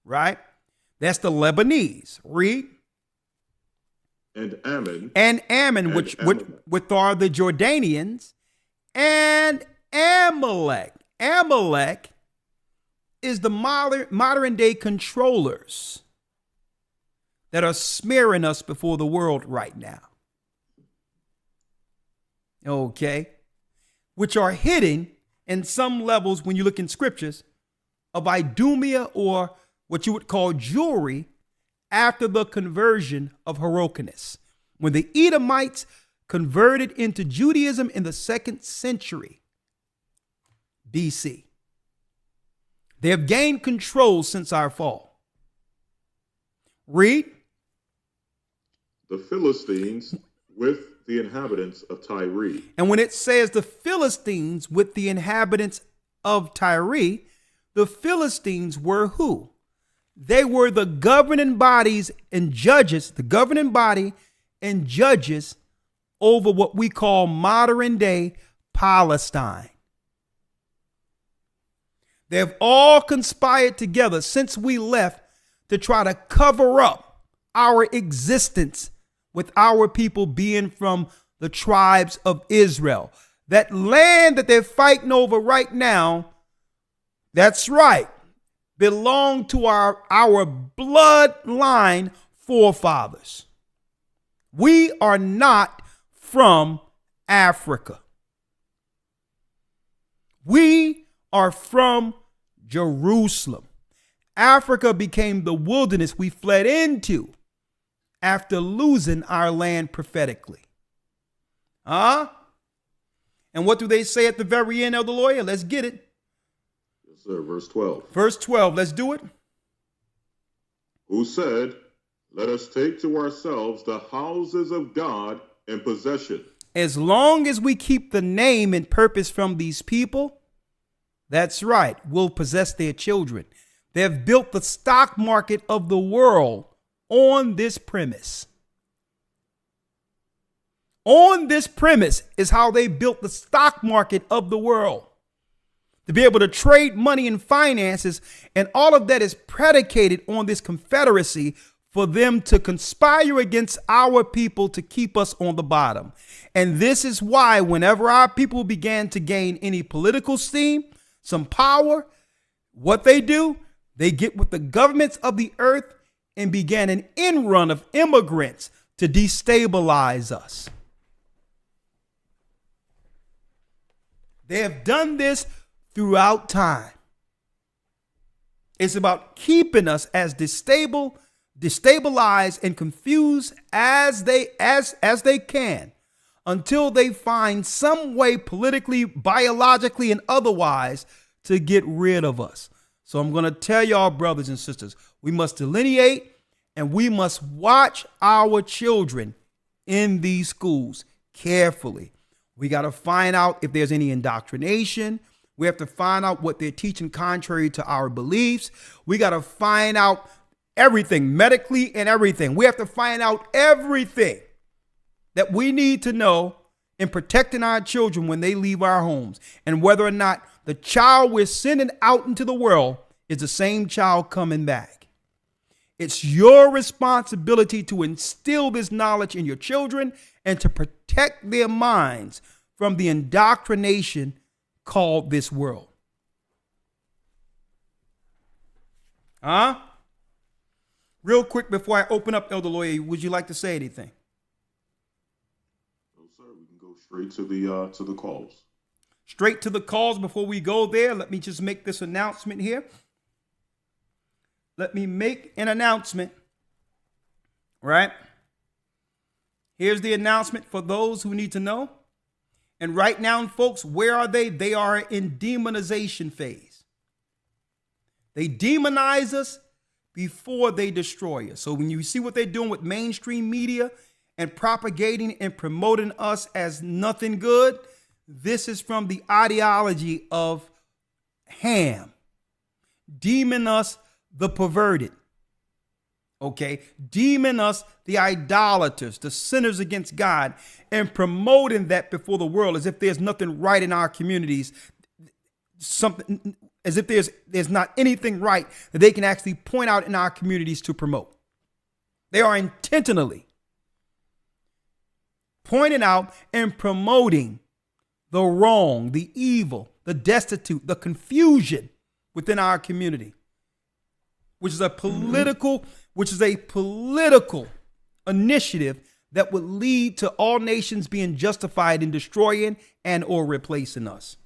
right? That's the Lebanese. Read. And Ammon. And Ammon, which are the Jordanians, and Amalek. Amalek is the modern day controllers that are smearing us before the world right now. Okay. Which are hidden in some levels when you look in scriptures of Idumea, or what you would call Jewry, after the conversion of Hyrcanus. When the Edomites converted into Judaism in the 2nd century BC. They have gained control since our fall. Read. The Philistines with the inhabitants of Tyre. And when it says the Philistines with the inhabitants of Tyre, the Philistines were who? They were the governing bodies and judges, the governing body and judges over what we call modern day Palestine. They have all conspired together since we left to try to cover up our existence with our people being from the tribes of Israel. That land that they're fighting over right now, that's right, belonged to our bloodline forefathers. We are not from Africa. We are from Jerusalem. Africa became the wilderness we fled into after losing our land prophetically. And what do they say at the very end, Elder Lawyer? Let's get it. Yes, sir. Verse 12. Verse 12. Let's do it. Who said, let us take to ourselves the houses of God in possession. As long as we keep the name and purpose from these people, that's right, we'll possess their children. They've built the stock market of the world on this premise. On this premise is how they built the stock market of the world. To be able to trade money and finances, and all of that is predicated on this confederacy for them to conspire against our people to keep us on the bottom. And this is why whenever our people began to gain any political steam, some power, what they do, they get with the governments of the earth and began an end run of immigrants to destabilize us. They have done this throughout time. It's about keeping us as destabilized and confused as they can until they find some way politically, biologically, and otherwise to get rid of us. So I'm going to tell y'all, brothers and sisters, we must delineate and we must watch our children in these schools carefully. We got to find out if there's any indoctrination. We have to find out what they're teaching contrary to our beliefs. We got to find out everything medically and everything. We have to find out everything that we need to know in protecting our children when they leave our homes, and whether or not the child we're sending out into the world is the same child coming back. It's your responsibility to instill this knowledge in your children and to protect their minds from the indoctrination called this world. Real quick before I open up, Elder Lawyer, would you like to say anything? No, sir. We can go straight to the calls. Straight to the calls. Before we go there, let me just make this announcement here. Let me make an announcement. Right? Here's the announcement for those who need to know. And right now, folks, where are they? They are in demonization phase. They demonize us before they destroy us. So when you see what they're doing with mainstream media and propagating and promoting us as nothing good, this is from the ideology of Ham. Demon us, the perverted. Okay, demon us, the idolaters, the sinners against God, and promoting that before the world as if there's nothing right in our communities, something as if there's not anything right that they can actually point out in our communities to promote. They are intentionally pointing out and promoting the wrong, the evil, the destitute, the confusion within our community, which is a political initiative that would lead to all nations being justified in destroying and or replacing us.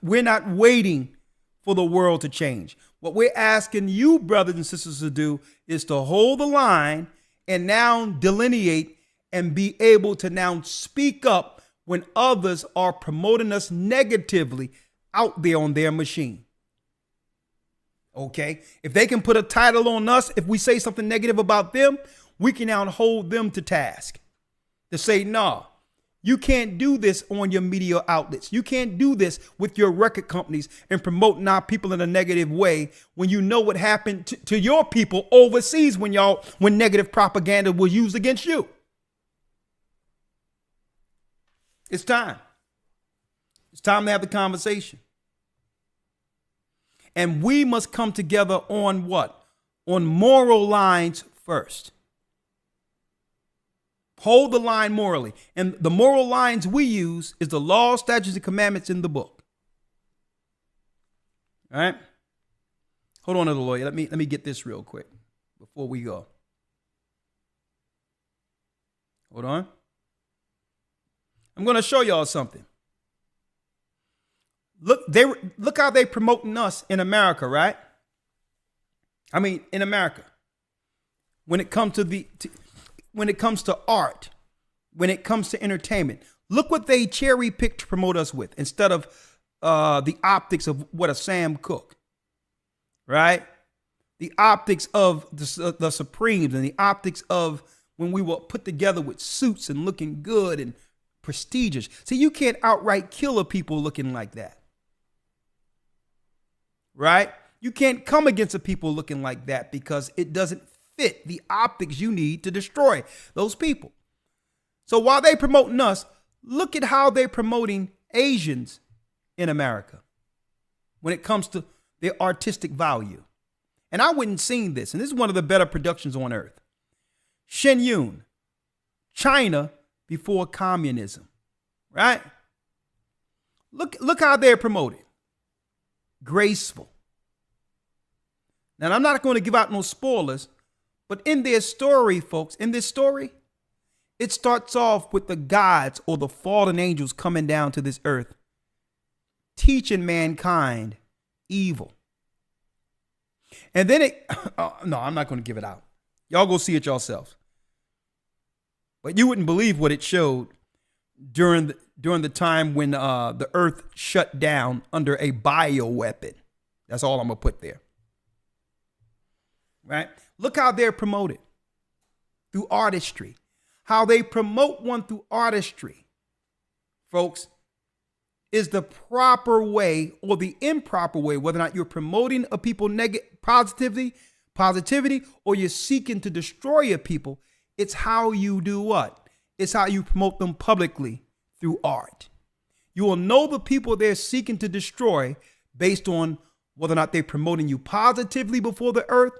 We're not waiting for the world to change. What we're asking you, brothers and sisters, to do is to hold the line and now delineate and be able to now speak up when others are promoting us negatively out there on their machine. Okay, if they can put a title on us, if we say something negative about them, we can now hold them to task to say, no, you can't do this on your media outlets. You can't do this with your record companies and promoting our people in a negative way when you know what happened to your people overseas when negative propaganda was used against you. It's time. It's time to have the conversation. And we must come together on what? On moral lines first. Hold the line morally. And the moral lines we use is the law, statutes, and commandments in the book. All right? Hold on to the lawyer. Let me get this real quick before we go. Hold on. I'm going to show y'all something. Look how they promoting us in America, right? I mean, in America, when it comes to art, when it comes to entertainment, look what they cherry pick to promote us with instead of the optics of what a Sam Cooke, right? The optics of the Supremes and the optics of when we were put together with suits and looking good and prestigious. See, you can't outright kill a people looking like that. Right? You can't come against a people looking like that because it doesn't fit the optics you need to destroy those people. So while they promoting us, look at how they're promoting Asians in America when it comes to their artistic value. And I wouldn't seen this, and this is one of the better productions on earth. Shen Yun, China before communism, right? Look how they're promoted. Graceful. Now, I'm not going to give out no spoilers, but in their story, folks, in this story, It starts off with the gods or the fallen angels coming down to this earth, teaching mankind evil. And then no, I'm not going to give it out. Y'all go see it yourselves. But you wouldn't believe what it showed during the time when the earth shut down under a bioweapon. That's all I'm going to put there. Right? Look how they're promoted through artistry. How they promote one through artistry, folks, is the proper way or the improper way, whether or not you're promoting a people positivity, or you're seeking to destroy a people. It's how you do what? It's how you promote them publicly through art. You will know the people they're seeking to destroy based on whether or not they're promoting you positively before the earth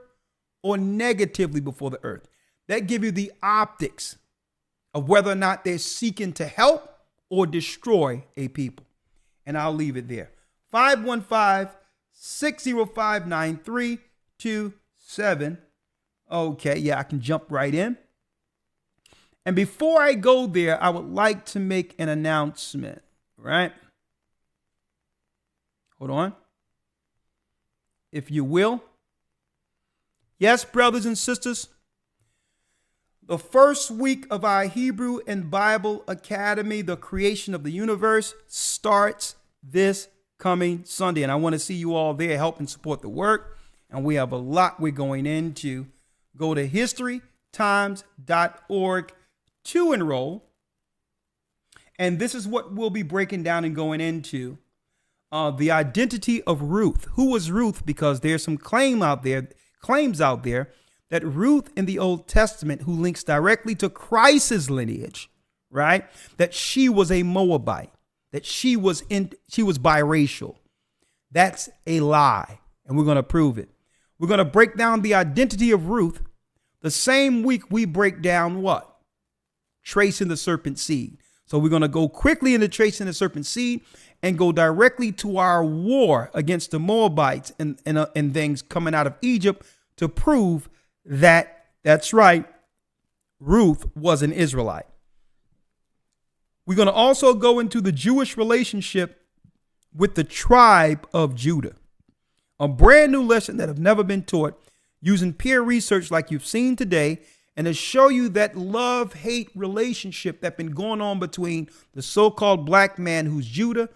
or negatively before the earth. That give you the optics of whether or not they're seeking to help or destroy a people. And I'll leave it there. 515-605-9327. Okay, yeah, I can jump right in. And before I go there, I would like to make an announcement, right? Hold on. If you will. Yes, brothers and sisters. The first week of our Hebrew and Bible Academy, the creation of the universe, starts this coming Sunday. And I want to see you all there helping support the work. And we have a lot we're going into. Go to historytimes.org to enroll. And this is what we'll be breaking down and going into. The identity of Ruth. Who was Ruth? Because there's some claims out there that Ruth in the Old Testament, who links directly to Christ's lineage, right? That she was a Moabite, that she was biracial. That's a lie, and we're going to prove it. We're going to break down the identity of Ruth the same week we break down what? Tracing the serpent seed. So we're going to go quickly into tracing the serpent seed and go directly to our war against the Moabites and things coming out of Egypt to prove that's right, Ruth was an Israelite. We're going to also go into the Jewish relationship with the tribe of Judah. A brand new lesson that have never been taught using peer research like you've seen today, and to show you that love-hate relationship that's been going on between the so-called black man who's Judah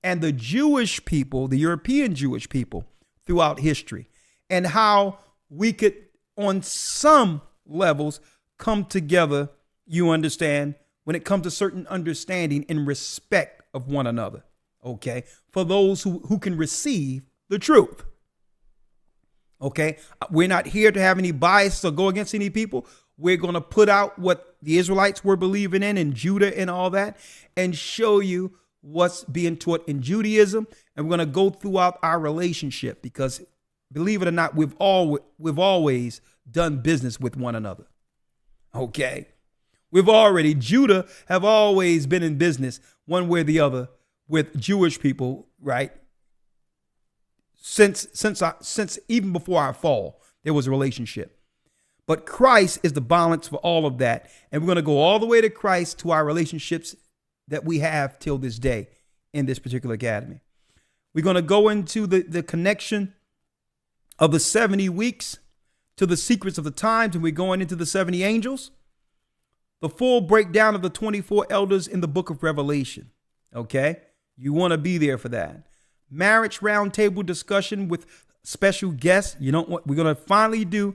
and the Jewish people, the European Jewish people throughout history, and how we could on some levels come together, you understand, when it comes to certain understanding and respect of one another, okay, for those who can receive the truth, okay? We're not here to have any bias or go against any people. We're going to put out what the Israelites were believing in and Judah and all that, and show you what's being taught in Judaism, and we're going to go throughout our relationship because, believe it or not, we've always done business with one another. Okay. Judah have always been in business one way or the other with Jewish people, right? Since even before our fall, there was a relationship. But Christ is the balance for all of that. And we're going to go all the way to Christ to our relationships that we have till this day in this particular academy. We're going to go into the connection of the 70 weeks to the secrets of the times, and we're going into the 70 angels, the full breakdown of the 24 elders in the book of Revelation. Okay? You want to be there for that. Marriage roundtable discussion with special guests. You know what? We're going to finally do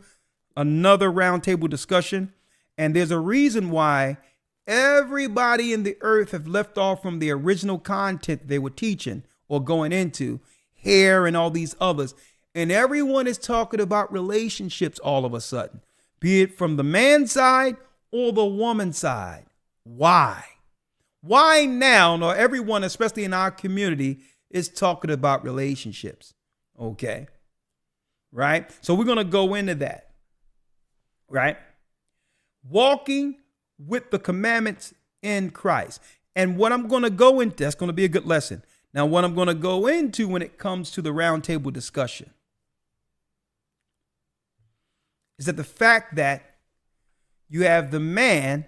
another roundtable discussion. And there's a reason why everybody in the earth have left off from the original content they were teaching or going into, hair and all these others. And everyone is talking about relationships all of a sudden, be it from the man's side or the woman's side. Why? Why now? No, everyone, especially in our community, is talking about relationships. Okay. Right? So we're going to go into that. Right? Walking with the commandments in Christ. And what I'm going to go into, that's going to be a good lesson. Now, what I'm going to go into when it comes to the roundtable discussion is that the fact that you have the man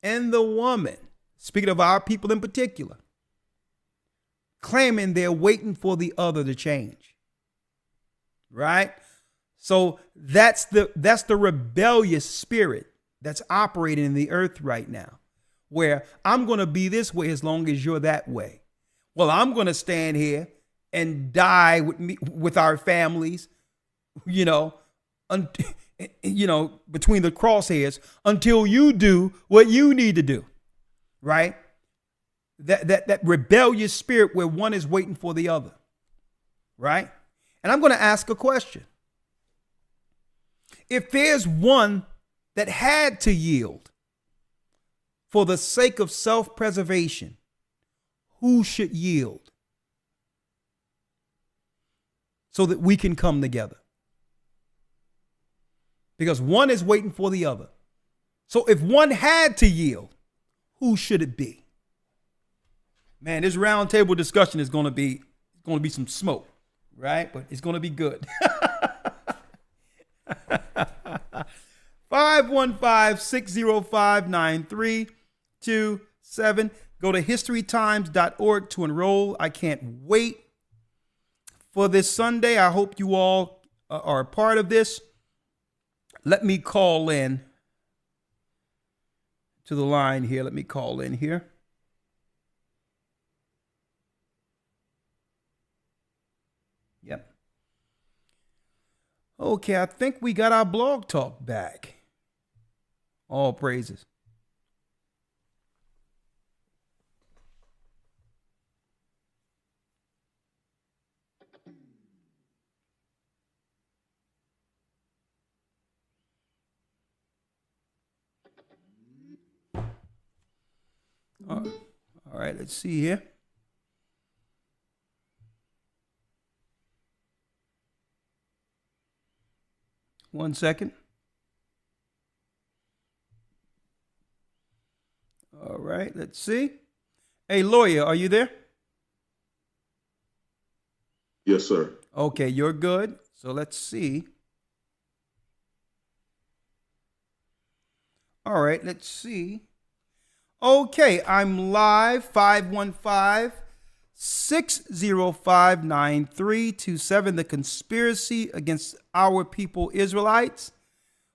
and the woman, speaking of our people in particular, claiming they're waiting for the other to change. Right? So that's the rebellious spirit that's operating in the earth right now, where I'm going to be this way as long as you're that way. Well, I'm going to stand here and die with our families, between the crosshairs until you do what you need to do. Right? That rebellious spirit where one is waiting for the other. Right? And I'm going to ask a question. If there's one that had to yield for the sake of self-preservation, who should yield so that we can come together? Because one is waiting for the other. So if one had to yield, who should it be? Man, this roundtable discussion is going to be some smoke, right? But it's going to be good. 515-605-9327. Go to historytimes.org to enroll. I can't wait for this Sunday. I hope you all are a part of this. Let me call in to the line here. Let me call in here. Yep. Okay, I think we got our blog talk back. All praises. All right, let's see here. One second. All right, let's see. Hey, lawyer, are you there? Yes, sir. Okay, you're good. So let's see. All right, let's see. Okay, I'm live. 515-605-9327. The conspiracy against our people Israelites.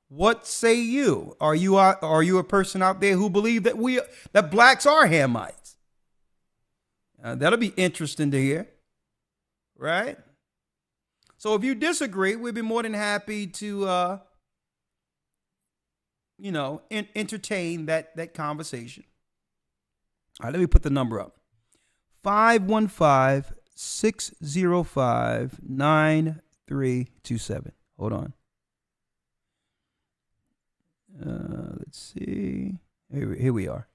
What say you? Are you a person out there who believe that blacks are Hamites? That'll be interesting to hear, right? So if you disagree, we'd be more than happy to entertain that conversation. All right, let me put the number up. 515-605-9327. Hold on. Let's see. Here we are.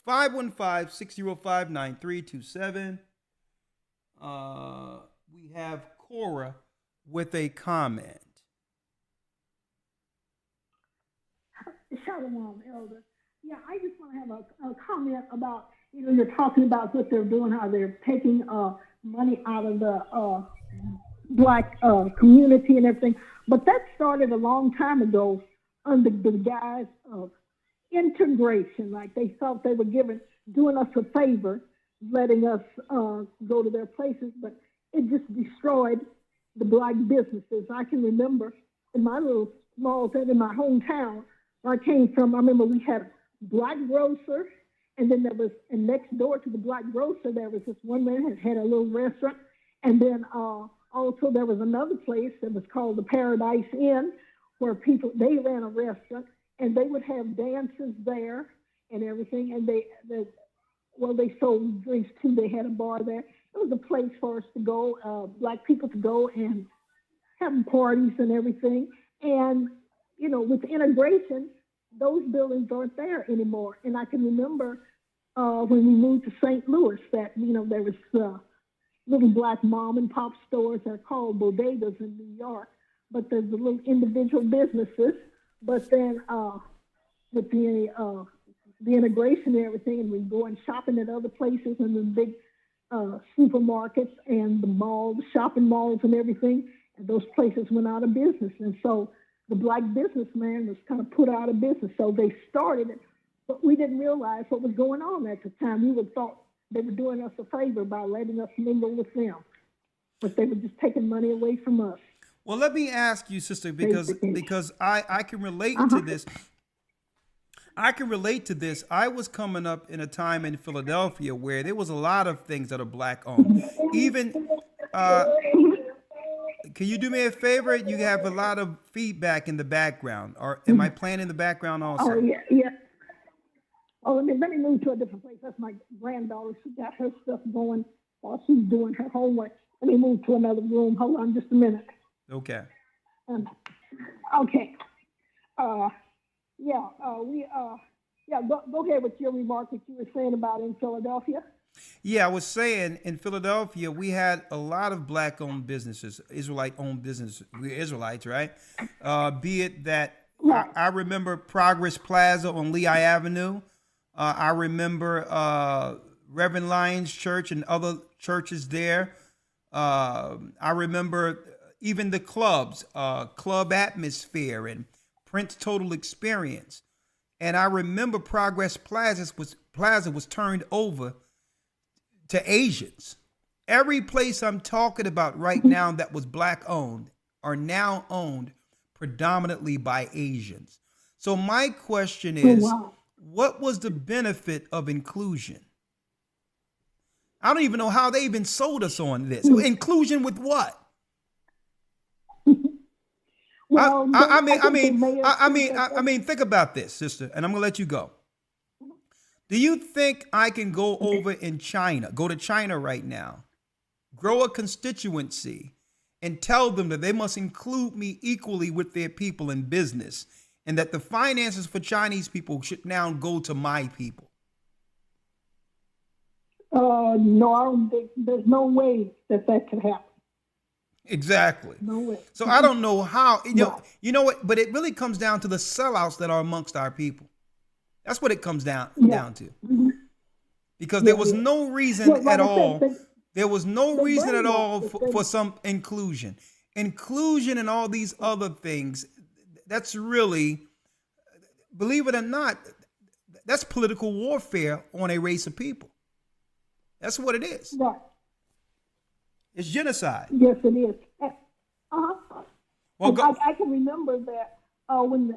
515-605-9327. We have Cora with a comment. Shalom, Elder. Yeah, I just want to have a comment about, you're talking about what they're doing, how they're taking money out of the black community and everything. But that started a long time ago under the guise of integration. Like they thought they were doing us a favor, letting us go to their places, but it just destroyed the black businesses. I can remember in my little small town, in my hometown where I came from, I remember we had a black grocer, and then and next door to the black grocer, there was this one man that had a little restaurant, and then also there was another place that was called the Paradise Inn, where they ran a restaurant, and they would have dances there and everything, and they sold drinks too. They had a bar there. It was a place for us to go, black people to go and have parties and everything. And, with integration, those buildings aren't there anymore. And I can remember when we moved to St. Louis that, there was little black mom and pop stores that are called bodegas in New York, but there's the little individual businesses. But then with the integration and everything, and we go and shopping at other places and the big supermarkets and the shopping malls and everything, and those places went out of business. And so the black businessman was kind of put out of business. So they started it, but we didn't realize what was going on at the time. We would thought they were doing us a favor by letting us mingle with them, but they were just taking money away from us. Well, let me ask you, sister, because I can relate to this. I can relate to this. I was coming up in a time in Philadelphia where there was a lot of things that are black owned. Even, can you do me a favor? You have a lot of feedback in the background. Or am I playing in the background also? Oh, yeah. Oh, let me move to a different place. That's my granddaughter. She got her stuff going while she's doing her homework. Let me move to another room. Hold on just a minute. Okay. Okay. Go ahead with your remark that you were saying about in Philadelphia. Yeah, I was saying in Philadelphia, we had a lot of black-owned businesses, Israelite-owned businesses. We're Israelites, right? Be it that I remember Progress Plaza on Lehigh Avenue. I remember Reverend Lyons Church and other churches there. I remember even the clubs, Club Atmosphere and Prince Total Experience. And I remember Progress Plaza was turned over to Asians. Every place I'm talking about right now that was black owned are now owned predominantly by Asians. So my question is, what was the benefit of inclusion? I don't even know how they even sold us on this. Inclusion with what? Well, I mean, think about this, sister, and I'm gonna let you go. Do you think I can go over in China, go to China right now, grow a constituency, and tell them that they must include me equally with their people in business, and that the finances for Chinese people should now go to my people? No, I don't think there's no way that could happen. Exactly. No way. So I don't know how, you know what, but it really comes down to the sellouts that are amongst our people. That's what it comes down to. Because there was no reason at all. There was no reason at all for some inclusion. Inclusion and all these other things, that's really, believe it or not, that's political warfare on a race of people. That's what it is. Right. It's genocide. Yes, it is. Well, I can remember that with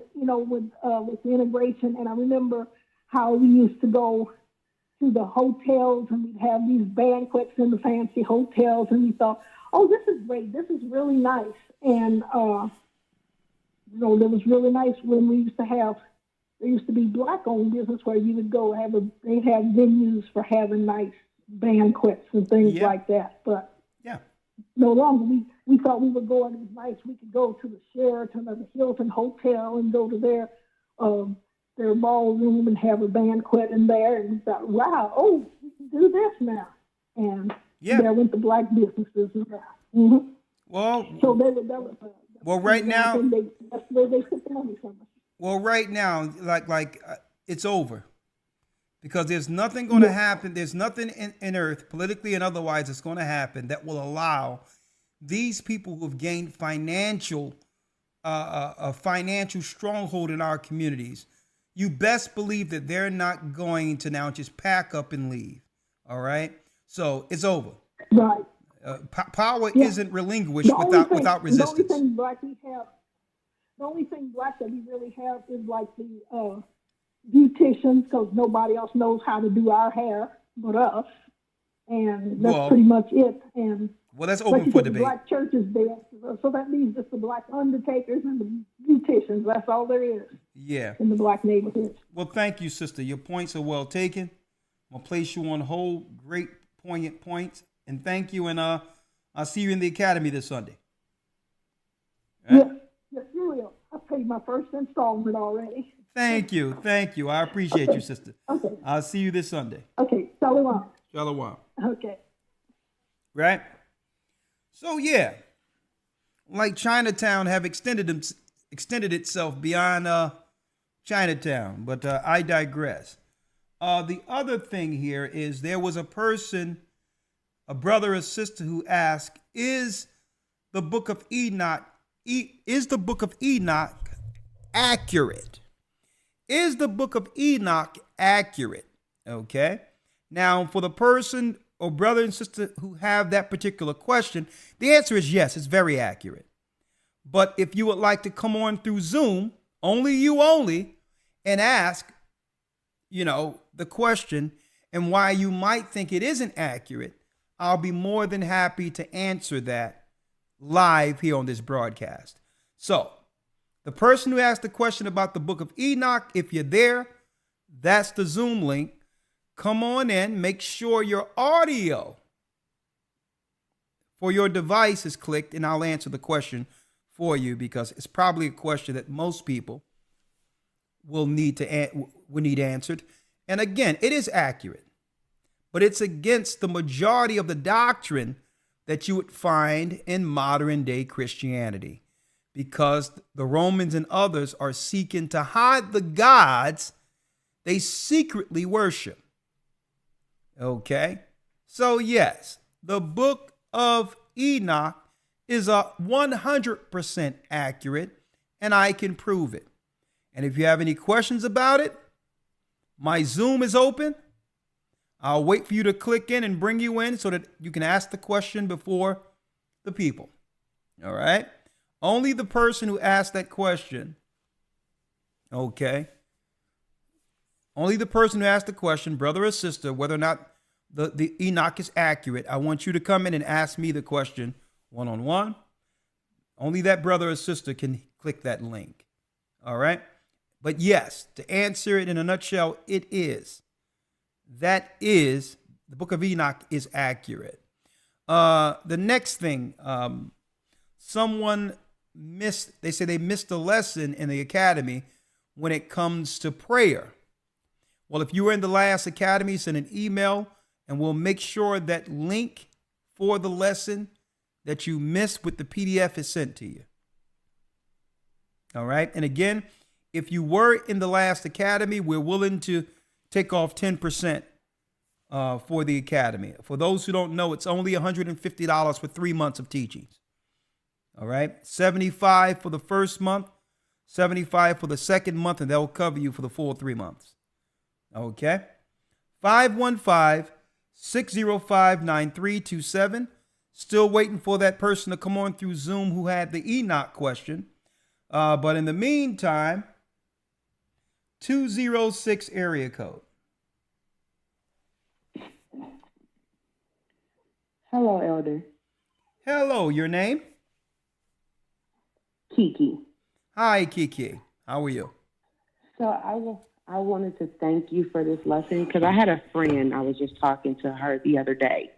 the integration, and I remember how we used to go to the hotels and we'd have these banquets in the fancy hotels, and we thought, oh, this is great. This is really nice. And, it was really nice when there used to be black-owned business where you would go they'd have venues for having nice banquets and things like that. But no longer. We thought we would go, and it was nice. We could go to the Sheraton or the Hilton Hotel and go to their ballroom and have a banquet in there. And we thought, wow, we can do this now. And there went the black businesses. Mm-hmm. Well, so right now, that's where they took the money from us. Well, right now, it's over. Because there's nothing going to happen. There's nothing in earth, politically and otherwise, that's going to happen that will allow these people who have gained a financial stronghold in our communities. You best believe that they're not going to now just pack up and leave. All right. So it's over. Right. Power isn't relinquished without resistance. The only thing black that we really have is like the beauticians, because nobody else knows how to do our hair but us, and that's pretty much it. And that's open for debate. The black churches there, so that leaves just the black undertakers and the beauticians. That's all there is. Yeah. In the black neighborhoods. Well, thank you, sister. Your points are well taken. I'm gonna place you on hold. Great, poignant points, and thank you. And I'll see you in the academy this Sunday. Right? Yes, you will. I paid my first installment already. Thank you. I appreciate you, sister. Okay. I'll see you this Sunday. Okay. Shalom. Shalom. Okay. Right? So, like Chinatown have extended itself beyond Chinatown, but I digress. The other thing here is there was a person, a brother or sister, who asked, is the book of Enoch accurate? Is the book of Enoch accurate? Okay. Now, for the person or brother and sister who have that particular question, the answer is yes, it's very accurate. But if you would like to come on through Zoom, only, and ask, the question and why you might think it isn't accurate, I'll be more than happy to answer that live here on this broadcast. So, the person who asked the question about the book of Enoch, if you're there, that's the Zoom link. Come on in, make sure your audio for your device is clicked, and I'll answer the question for you, because it's probably a question that most people will need answered. And again, it is accurate, but it's against the majority of the doctrine that you would find in modern day Christianity, because the Romans and others are seeking to hide the gods they secretly worship. Okay, so yes, the book of Enoch is 100% accurate, and I can prove it. And if you have any questions about it, my Zoom is open. I'll wait for you to click in and bring you in so that you can ask the question before the people. All right? Only the person who asked that question, okay? Only the person who asked the question, brother or sister, whether or not the Enoch is accurate, I want you to come in and ask me the question one-on-one. Only that brother or sister can click that link. All right? But yes, to answer it in a nutshell, it is. That is, the book of Enoch is accurate. The next thing, someone they say they missed a lesson in the academy when it comes to prayer. Well, if you were in the last academy, send an email and we'll make sure that link for the lesson that you missed with the PDF is sent to you. All right. And again, if you were in the last academy, we're willing to take off 10% for the academy. For those who don't know, it's only $150 for 3 months of teachings. All right. $75 for the first month, $75 for the second month, and that will cover you for the full 3 months. Okay. 515-605-9327. Still waiting for that person to come on through Zoom who had the Enoch question. But in the meantime, 206 area code. Hello, Elder. Hello, your name? Kiki. Hi, Kiki. How are you? So I wanted to thank you for this lesson, because I had a friend, I was just talking to her the other day,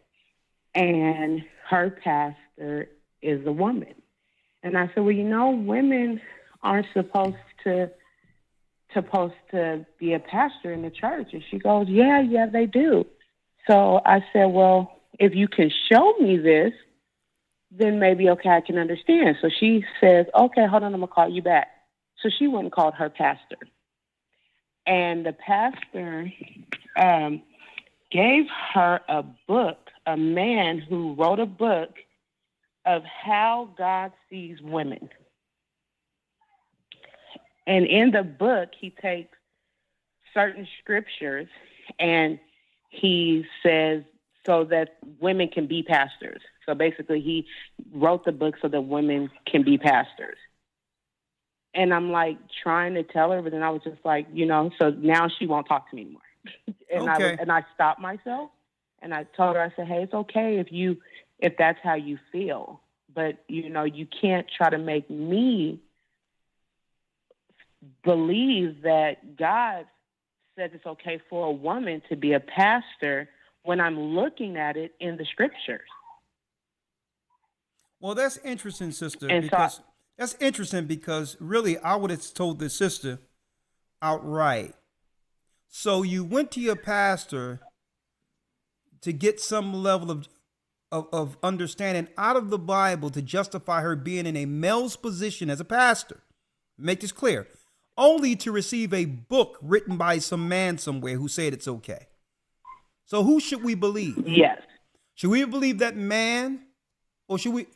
and her pastor is a woman. And I said, well, women aren't supposed to be a pastor in the church. And she goes, yeah, they do. So I said, well, if you can show me this, then maybe, okay, I can understand. So she says, okay, hold on, I'm going to call you back. So she went and called her pastor. And the pastor gave her a book, a man who wrote a book of how God sees women. And in the book, he takes certain scriptures and he says so that women can be pastors. So basically, he wrote the book so that women can be pastors. And I'm like trying to tell her, but then I was just like, so now she won't talk to me anymore. And I stopped myself and I told her, I said, hey, it's okay if that's how you feel, but you can't try to make me believe that God says it's okay for a woman to be a pastor when I'm looking at it in the scriptures. Well, that's interesting, sister, and because that's interesting because really I would have told the sister outright. So you went to your pastor to get some level of understanding out of the Bible to justify her being in a male's position as a pastor. Make this clear. Only to receive a book written by some man somewhere who said it's okay. So who should we believe? Yes. Should we believe that man, or should we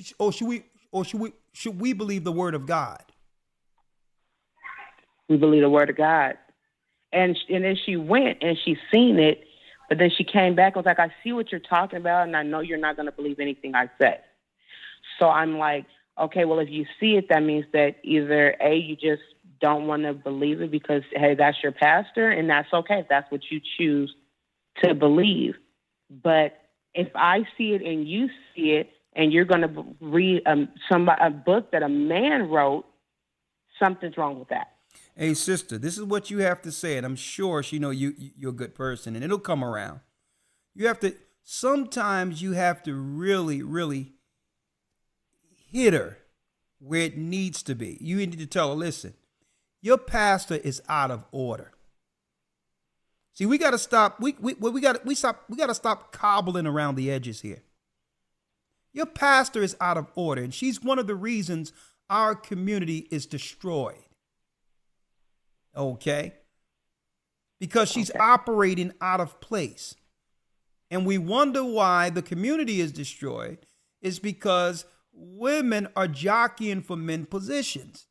believe the word of God? We believe the word of God. And then she went and she seen it, but then she came back and was like, I see what you're talking about, and I know you're not going to believe anything I say. So I'm like, okay, well, if you see it, that means that either A, you just don't want to believe it because, hey, that's your pastor, and that's okay if that's what you choose to believe. But if I see it and you see it, and you're going to read a book that a man wrote, something's wrong with that. Hey, sister, this is what you have to say, and I'm sure she know you're a good person, and it'll come around. Sometimes you have to really, really hit her where it needs to be. You need to tell her, listen, your pastor is out of order. See, we got to stop. We got to stop cobbling around the edges here. Your pastor is out of order, and she's one of the reasons our community is destroyed. Okay? Because she's operating out of place. And we wonder why the community is destroyed is because women are jockeying for men positions.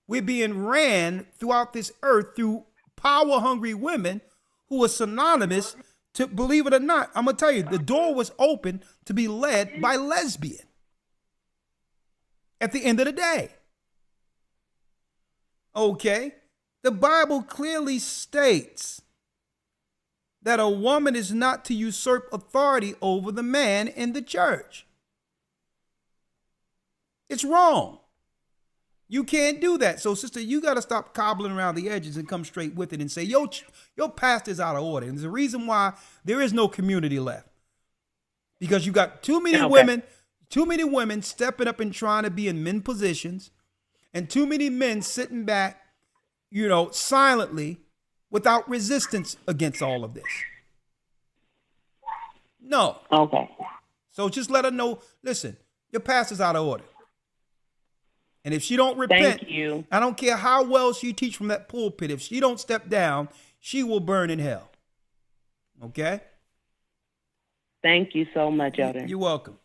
We're being ran throughout this earth through power-hungry women who are synonymous to, believe it or not, I'm going to tell you, the door was open to be led by lesbian at the end of the day. Okay? The Bible clearly states that a woman is not to usurp authority over the man in the church. It's wrong. You can't do that. So, sister, you got to stop cobbling around the edges and come straight with it and say, your pastor's out of order. And there's a reason why there is no community left. Because you got too many women stepping up and trying to be in men positions, and too many men sitting back, silently without resistance against all of this. No. Okay. So just let her know, listen, your pastor's out of order. And if she don't repent, thank you. I don't care how well she teach from that pulpit. If she don't step down, she will burn in hell. Okay? Thank you so much, Elder. You're welcome.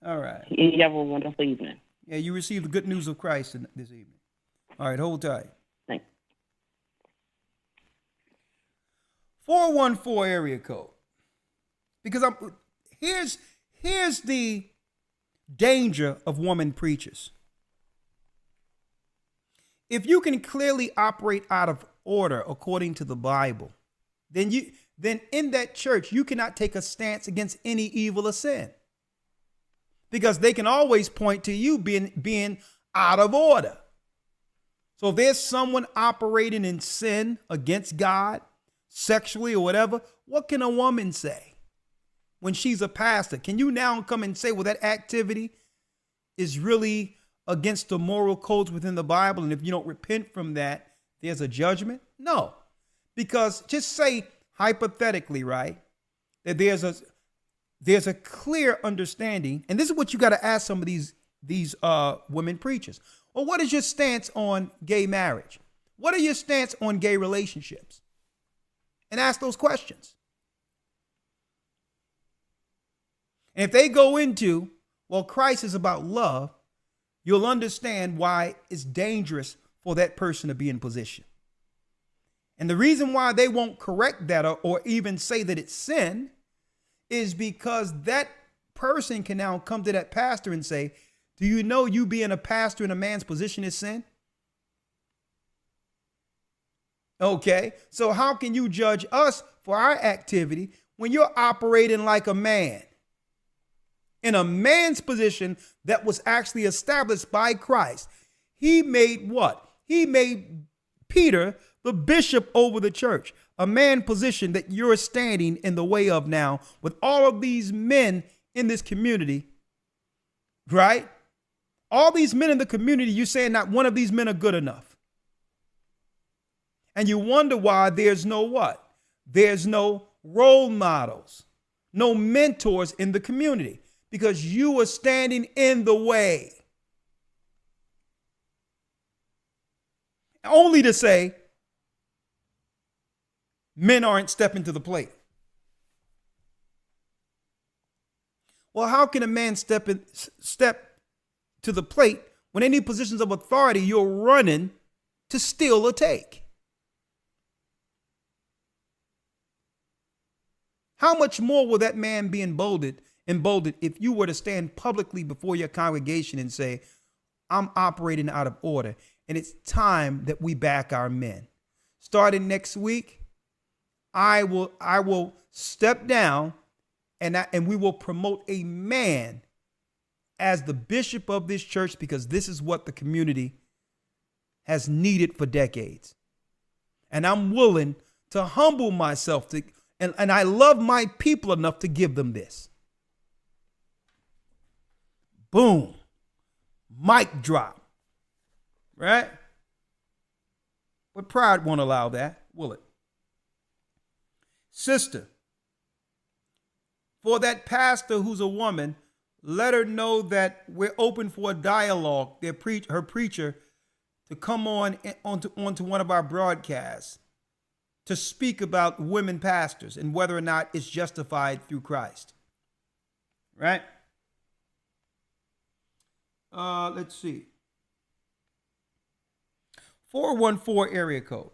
All right. You have a wonderful evening. Yeah, you received the good news of Christ this evening. All right, hold tight. Thanks. 414 area code. Because here's the danger of woman preachers. If you can clearly operate out of order according to the Bible, then in that church you cannot take a stance against any evil or sin. Because they can always point to you being out of order. So if there's someone operating in sin against God, sexually or whatever, what can a woman say when she's a pastor? Can you now come and say, well, that activity is really against the moral codes within the Bible, and if you don't repent from that, there's a judgment? No. Because just say hypothetically, right, that there's a clear understanding, and this is what you got to ask some of these women preachers. Well, what is your stance on gay marriage? What are your stance on gay relationships? And ask those questions. And if they go into, well, Christ is about love, you'll understand why it's dangerous for that person to be in position. And the reason why they won't correct that or even say that it's sin is because that person can now come to that pastor and say, do you know you being a pastor in a man's position is sin? Okay, so how can you judge us for our activity when you're operating like a man? In a man's position that was actually established by Christ. He made what? He made Peter the bishop over the church, a man position that you're standing in the way of now with all of these men in this community, right? All these men in the community, you're saying not one of these men are good enough. And you wonder why there's no what? There's no role models, no mentors in the community. Because you are standing in the way. Only to say men aren't stepping to the plate. Well, how can a man step to the plate when any positions of authority you're running to steal or take? How much more will that man be emboldened if you were to stand publicly before your congregation and say, I'm operating out of order, and it's time that we back our men. Starting next week, I will step down and we will promote a man as the bishop of this church, because this is what the community has needed for decades. And I'm willing to humble myself and I love my people enough to give them this. Boom. Mic drop. Right? But pride won't allow that, will it? Sister, for that pastor who's a woman, let her know that we're open for a dialogue. Her preacher to come onto one of our broadcasts to speak about women pastors and whether or not it's justified through Christ. Right? Let's see. 414 area code.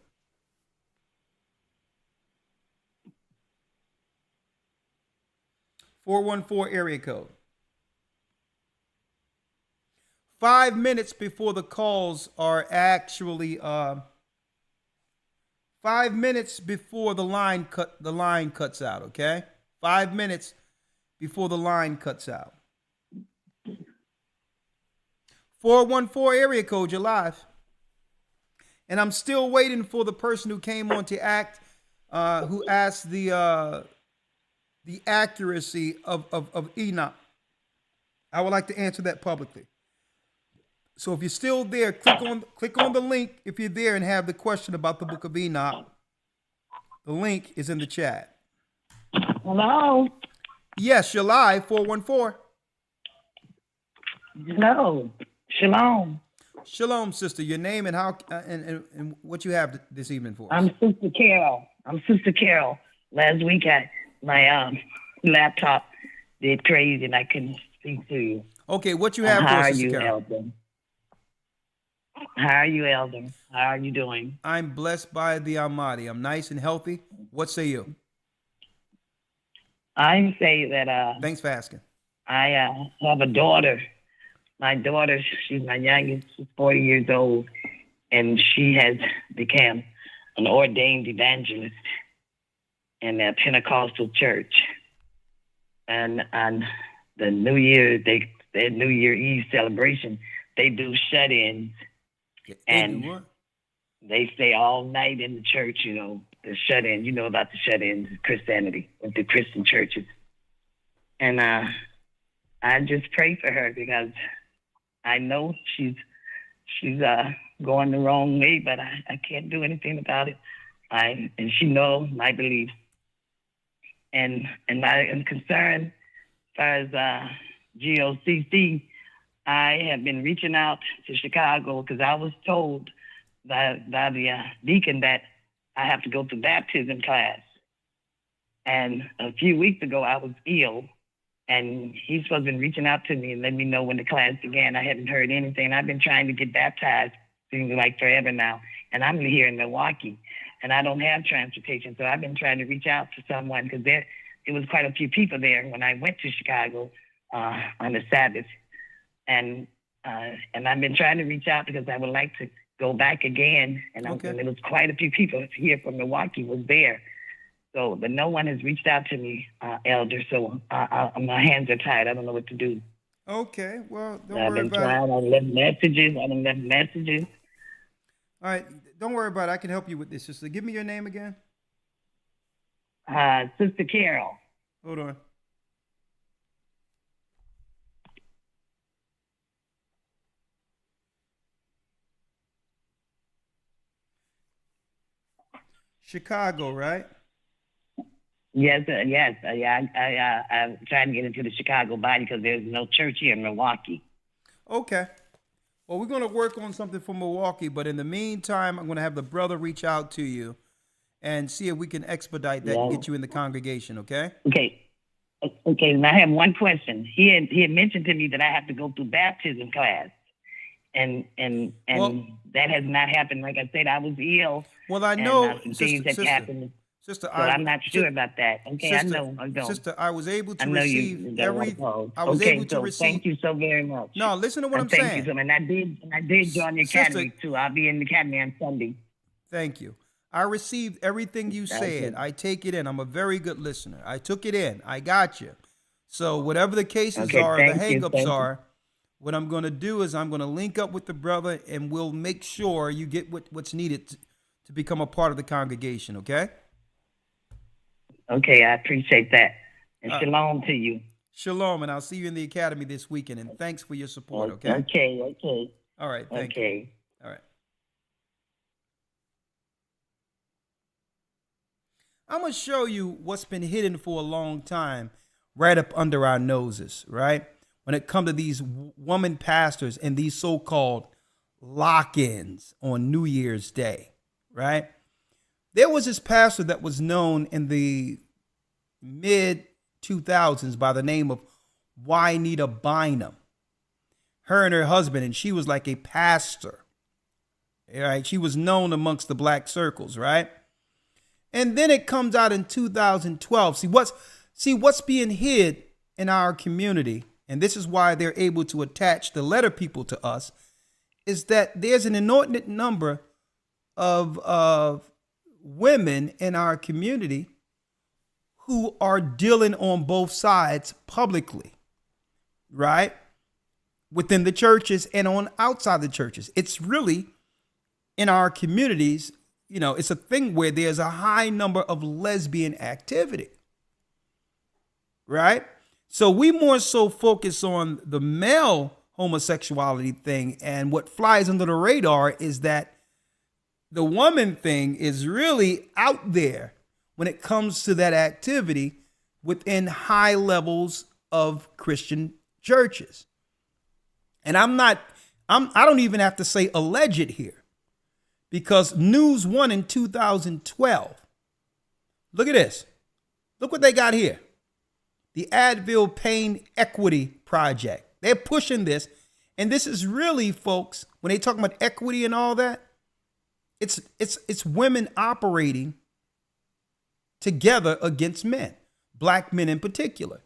414 area code. 5 minutes before the calls are actually 5 minutes before the line cuts out, okay? 5 minutes before the line cuts out. 414 area code, you're live. And I'm still waiting for the person who came on to act, who asked the accuracy of Enoch. I would like to answer that publicly. So if you're still there, click on the link if you're there and have the question about the book of Enoch. The link is in the chat. Hello. Yes, you're live, 414. Hello. Shalom. Shalom, sister. Your name and how and what you have this evening for us. I'm Sister Carol. Last week my laptop did crazy and I couldn't speak to you. Okay, what you have for us, Sister Carol? Elder? How are you, Elder? How are you doing? I'm blessed by the Almighty. I'm nice and healthy. What say you? I say that thanks for asking. I have a daughter. My daughter, she's my youngest, she's 40 years old, and she has become an ordained evangelist in a Pentecostal church. And on the New Year, their New Year Eve celebration, they do shut-ins. And they stay all night in the church, the shut-in. You know about the shut-ins, Christianity, with the Christian churches. And I just pray for her because I know she's going the wrong way, but I can't do anything about it. And she knows my beliefs. And I am concerned as far as GOCC. I have been reaching out to Chicago because I was told by the deacon that I have to go to baptism class. And a few weeks ago, I was ill, and he's supposed to be reaching out to me and let me know when the class began. I hadn't heard anything. I've been trying to get baptized, seems like forever now, and I'm here in Milwaukee, and I don't have transportation, so I've been trying to reach out to someone because there was quite a few people there when I went to Chicago on the Sabbath. And I've been trying to reach out because I would like to go back again. And there was quite a few people here from Milwaukee was there. So, but no one has reached out to me, Elder. So my hands are tied. I don't know what to do. Okay, well, don't I've worry been about trying. I left messages. All right, don't worry about it. I can help you with this, sister. Give me your name again. Sister Carol. Hold on. Chicago, right? Yes, yes. I'm trying to get into the Chicago body because there's no church here in Milwaukee. Okay. Well, we're going to work on something for Milwaukee, but in the meantime, I'm going to have the brother reach out to you and see if we can expedite that and get you in the congregation, okay? Okay. Okay, and I have one question. He had mentioned to me that I have to go through baptism class. and Well, that has not happened. Like I said, I was ill. well, I and, know, some things that happened. sister, So I'm not sure about that. Okay, sister, I know. sister, I was able I to know receive you got a lot every. of calls. I was Okay, able to so receive. thank you so very much. No, listen to what I'm thank saying. you so much. And I did join the Sister- academy too. I'll be in the academy on Sunday. Thank you. I received everything you said. I take it in. I'm a very good listener. I took it in. I got you. So whatever the cases Okay, are, the thank you, hangups thank you. are, what I'm going to do is I'm going to link up with the brother and we'll make sure you get what's needed to become a part of the congregation, okay? Okay, I appreciate that. And shalom to you. Shalom, and I'll see you in the academy this weekend, and thanks for your support, okay? Okay. All right, thank you. Okay. All right. I'm going to show you what's been hidden for a long time right up under our noses, right? When it comes to these woman pastors and these so-called lock-ins on New Year's Day, right? There was this pastor that was known in the mid-2000s by the name of Juanita Bynum. Her and her husband, and she was like a pastor, right? She was known amongst the black circles, right? And then it comes out in 2012. See what's being hid in our community, and this is why they're able to attach the letter people to us, is that there's an inordinate number of women in our community who are dealing on both sides publicly, right? Within the churches and on outside the churches. It's really in our communities, it's a thing where there's a high number of lesbian activity, right? So we more so focus on the male homosexuality thing, and what flies under the radar is that the woman thing is really out there when it comes to that activity within high levels of Christian churches. And I don't even have to say alleged here, because News 1 in 2012, look at this. Look what they got here. The Advil Pain Equity Project. They're pushing this. And this is really, folks, when they talk about equity and all that, it's women operating together against men, black men in particular.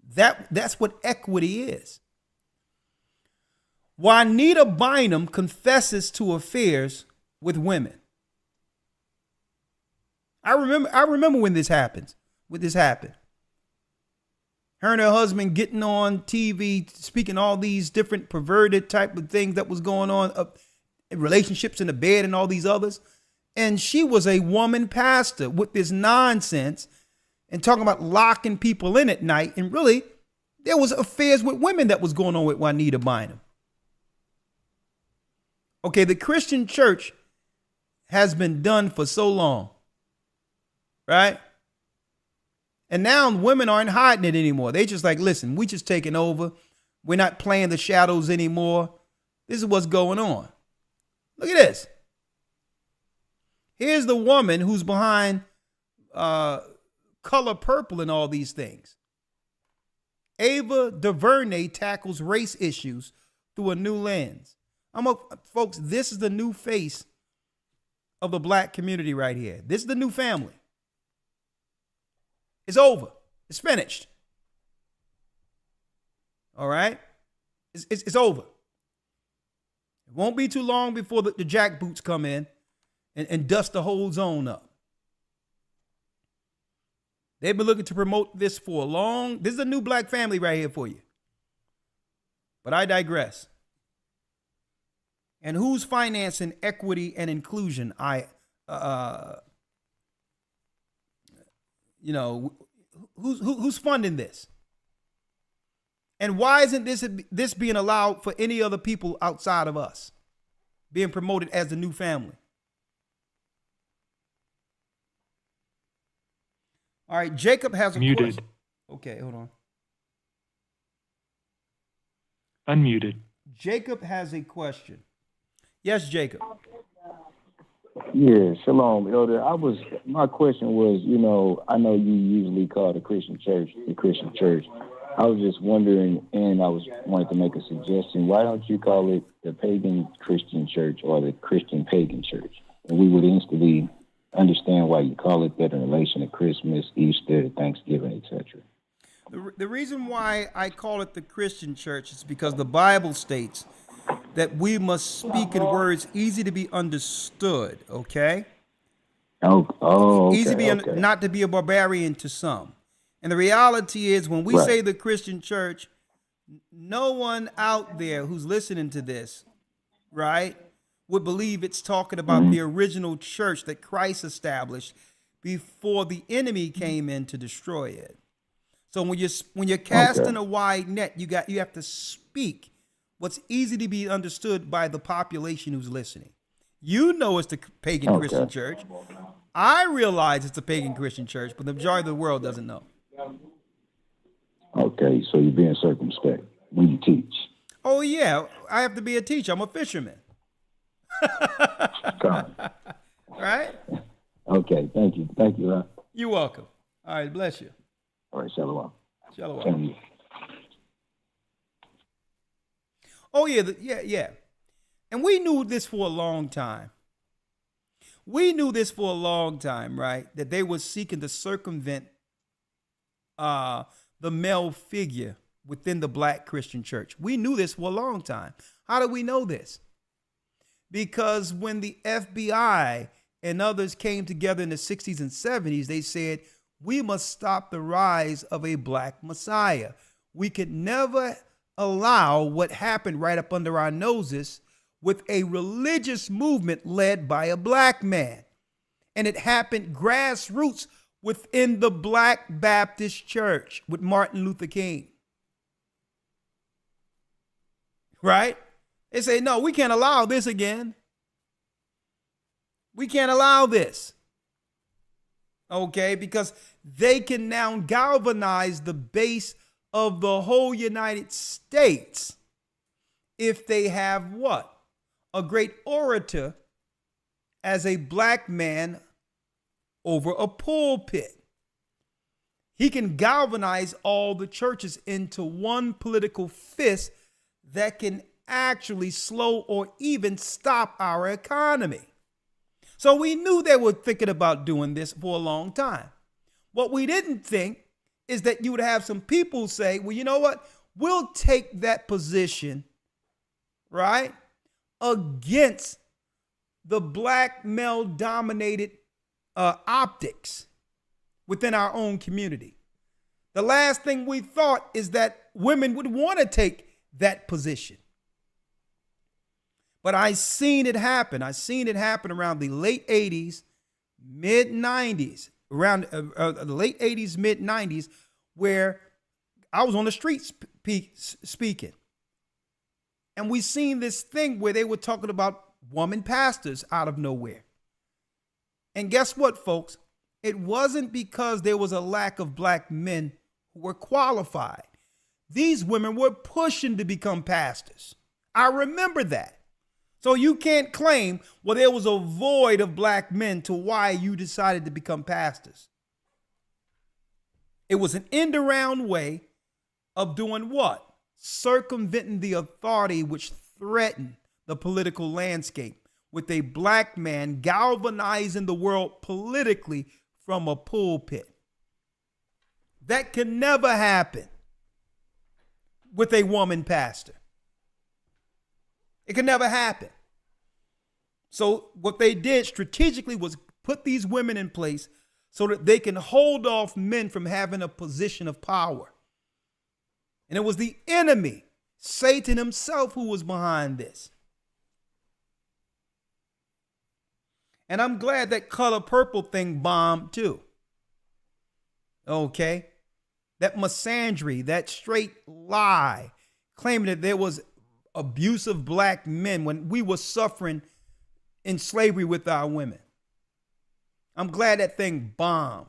That's what equity is. Juanita Bynum confesses to affairs with women. I remember when this happened. Her and her husband getting on TV, speaking all these different perverted type of things that was going on, relationships in the bed and all these others. And she was a woman pastor with this nonsense and talking about locking people in at night. And really, there was affairs with women that was going on with Juanita Bynum. Okay, the Christian church has been done for so long, right? And now women aren't hiding it anymore. They just like, listen, we just taking over. We're not playing the shadows anymore. This is what's going on. Look at this. Here's the woman who's behind Color Purple and all these things. Ava DuVernay tackles race issues through a new lens. Folks, this is the new face of the black community right here. This is the new family. It's over. It's finished. All right? It's over. It won't be too long before the jackboots come in and dust the whole zone up. They've been looking to promote this for a long. This is a new black family right here for you. But I digress. And who's financing equity and inclusion? Who's funding this? And why isn't this being allowed for any other people outside of us being promoted as the new family? All right, Jacob has a Muted. question. Okay, hold on. Unmuted. Jacob has a question. Yes, Jacob. Yeah, shalom, Elder. My question was, I know you usually call the Christian church, I was just wondering, and I wanted to make a suggestion. Why don't you call it the pagan Christian church or the Christian pagan church? And we would instantly understand why you call it that in relation to Christmas, Easter, Thanksgiving, etc. The reason why I call it the Christian church is because the Bible states that we must speak in words easy to be understood, okay? Okay. Easy to be not to be a barbarian to some. And the reality is when we say the Christian church, no one out there who's listening to this, right, would believe it's talking about the original church that Christ established before the enemy came in to destroy it. So when you're casting a wide net, you have to speak what's easy to be understood by the population who's listening. You know it's the pagan Christian church. I realize it's a pagan Christian church, but the majority of the world doesn't know. Okay, so you're being circumspect when you teach. Oh yeah, I have to be a teacher. I'm a fisherman. Right? Okay, thank you. Thank you, Ron. You're welcome. All right, bless you. All right, shalom. Shalom. Oh yeah, yeah. And we knew this for a long time. Right? That they were seeking to circumvent the male figure within the black Christian church. We knew this for a long time. How do we know this? Because when the FBI and others came together in the 60s and 70s, they said, we must stop the rise of a black Messiah. We could never allow what happened right up under our noses with a religious movement led by a black man. And it happened grassroots within the Black Baptist Church with Martin Luther King. Right? They say, no, we can't allow this again. We can't allow this. Okay, because they can now galvanize the base of the whole United States if they have what? A great orator as a black man over a pulpit. He can galvanize all the churches into one political fist that can actually slow or even stop our economy. So we knew they were thinking about doing this for a long time. What we didn't think is that you would have some people say, well, you know what? We'll take that position, right, against the black male dominated optics within our own community. The last thing we thought is that women would want to take that position. But I seen it happen. I seen it happen around the late 80s, mid 90s, around the late 80s, mid 90s, where I was on the street speaking. And we seen this thing where they were talking about woman pastors out of nowhere. And guess what, folks? It wasn't because there was a lack of black men who were qualified. These women were pushing to become pastors. I remember that. So you can't claim, well, there was a void of black men to why you decided to become pastors. It was an end around way of doing what? Circumventing the authority which threatened the political landscape with a black man galvanizing the world politically from a pulpit. That can never happen with a woman pastor. It can never happen. So what they did strategically was put these women in place so that they can hold off men from having a position of power. And it was the enemy, Satan himself, who was behind this. And I'm glad that color purple thing bombed too. Okay. That misandry, that straight lie, claiming that there was abusive black men when we were suffering in slavery with our women. I'm glad that thing bombed.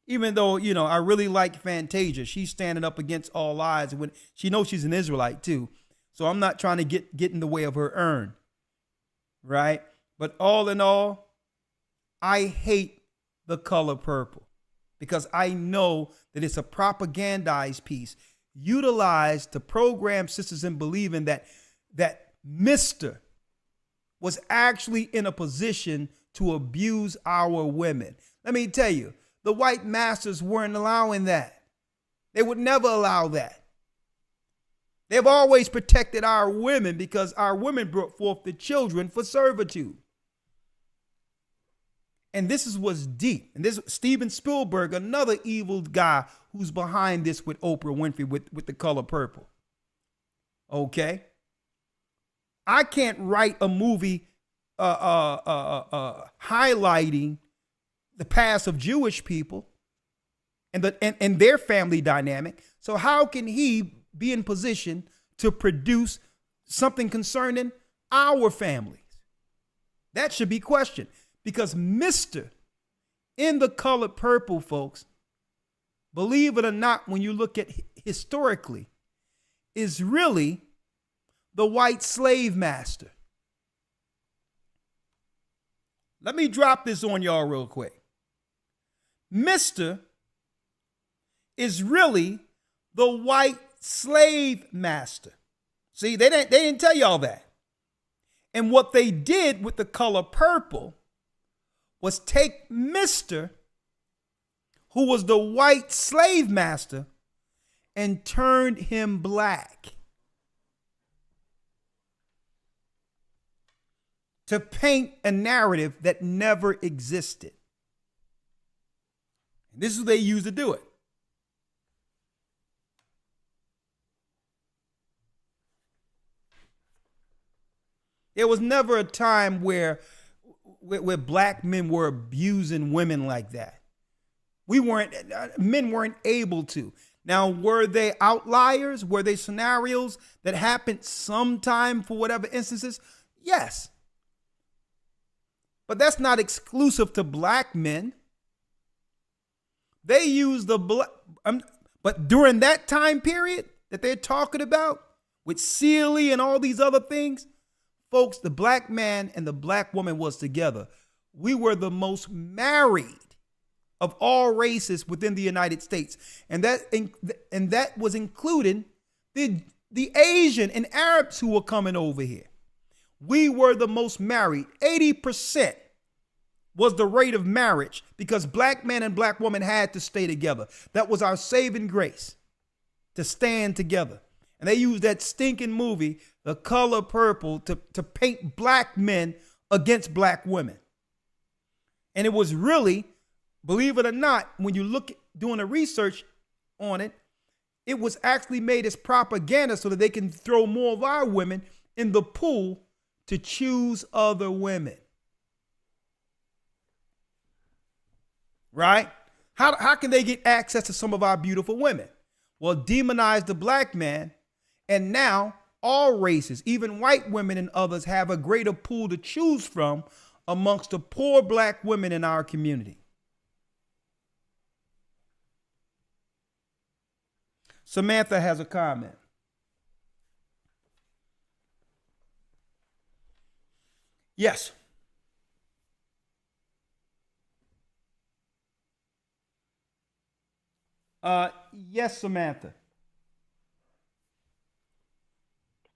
Even though, you know, I really like Fantasia. She's standing up against all lies when she knows she's an Israelite too. So I'm not trying to get in the way of her urn. Right? But all in all, I hate the color purple. because I know that it's a propagandized piece utilized to program sisters in believing that Mr. was actually in a position to abuse our women. Let me tell you, the white masters weren't allowing that. They would never allow that. They've always protected our women because our women brought forth the children for servitude. And this is what's deep. And this Steven Spielberg, another evil guy who's behind this with Oprah Winfrey with The Color Purple. Okay? I can't write a movie highlighting the past of Jewish people and their family dynamic. So how can he be in position to produce something concerning our families? That should be questioned, because Mr. in The Color Purple, folks, believe it or not, when you look at historically, is really the white slave master. Let me drop this on y'all real quick. Mr. is really the white slave master. See, they didn't tell y'all that. And what they did with The Color Purple was take Mr., who was the white slave master, and turned him black to paint a narrative that never existed. And this is what they used to do it. There was never a time where black men were abusing women like that. Men weren't able to. Now, were they outliers? Were they scenarios that happened sometime for whatever instances? Yes. But that's not exclusive to black men. They use but during that time period that they're talking about with Sealy and all these other things, folks, the black man and the black woman was together. We were the most married of all races within the United States. And that was including the Asian and Arabs who were coming over here. We were the most married. 80% was the rate of marriage because black man and black woman had to stay together. That was our saving grace, to stand together. And they used that stinking movie, The Color Purple, to paint black men against black women. And it was really, believe it or not, when you look at doing the research on it, it was actually made as propaganda so that they can throw more of our women in the pool to choose other women. Right? How can they get access to some of our beautiful women? Well, demonize the black man, and now all races, even white women and others, have a greater pool to choose from amongst the poor black women in our community. Samantha has a comment. Yes. Yes, Samantha.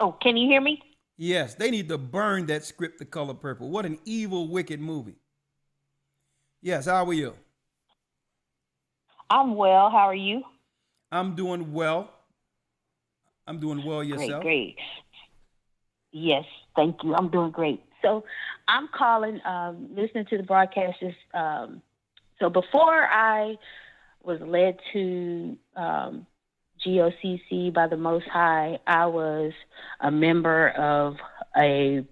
Oh, can you hear me? Yes, they need to burn that script, The Color Purple. What an evil, wicked movie. Yes, how are you? I'm well. How are you? I'm doing well. I'm doing well yourself. Great. Yes, thank you. I'm doing great. So I'm calling, listening to the broadcast. So before I was led to GOCC by the Most High, I was a member of a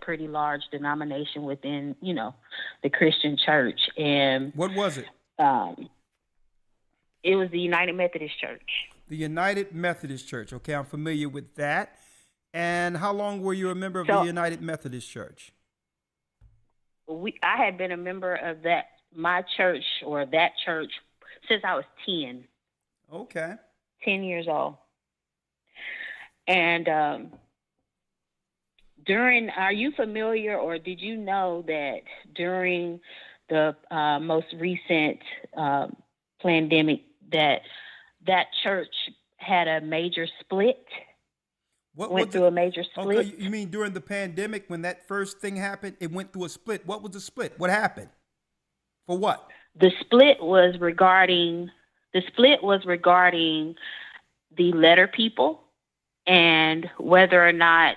pretty large denomination within, the Christian church. And what was it? It was the United Methodist Church. The United Methodist Church. Okay, I'm familiar with that. And how long were you a member of the United Methodist Church? I had been a member of my church or that church since I was 10. Okay. 10 years old. And are you familiar or did you know that during the most recent pandemic, that church had a major split. Went through a major split. Okay, you mean during the pandemic when that first thing happened, it went through a split. What was the split? What happened? For what? The split was regarding the letter people and whether or not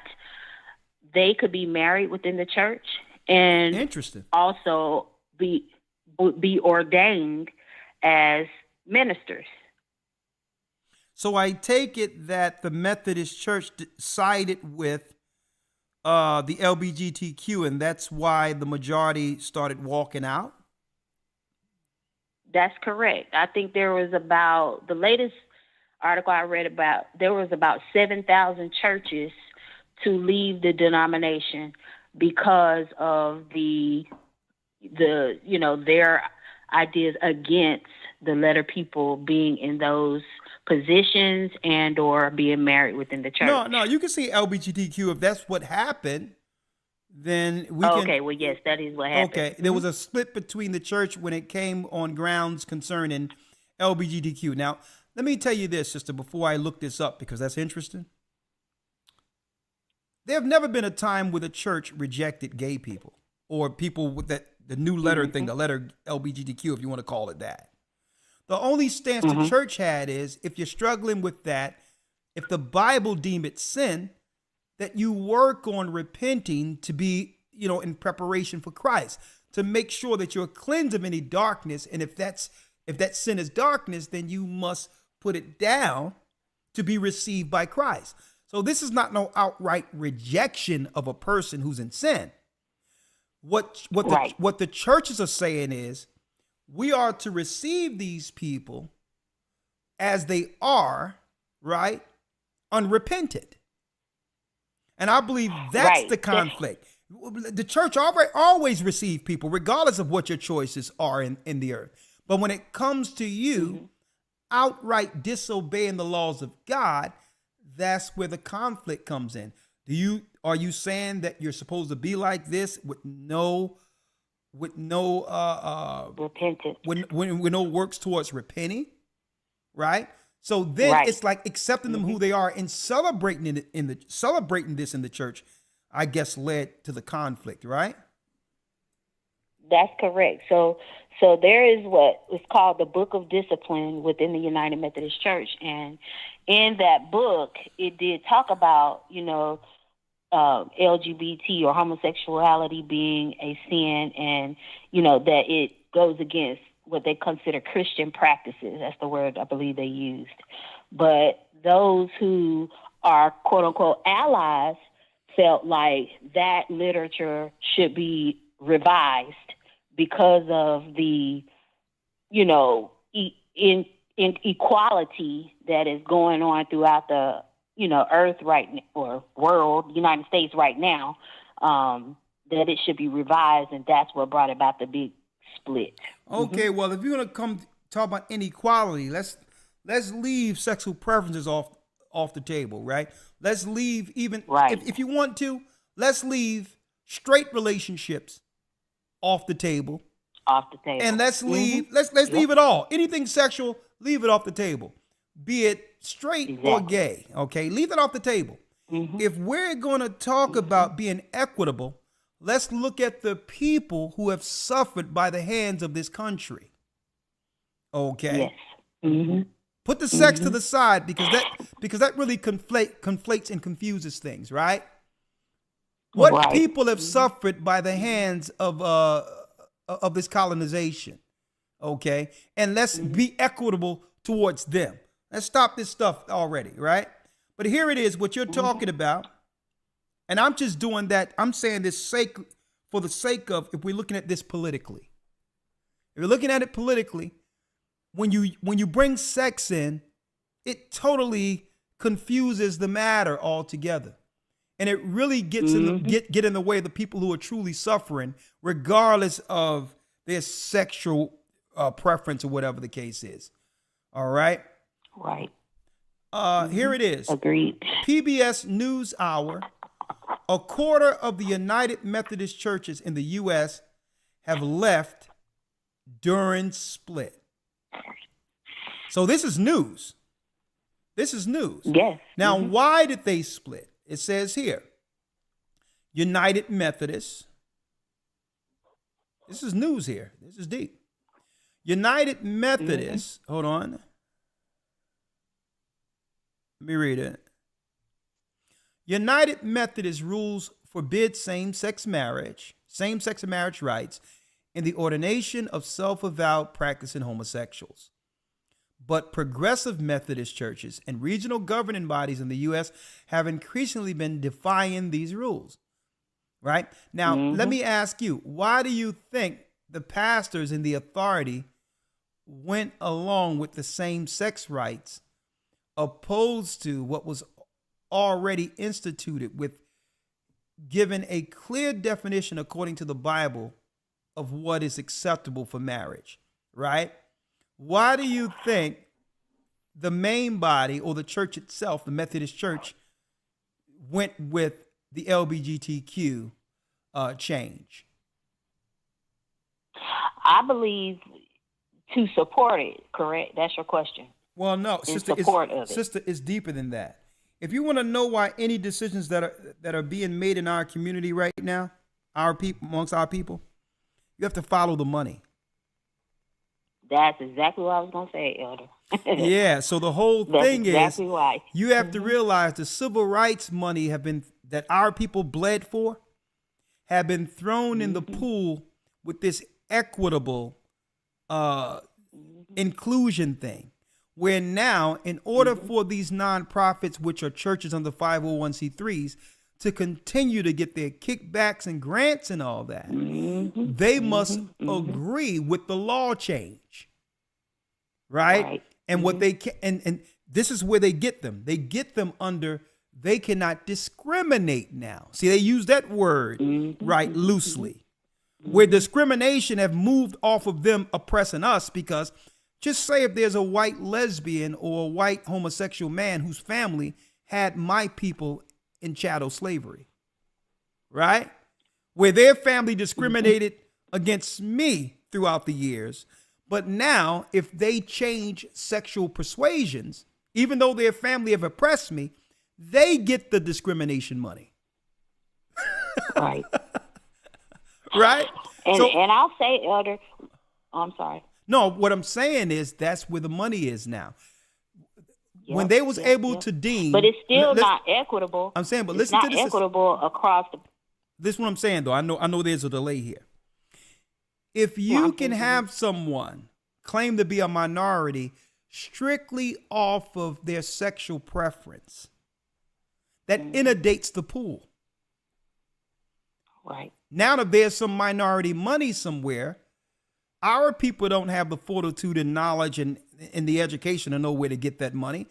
they could be married within the church, and interesting, also be ordained as ministers. So I take it that the Methodist Church sided with the LGBTQ, and that's why the majority started walking out? That's correct. I think there was about, the latest article I read about, there was about 7,000 churches to leave the denomination because of the their ideas against the letter people being in those positions and or being married within the church. No, you can see LGBTQ if that's what happened. Then we can. Okay, well, yes, that is what happened. Okay, there was a split between the church when it came on grounds concerning LGBTQ. Now, let me tell you this, sister, before I look this up, because that's interesting. There have never been a time where the church rejected gay people or people with the new letter thing, the letter LGBTQ, if you want to call it that. The only stance the church had is if you're struggling with that, if the Bible deem it sin, that you work on repenting to be, in preparation for Christ, to make sure that you're cleansed of any darkness. And if that sin is darkness, then you must put it down to be received by Christ. So this is not no outright rejection of a person who's in sin. What the churches are saying is we are to receive these people as they are, right, unrepented. And I believe that's the conflict. The church always receive people, regardless of what your choices are in the earth. But when it comes to you outright disobeying the laws of God, that's where the conflict comes in. Are you saying that you're supposed to be like this with no repentance, with no works towards repenting, right? So then it's like accepting them who they are and celebrating it celebrating this in the church, I guess, led to the conflict, right? That's correct. So there is what is called the Book of Discipline within the United Methodist Church, and in that book, it did talk about LGBT or homosexuality being a sin, and that it goes against what they consider Christian practices. That's the word I believe they used. But those who are quote unquote allies felt like that literature should be revised because of the, inequality that is going on throughout the, earth or world, United States right now, that it should be revised. And that's what brought about the big split. Okay, well, if you're gonna come talk about inequality, let's leave sexual preferences off the table, right? Let's leave even if you want to, let's leave straight relationships off the table. And let's leave let's leave it all. Anything sexual, leave it off the table. Be it straight or gay, okay? Leave it off the table. If we're going to talk about being equitable, let's look at the people who have suffered by the hands of this country. Okay. Yes. Put the sex to the side because that really conflates and confuses things, right? What people have suffered by the hands of this colonization. Okay? And let's be equitable towards them. Let's stop this stuff already, right? But here it is, what you're talking about. And I'm just doing that. I'm saying this for the sake of, if we're looking at this politically. If you're looking at it politically, when you bring sex in, it totally confuses the matter altogether. And it really gets get in the way of the people who are truly suffering, regardless of their sexual preference or whatever the case is. All right? Right. Here it is. Agreed. PBS NewsHour. A quarter of the United Methodist churches in the U.S. have left during split. So this is news. This is news. Yes. Now, why did they split? It says here, United Methodists. This is news here. This is deep. United Methodists. Hold on. Let me read it. United Methodist rules forbid same-sex marriage rights, and the ordination of self-avowed practicing homosexuals. But progressive Methodist churches and regional governing bodies in the U.S. have increasingly been defying these rules. Right? Now, let me ask you, why do you think the pastors and the authority went along with the same-sex rights opposed to what was already instituted with given a clear definition according to the Bible of what is acceptable for marriage, right? Why do you think the main body or the church itself, the Methodist Church, went with the LGBTQ change? I believe to support it, correct? That's your question. Well, no, sister, it's deeper than that. If you want to know why any decisions that are being made in our community right now, our people, amongst our people, you have to follow the money. That's exactly what I was going to say, Elder. Yeah, so the whole thing exactly is why. You have to realize the civil rights money that our people bled for have been thrown in the pool with this equitable inclusion thing. Where now, in order for these nonprofits, which are churches under 501c3s, to continue to get their kickbacks and grants and all that, they must agree with the law change, right? And what they can, and this is where they get them. They get them under, they cannot discriminate now. See, they use that word right loosely, where discrimination have moved off of them oppressing us because. Just say if there's a white lesbian or a white homosexual man whose family had my people in chattel slavery, right? Where their family discriminated against me throughout the years. But now, if they change sexual persuasions, even though their family have oppressed me, they get the discrimination money. Right. Right? And I'll say, Elder, I'm sorry. No, what I'm saying is that's where the money is now. When they was able to deem, but it's still not equitable. I'm saying, but it's listen not to this. Equitable across the. This is what I'm saying, though. I know there's a delay here. If you can have someone claim to be a minority strictly off of their sexual preference, that inundates the pool. Right. Now that there's some minority money somewhere. Our people don't have the fortitude and knowledge and the education to know where to get that money.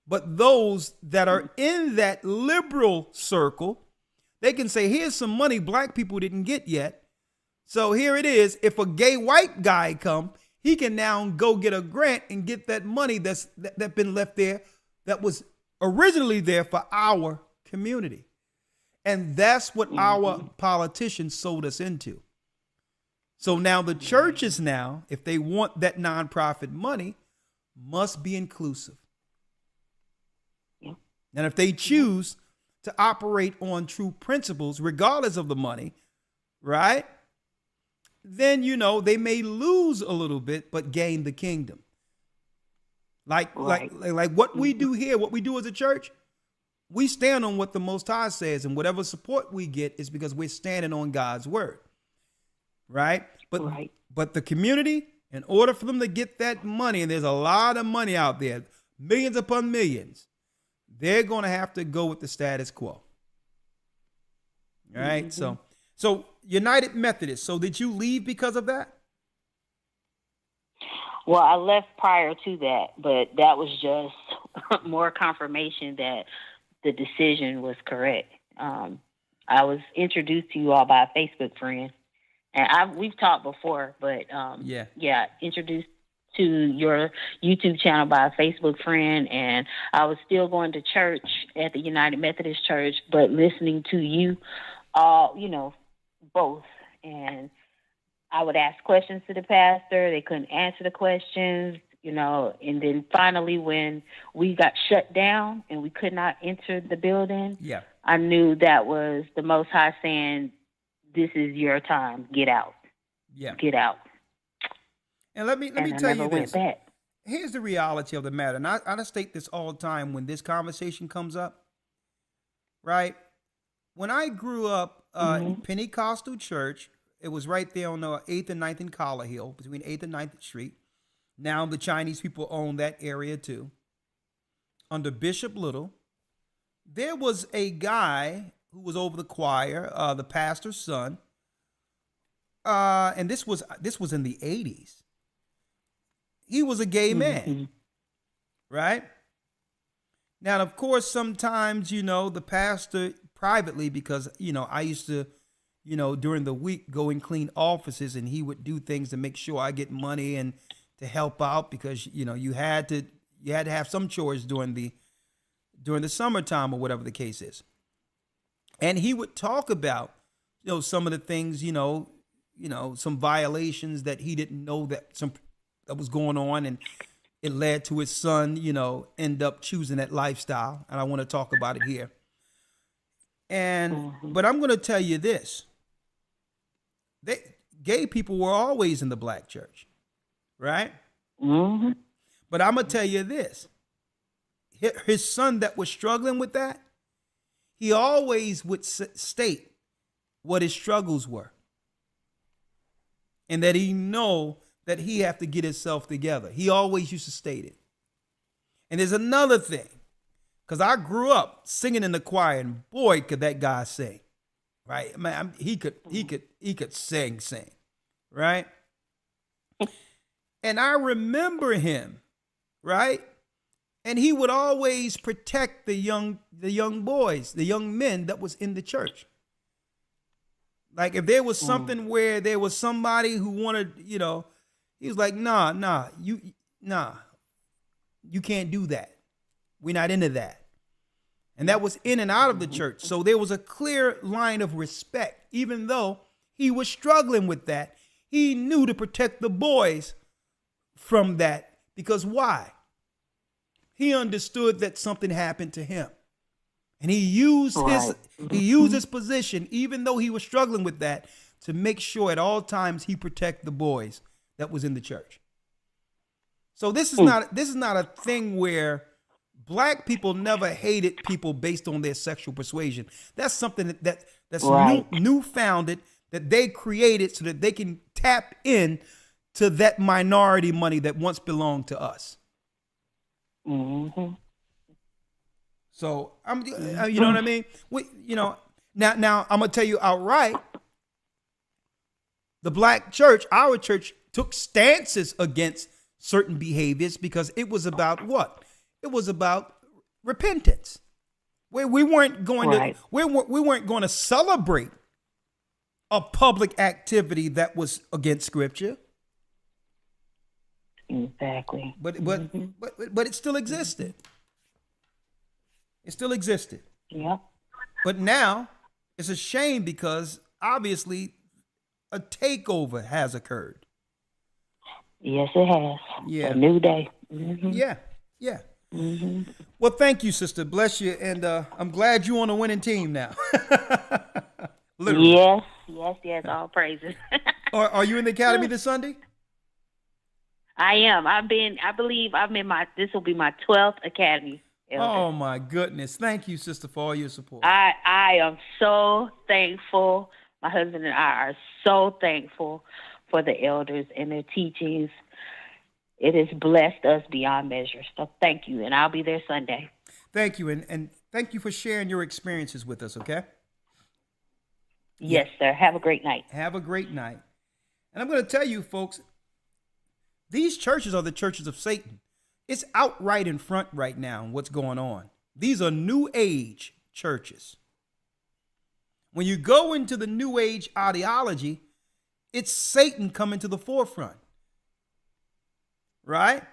But those that are in that liberal circle, they can say, here's some money black people didn't get yet. So here it is. If a gay white guy come, he can now go get a grant and get that money that's been left there that was originally there for our community. And that's what our politicians sold us into. So now the churches now, if they want that nonprofit money, must be inclusive. And if they choose to operate on true principles, regardless of the money, right? Then, they may lose a little bit, but gain the kingdom. Like what we do here, what we do as a church, we stand on what the Most High says, and whatever support we get is because we're standing on God's word. Right? But the community, in order for them to get that money, and there's a lot of money out there, millions upon millions, they're going to have to go with the status quo. All right? So United Methodist. So did you leave because of that? Well, I left prior to that, but that was just more confirmation that the decision was correct. I was introduced to you all by a Facebook friend. And we've talked before, but introduced to your YouTube channel by a Facebook friend, and I was still going to church at the United Methodist Church, but listening to you, both. And I would ask questions to the pastor. They couldn't answer the questions, and then finally when we got shut down and we could not enter the building, I knew that was the Most High saying, this is your time. Get out. Yeah. Get out. And let me tell you never went this. back. Here's the reality of the matter. And I state this all the time when this conversation comes up, right? When I grew up in Pentecostal church, it was right there on 8th and 9th and Collar Hill, between 8th and 9th Street. Now the Chinese people own that area too. Under Bishop Little, there was a guy who was over the choir, the pastor's son, and this was in the 80s. He was a gay man, right? Now, of course, sometimes, the pastor privately, because, I used to, during the week go and clean offices, and he would do things to make sure I get money and to help out, because, you had to have some chores during the summertime or whatever the case is. And he would talk about, some of the things, some violations that he didn't know that was going on, and it led to his son, end up choosing that lifestyle. And I want to talk about it here. And but I'm going to tell you this: gay people were always in the black church, right? But I'm going to tell you this: his son that was struggling with that, he always would state what his struggles were, and that he know that he have to get himself together. He always used to state it. And there's another thing, because I grew up singing in the choir, and boy, could that guy sing, right? Man, he could sing, right? And I remember him, right? And he would always protect the young boys, the young men that was in the church. Like if there was something where there was somebody who wanted, he was like, nah, you can't do that. We're not into that. And that was in and out of the church. So there was a clear line of respect. Even though he was struggling with that, he knew to protect the boys from that. Because why? He understood that something happened to him. And he used his position, even though he was struggling with that, to make sure at all times he protect the boys that was in the church. So this is not a thing where black people never hated people based on their sexual persuasion. That's something that's new founded, that they created so that they can tap in to that minority money that once belonged to us. So you know what I mean? Now I'm gonna tell you outright. The black church, our church, took stances against certain behaviors because it was about what? It was about repentance. Where we weren't going to celebrate a public activity that was against scripture. Exactly. But it still existed. It still existed. Yeah. But now it's a shame because obviously a takeover has occurred. Yes, it has. Yeah. A new day. Yeah. Well, thank you, sister. Bless you. And I'm glad you're on a winning team now. Literally. Yes. All praises. Are you in the academy this Sunday? I am. This will be my 12th academy. Elder. Oh my goodness. Thank you, sister, for all your support. I am so thankful. My husband and I are so thankful for the elders and their teachings. It has blessed us beyond measure. So thank you. And I'll be there Sunday. Thank you. And thank you for sharing your experiences with us, okay? Yes, sir. Have a great night. Have a great night. And I'm going to tell you, folks, these churches are the churches of Satan. It's outright in front right now what's going on. These are New Age churches. When you go into the New Age ideology, it's Satan coming to the forefront. Right?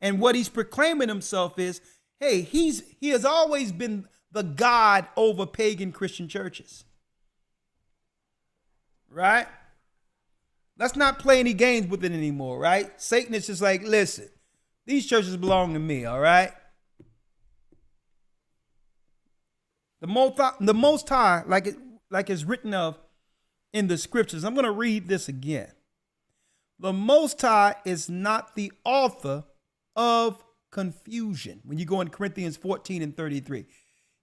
And what he's proclaiming himself is, hey, he has always been the God over pagan Christian churches. Right? Let's not play any games with it anymore, right? Satan is just like, listen, these churches belong to me, all right? The Most High, like it's written of in the scriptures. I'm going to read this again. The Most High is not the author of confusion. When you go in Corinthians 14 and 33,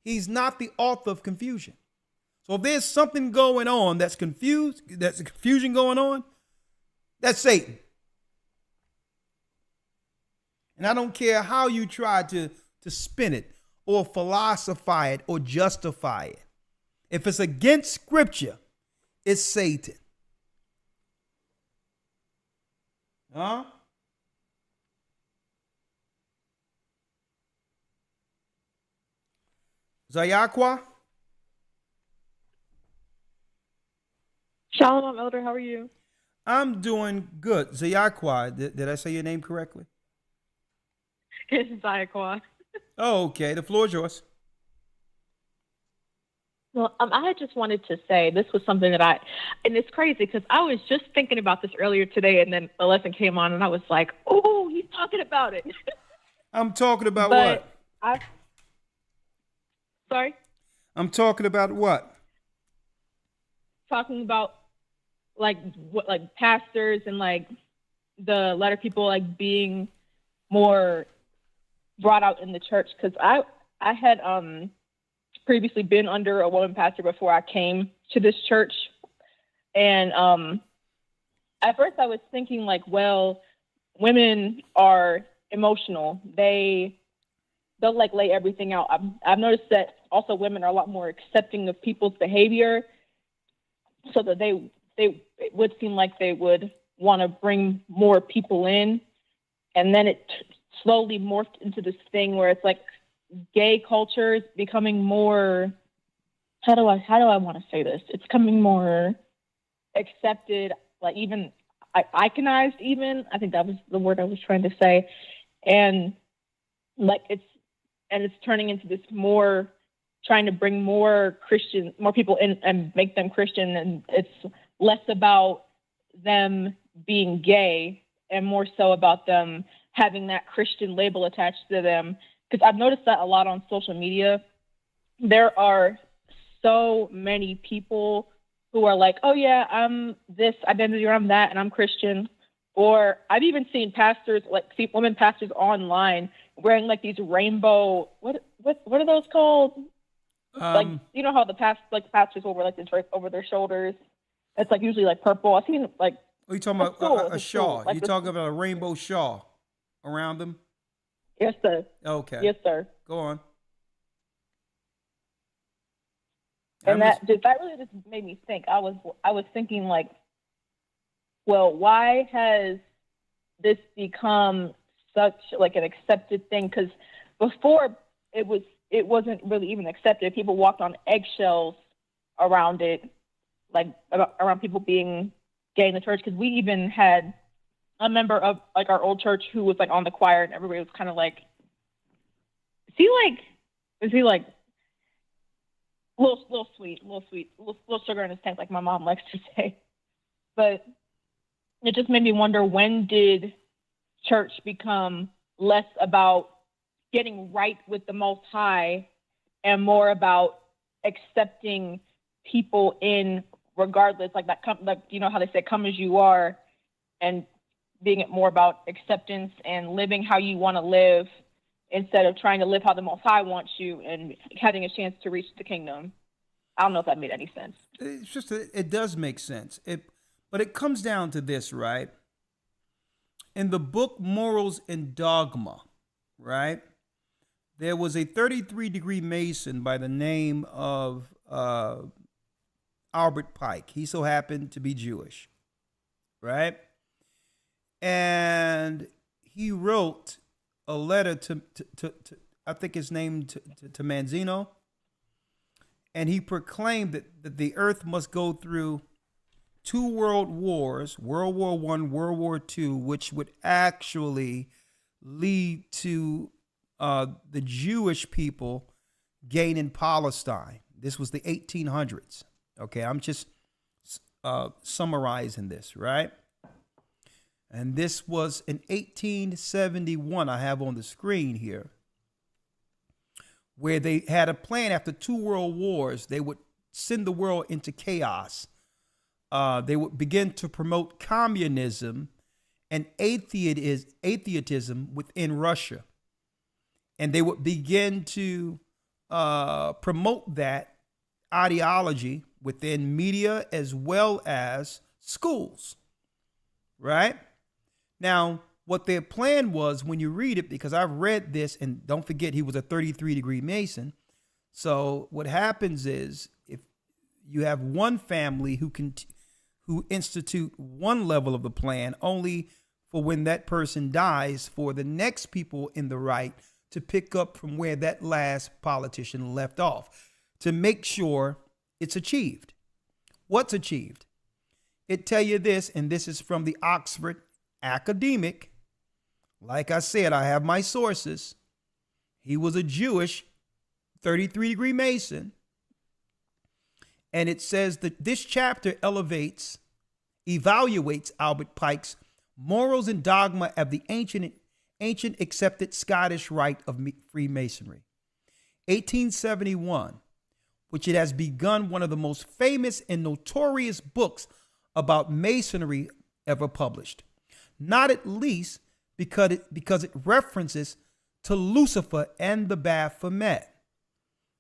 he's not the author of confusion. So if there's something going on that's confusion going on, that's Satan. And I don't care how you try to spin it or philosophize it or justify it. If it's against scripture, it's Satan. Huh? Zayakwa? Shalom, Elder. How are you? I'm doing good. Zayakwa, did I say your name correctly? It's Zayakwa. Oh, okay. The floor is yours. Well, I just wanted to say this was something that and it's crazy because I was just thinking about this earlier today, and then a lesson came on, and I was like, oh, he's talking about it. I'm talking about but what? Sorry? I'm talking about what? Talking about like pastors and like the letter people like being more brought out in the church, because I had previously been under a woman pastor before I came to this church, and at first I was thinking like, well, women are emotional, they'll like lay everything out. I've noticed that also women are a lot more accepting of people's behavior, so that it would seem like they would want to bring more people in. And then it slowly morphed into this thing where it's like gay culture is becoming more, how do I want to say this? It's becoming more accepted, like even iconized even. I think that was the word I was trying to say. And like it's turning into this more trying to bring more people in and make them Christian. And it's less about them being gay and more so about them having that Christian label attached to them. Because I've noticed that a lot on social media. There are so many people who are like, oh yeah, I'm this identity or I'm that and I'm Christian. Or I've even seen pastors, women pastors online wearing like these rainbow, what are those called? Like, you know how the pastors will wear like the drape over their shoulders. It's like usually like purple. I've seen like. Are you talking about a shawl? Like, you're talking about a rainbow shawl around them? Yes, sir. Okay. Yes, sir. Go on. And that really just made me think. I was thinking like, well, why has this become such like an accepted thing? Because before it wasn't really even accepted. People walked on eggshells around it, like around people being gay in the church. Because we even had a member of like our old church who was like on the choir, and everybody was kind of like, is he like little sweet, little sugar in his tank, like my mom likes to say. But it just made me wonder, when did church become less about getting right with the Most High and more about accepting people in regardless, like you know how they say, come as you are, and being it more about acceptance and living how you want to live instead of trying to live how the Most High wants you and having a chance to reach the kingdom. I don't know if that made any sense. It's just, it does make sense. But it comes down to this, right? In the book Morals and Dogma, right? There was a 33-degree Mason by the name of Albert Pike. He so happened to be Jewish, right? And he wrote a letter to I think his name to Manzino, and he proclaimed that the earth must go through 2 world wars, World War I, World War II, which would actually lead to the Jewish people gaining Palestine. This was the 1800s. Okay, I'm just summarizing this, right? And this was in 1871, I have on the screen here, where they had a plan after 2 world wars. They would send the world into chaos. They would begin to promote communism and atheism within Russia. And they would begin to promote that ideology within media as well as schools, right? Now, what their plan was, when you read it, because I've read this, and don't forget he was a 33-degree Mason. So what happens is, if you have one family who institute one level of the plan, only for when that person dies, for the next people in the right to pick up from where that last politician left off, to make sure it's achieved. What's achieved? It tell you this, and this is from the Oxford Academic. Like I said, I have my sources. He was a Jewish 33-degree Mason. And it says that this chapter evaluates Albert Pike's morals and dogma of the ancient accepted Scottish rite of Freemasonry. 1871, which it has begun one of the most famous and notorious books about Masonry ever published. Not at least because it references to Lucifer and the Baphomet,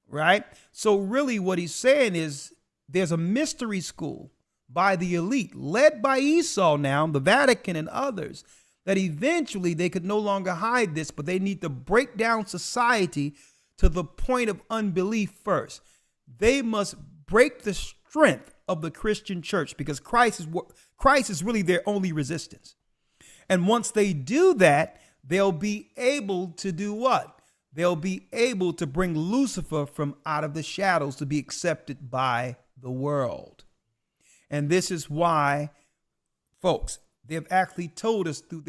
right? So really what he's saying is there's a mystery school by the elite, led by Esau now, the Vatican and others, that eventually they could no longer hide this, but they need to break down society to the point of unbelief first. They must break the strength of the Christian church, because Christ is really their only resistance. And once they do that, they'll be able to do what? They'll be able to bring Lucifer from out of the shadows to be accepted by the world. And this is why, folks, they've actually told us through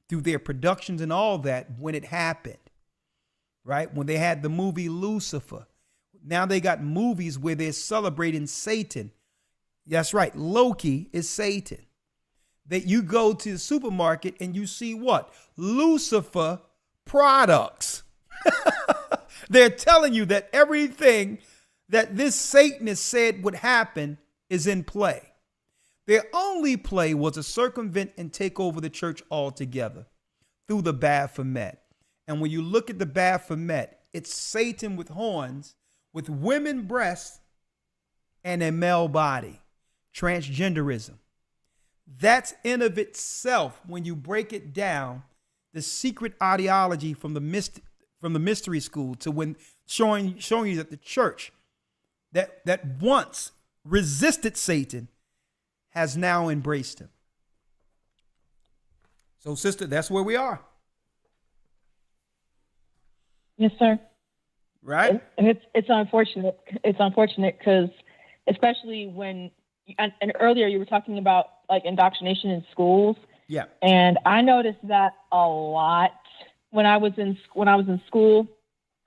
their productions and all that when it happened, right? When they had the movie Lucifer. Now they got movies where they're celebrating Satan. That's right. Loki is Satan. That you go to the supermarket and you see what? Lucifer products. They're telling you that everything that this Satanist said would happen is in play. Their only play was to circumvent and take over the church altogether through the Baphomet. And when you look at the Baphomet, it's Satan with horns, with women breasts, and a male body. Transgenderism. That's in of itself, when you break it down, the secret ideology from the mystery school to when showing you that the church that once resisted Satan has now embraced him. So, sister, that's where we are. Yes, sir. Right? And it's unfortunate. It's unfortunate because, especially when, and earlier you were talking about like indoctrination in schools. Yeah. And I noticed that a lot when I was in school.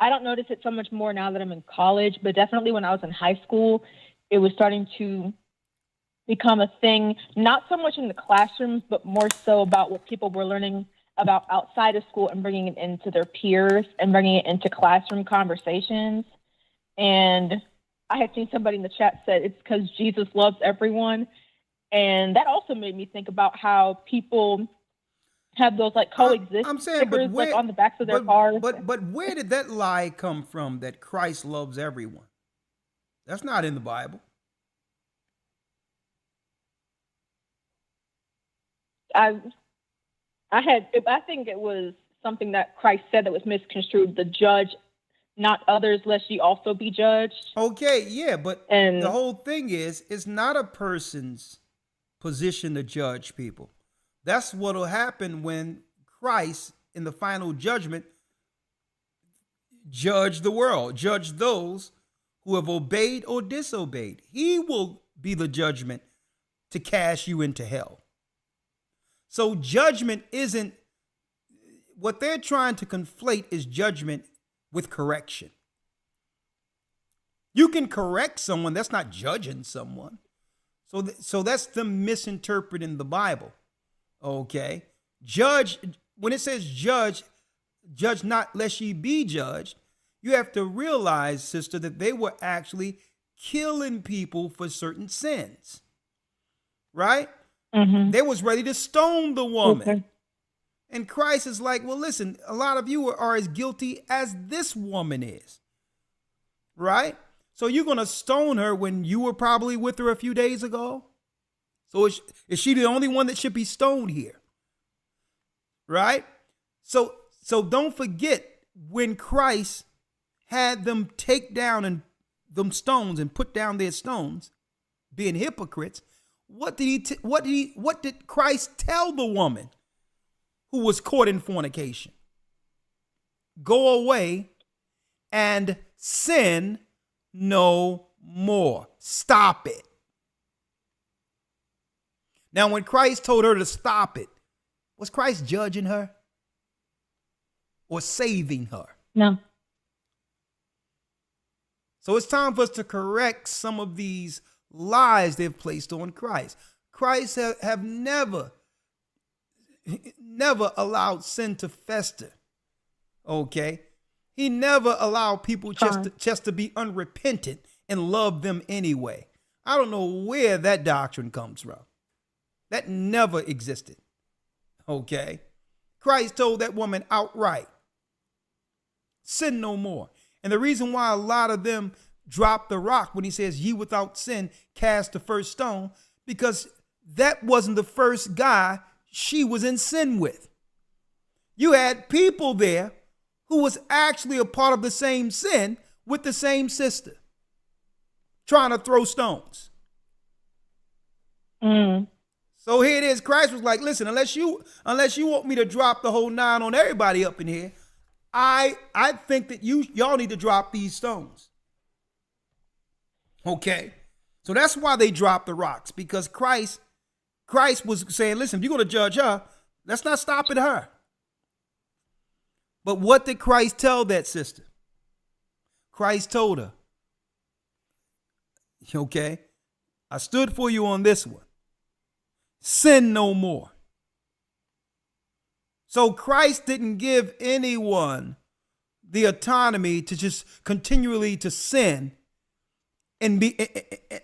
I don't notice it so much more now that I'm in college, but definitely when I was in high school, it was starting to become a thing, not so much in the classrooms, but more so about what people were learning about outside of school and bringing it into their peers and bringing it into classroom conversations. And I had seen somebody in the chat said it's because Jesus loves everyone. And that also made me think about how people have those like coexist stickers like on the backs of their cars. But where did that lie come from that Christ loves everyone? That's not in the Bible. I think it was something that Christ said that was misconstrued. The judge, not others, lest ye also be judged. Okay, yeah, but the whole thing is, it's not a person's position to judge people. That's what will happen when Christ, in the final judgment, judge the world, judge those who have obeyed or disobeyed. He will be the judgment to cast you into hell. So judgment isn't, what they're trying to conflate is judgment with correction. You can correct someone, that's not judging someone. So that's them misinterpreting the Bible. Okay. Judge, when it says judge not lest ye be judged, you have to realize, sister, that they were actually killing people for certain sins. Right? Mm-hmm. They was ready to stone the woman. Okay. And Christ is like, well, listen, a lot of you are as guilty as this woman is. Right? So you're going to stone her when you were probably with her a few days ago? So is she the only one that should be stoned here? Right? So don't forget, when Christ had them take down and them stones and put down their stones, being hypocrites, what did Christ tell the woman who was caught in fornication? Go away and sin no more. Stop it. Now, when Christ told her to stop it, was Christ judging her or saving her? No. So it's time for us to correct some of these lies they've placed on Christ. Christ have never allowed sin to fester. Okay? He never allowed people just to be unrepentant and love them anyway. I don't know where that doctrine comes from. That never existed. Okay? Christ told that woman outright, sin no more. And the reason why a lot of them drop the rock when he says, ye without sin cast the first stone, because that wasn't the first guy she was in sin with. You had people there who was actually a part of the same sin with the same sister, trying to throw stones. Mm. So here it is. Christ was like, listen, unless you want me to drop the whole 9 on everybody up in here, I think that y'all need to drop these stones. Okay. So that's why they dropped the rocks, because Christ was saying, listen, if you're going to judge her, let's not stop at her. But what did Christ tell that sister? Christ told her, okay, I stood for you on this one. Sin no more. So Christ didn't give anyone the autonomy to just continually to sin and be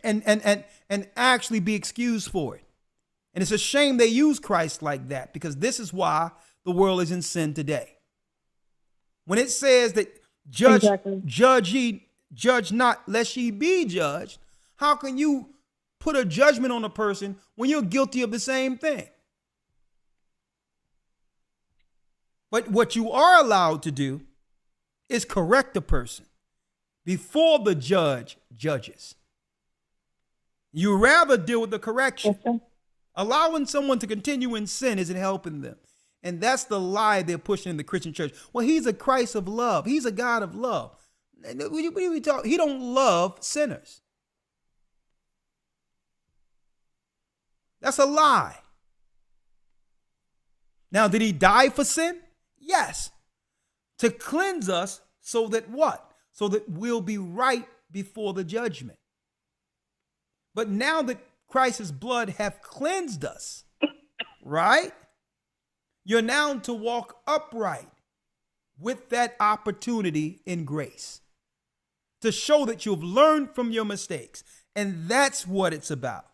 and actually be excused for it. And it's a shame they use Christ like that, because this is why the world is in sin today. When it says that judge not lest ye be judged, how can you put a judgment on a person when you're guilty of the same thing? But what you are allowed to do is correct a person before the judge judges. You rather deal with the correction. Okay. Allowing someone to continue in sin isn't helping them. And that's the lie they're pushing in the Christian church. Well, he's a Christ of love. He's a God of love. He don't love sinners. That's a lie. Now, did he die for sin? Yes. To cleanse us so that what? So that we'll be right before the judgment. But now that Christ's blood hath cleansed us, right? You're now to walk upright with that opportunity in grace to show that you've learned from your mistakes. And that's what it's about.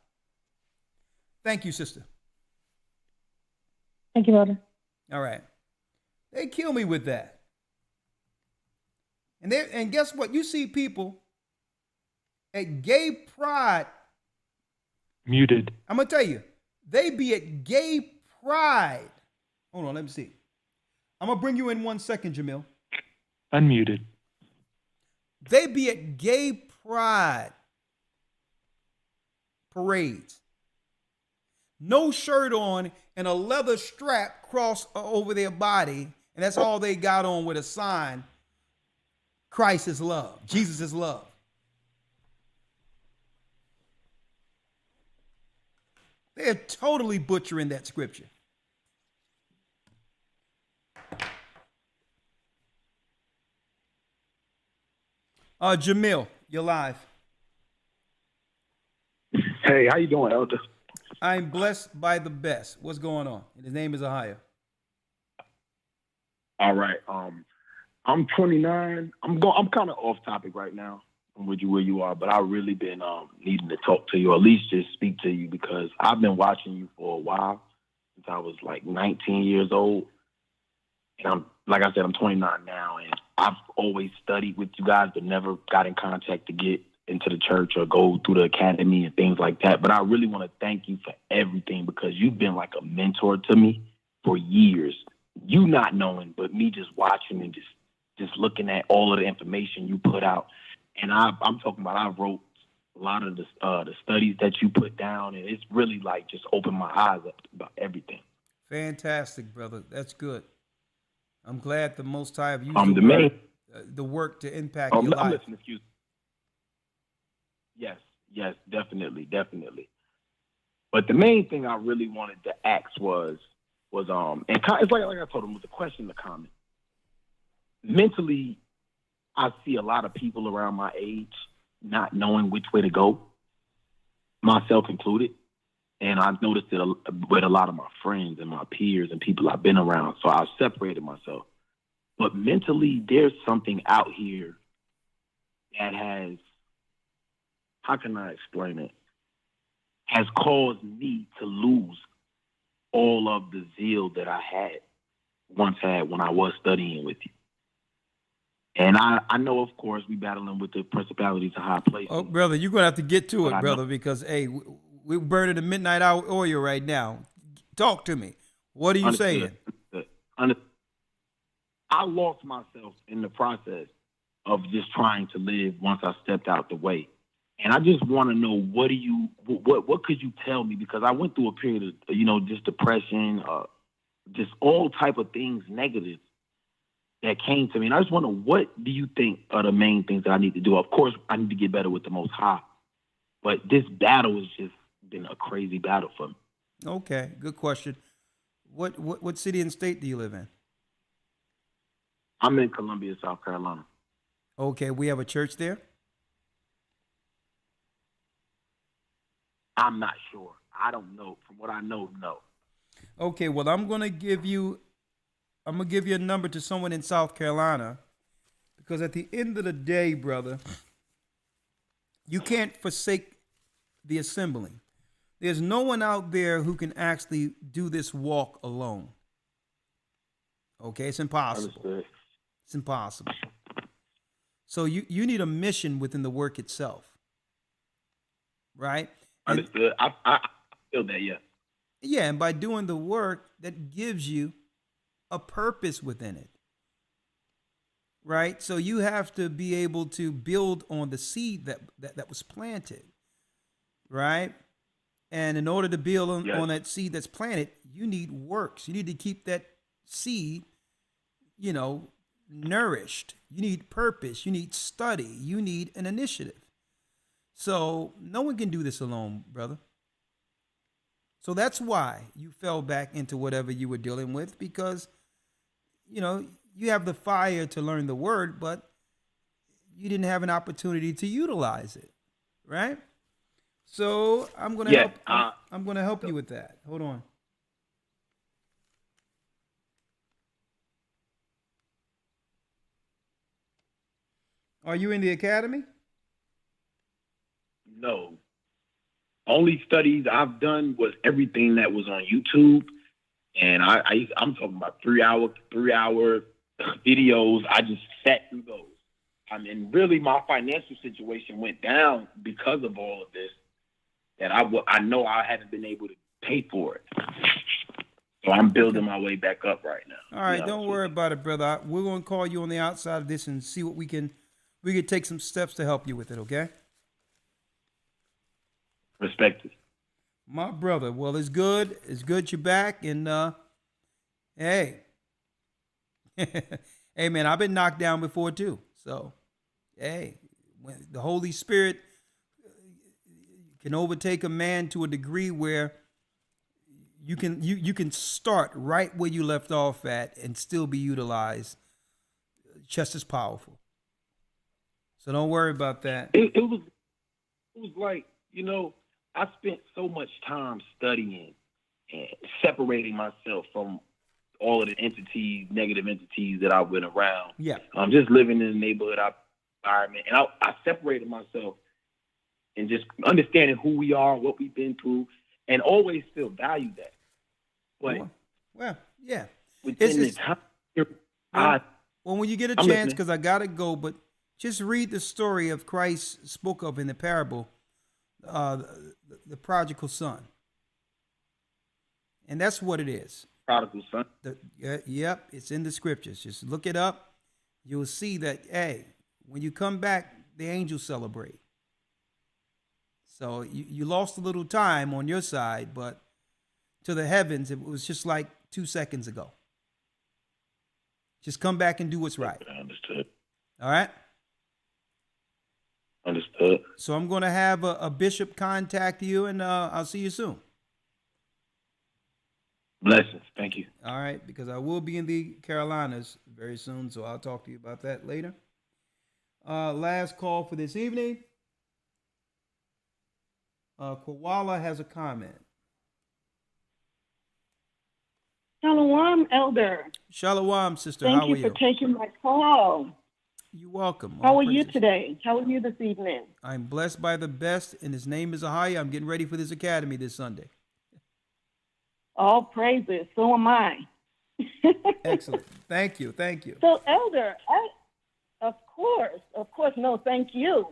Thank you, sister. Thank you, brother. All right. They kill me with that. And guess what? You see people at gay pride. Muted. I'm going to tell you, they be at gay pride. Hold on, let me see. I'm going to bring you in 1 second, Jamil. Unmuted. They be at gay pride parades. No shirt on and a leather strap crossed over their body, and that's all they got on with a sign, Christ is love, Jesus is love. They're totally butchering that scripture. Jamil, you're live. Hey, how you doing, Elder? I'm blessed by the best. What's going on? And his name is Ahia. All right. I'm 29. I'm kind of off topic right now from where you are, but I've really been needing to talk to you, or at least just speak to you, because I've been watching you for a while, since I was like 19 years old. And like I said, I'm 29 now, and I've always studied with you guys, but never got in contact to get into the church or go through the academy and things like that. But I really want to thank you for everything, because you've been like a mentor to me for years. You not knowing, but me just watching and just looking at all of the information you put out. And I'm talking about, I wrote a lot of the studies that you put down, and it's really like just opened my eyes up about everything. Fantastic, brother. That's good. I'm glad the Most High have used the work to impact your life. Listen, excuse me. Yes, definitely. But the main thing I really wanted to ask was and it's like I told him, was a question, the comment. Mentally, I see a lot of people around my age not knowing which way to go, myself included. And I've noticed it with a lot of my friends and my peers and people I've been around. So I've separated myself. But mentally, there's something out here that has, how can I explain it, has caused me to lose all of the zeal that I once had when I was studying with you. And I know, of course, we battling with the principalities of high places. Oh, brother, you're going to have to get to it, brother, because, hey, we're burning the midnight hour oil right now. Talk to me. What are you saying? I lost myself in the process of just trying to live once I stepped out the way. And I just want to know, what could you tell me? Because I went through a period of, just depression, just all type of things negative that came to me. And I just wonder, what do you think are the main things that I need to do? Of course, I need to get better with the Most High. But this battle has just been a crazy battle for me. Okay, good question. What city and state do you live in? I'm in Columbia, South Carolina. Okay, we have a church there? I'm not sure. I don't know. From what I know, no. Okay, well, I'm gonna give you a number to someone in South Carolina, because at the end of the day, brother, you can't forsake the assembling. There's no one out there who can actually do this walk alone. Okay, it's impossible. Understood. It's impossible. So you need a mission within the work itself, right? Understood. I feel that, yeah. Yeah, and by doing the work, that gives you a purpose within it, right? So you have to be able to build on the seed that was planted, right? And in order to build on that seed that's planted, you need works. You need to keep that seed, nourished. You need purpose. You need study. You need an initiative. So no one can do this alone, brother. So that's why you fell back into whatever you were dealing with, because, you have the fire to learn the word, but you didn't have an opportunity to utilize it, right? So I'm going to I'm going to help you with that. Hold on. Are you in the academy? No. Only studies I've done was everything that was on YouTube, and I'm talking about 3 hour videos. I just sat through those. I mean, really, my financial situation went down because of all of this. That I know I haven't been able to pay for it, so I'm building my way back up right now. All right, don't worry about it, brother. We're going to call you on the outside of this and see what we can take some steps to help you with it. Okay. Respected. My brother. Well, it's good. It's good you're back. And hey. Hey, man, I've been knocked down before too. So, hey, when the Holy Spirit can overtake a man to a degree where you can start right where you left off at and still be utilized just as powerful. So don't worry about that. It was like, I spent so much time studying and separating myself from all of the entities, negative entities that I went around. Yeah. Just living in the neighborhood environment. And I separated myself and just understanding who we are, what we've been through, and always still value that. But well, yeah. Within the time, when you get a I'm chance, listening. because I got to go, but just read the story of Christ spoke of in the parable, the prodigal son. And that's what it is. Prodigal son. Yep, it's in the scriptures. Just look it up. You'll see that, hey, when you come back, the angels celebrate. So you lost a little time on your side, but to the heavens, it was just like 2 seconds ago. Just come back and do what's right. Understood. All right? Understood. So I'm going to have a bishop contact you, and I'll see you soon. Blessings. Thank you. All right, because I will be in the Carolinas very soon, so I'll talk to you about that later. Last call for this evening. Koala has a comment. Shalom, Elder. Shalom, sister. Thank How you are for you? taking my call. You're welcome. How All are you praises. today? How are you this evening? I'm blessed by the best, and his name is Ahaya. I'm getting ready for this academy this Sunday. All praises. So am I. Excellent. Thank you. Thank you. So, Elder, of course. No, thank you.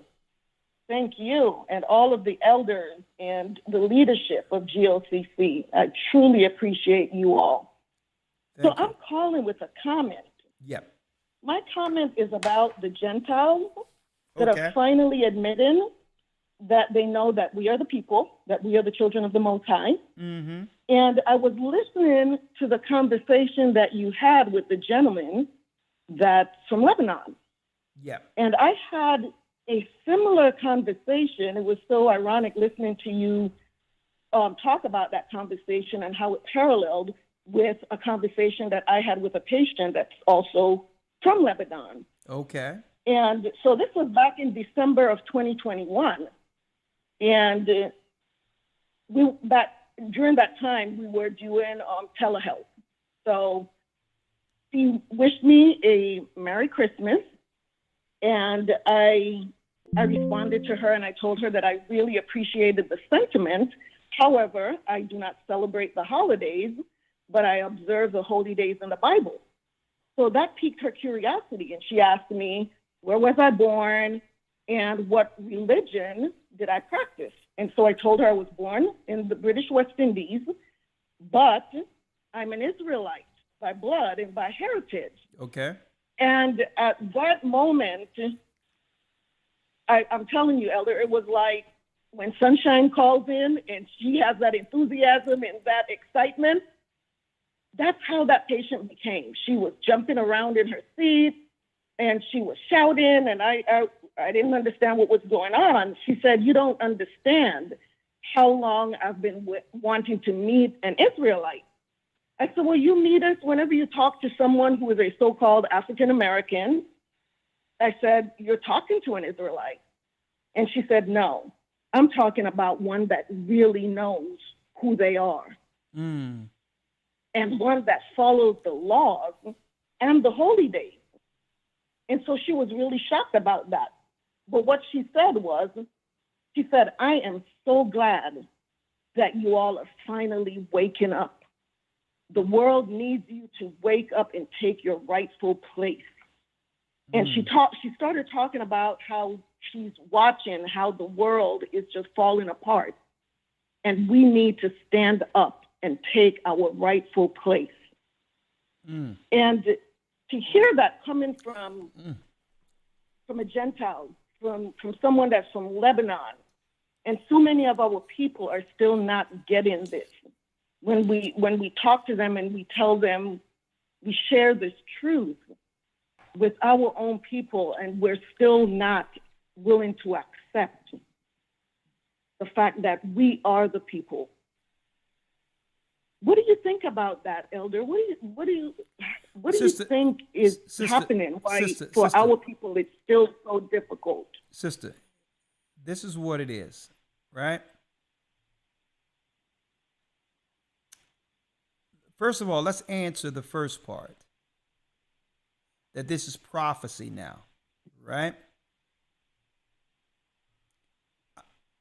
Thank you and all of the elders and the leadership of GOCC. I truly appreciate you all. I'm calling with a comment. Yep. My comment is about the Gentiles that Okay. are finally admitting that they know that we are the people, that we are the children of the Most High. Mm-hmm. And I was listening to the conversation that you had with the gentleman that's from Lebanon. Yep. And I had a similar conversation. It was so ironic listening to you talk about that conversation and how it paralleled with a conversation that I had with a patient that's also from Lebanon. Okay. And so this was back in December of 2021. And during that time, we were doing telehealth. So she wished me a Merry Christmas. And I responded to her and I told her that I really appreciated the sentiment. However, I do not celebrate the holidays, but I observe the holy days in the Bible. So that piqued her curiosity. And she asked me, where was I born and what religion did I practice? And so I told her I was born in the British West Indies, but I'm an Israelite by blood and by heritage. Okay. And at that moment, I'm telling you, Elder, it was like when sunshine calls in and she has that enthusiasm and that excitement. That's how that patient became. She was jumping around in her seat and she was shouting, and I didn't understand what was going on. She said, "You don't understand how long I've been wanting to meet an Israelite." I said, "Well, you meet us whenever you talk to someone who is a so-called African American." I said, "You're talking to an Israelite." And she said, "No, I'm talking about one that really knows who they are Mm. and one that follows the laws and the holy days." And so she was really shocked about that. But what she said was, she said, "I am so glad that you all are finally waking up. The world needs you to wake up and take your rightful place." And she started talking about how she's watching how the world is just falling apart. And we need to stand up and take our rightful place. Mm. And to hear that coming from a Gentile, from someone that's from Lebanon, and so many of our people are still not getting this. When we talk to them and we tell them, we share this truth with our own people, and we're still not willing to accept the fact that we are the people. What do you think about that, Elder? What do you think is happening? Why for our people it's still so difficult? Sister, this is what it is, right? first of all, let's answer the first part. That this is prophecy now, right?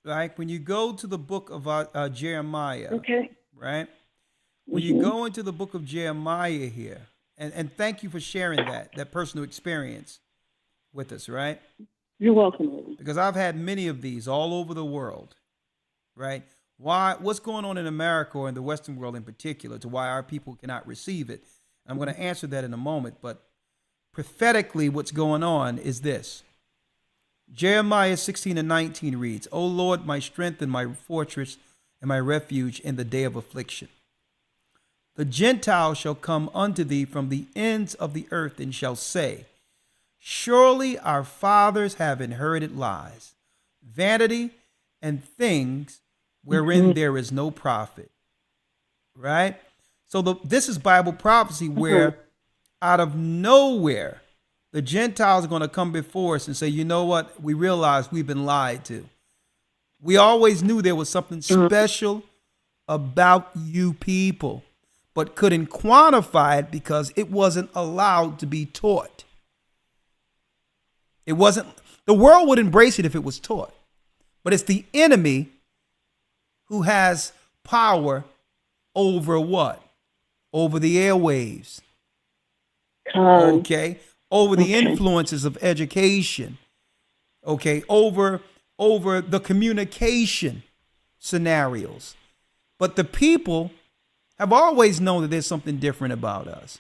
Like when you go to the book of Jeremiah, Okay. right? When you go into the book of Jeremiah here, and thank you for sharing that personal experience with us, right? You're welcome. Because I've had many of these all over the world, right? What's going on in America or in the Western world in particular to why our people cannot receive it? I'm going to answer that in a moment, but prophetically what's going on is this. Jeremiah 16:19 reads, O Lord, my strength and my fortress and my refuge in the day of affliction. The Gentiles shall come unto thee from the ends of the earth and shall say, surely our fathers have inherited lies, vanity, and things wherein there is no profit. Right? So this is Bible prophecy where out of nowhere, the Gentiles are going to come before us and say, you know what? We realize we've been lied to. We always knew there was something special about you people, but couldn't quantify it because it wasn't allowed to be taught. It wasn't, the world would embrace it if it was taught, but it's the enemy who has power over what? Over the airwaves. Okay. Over the influences of education. Okay. Over the communication scenarios. But the people have always known that there's something different about us.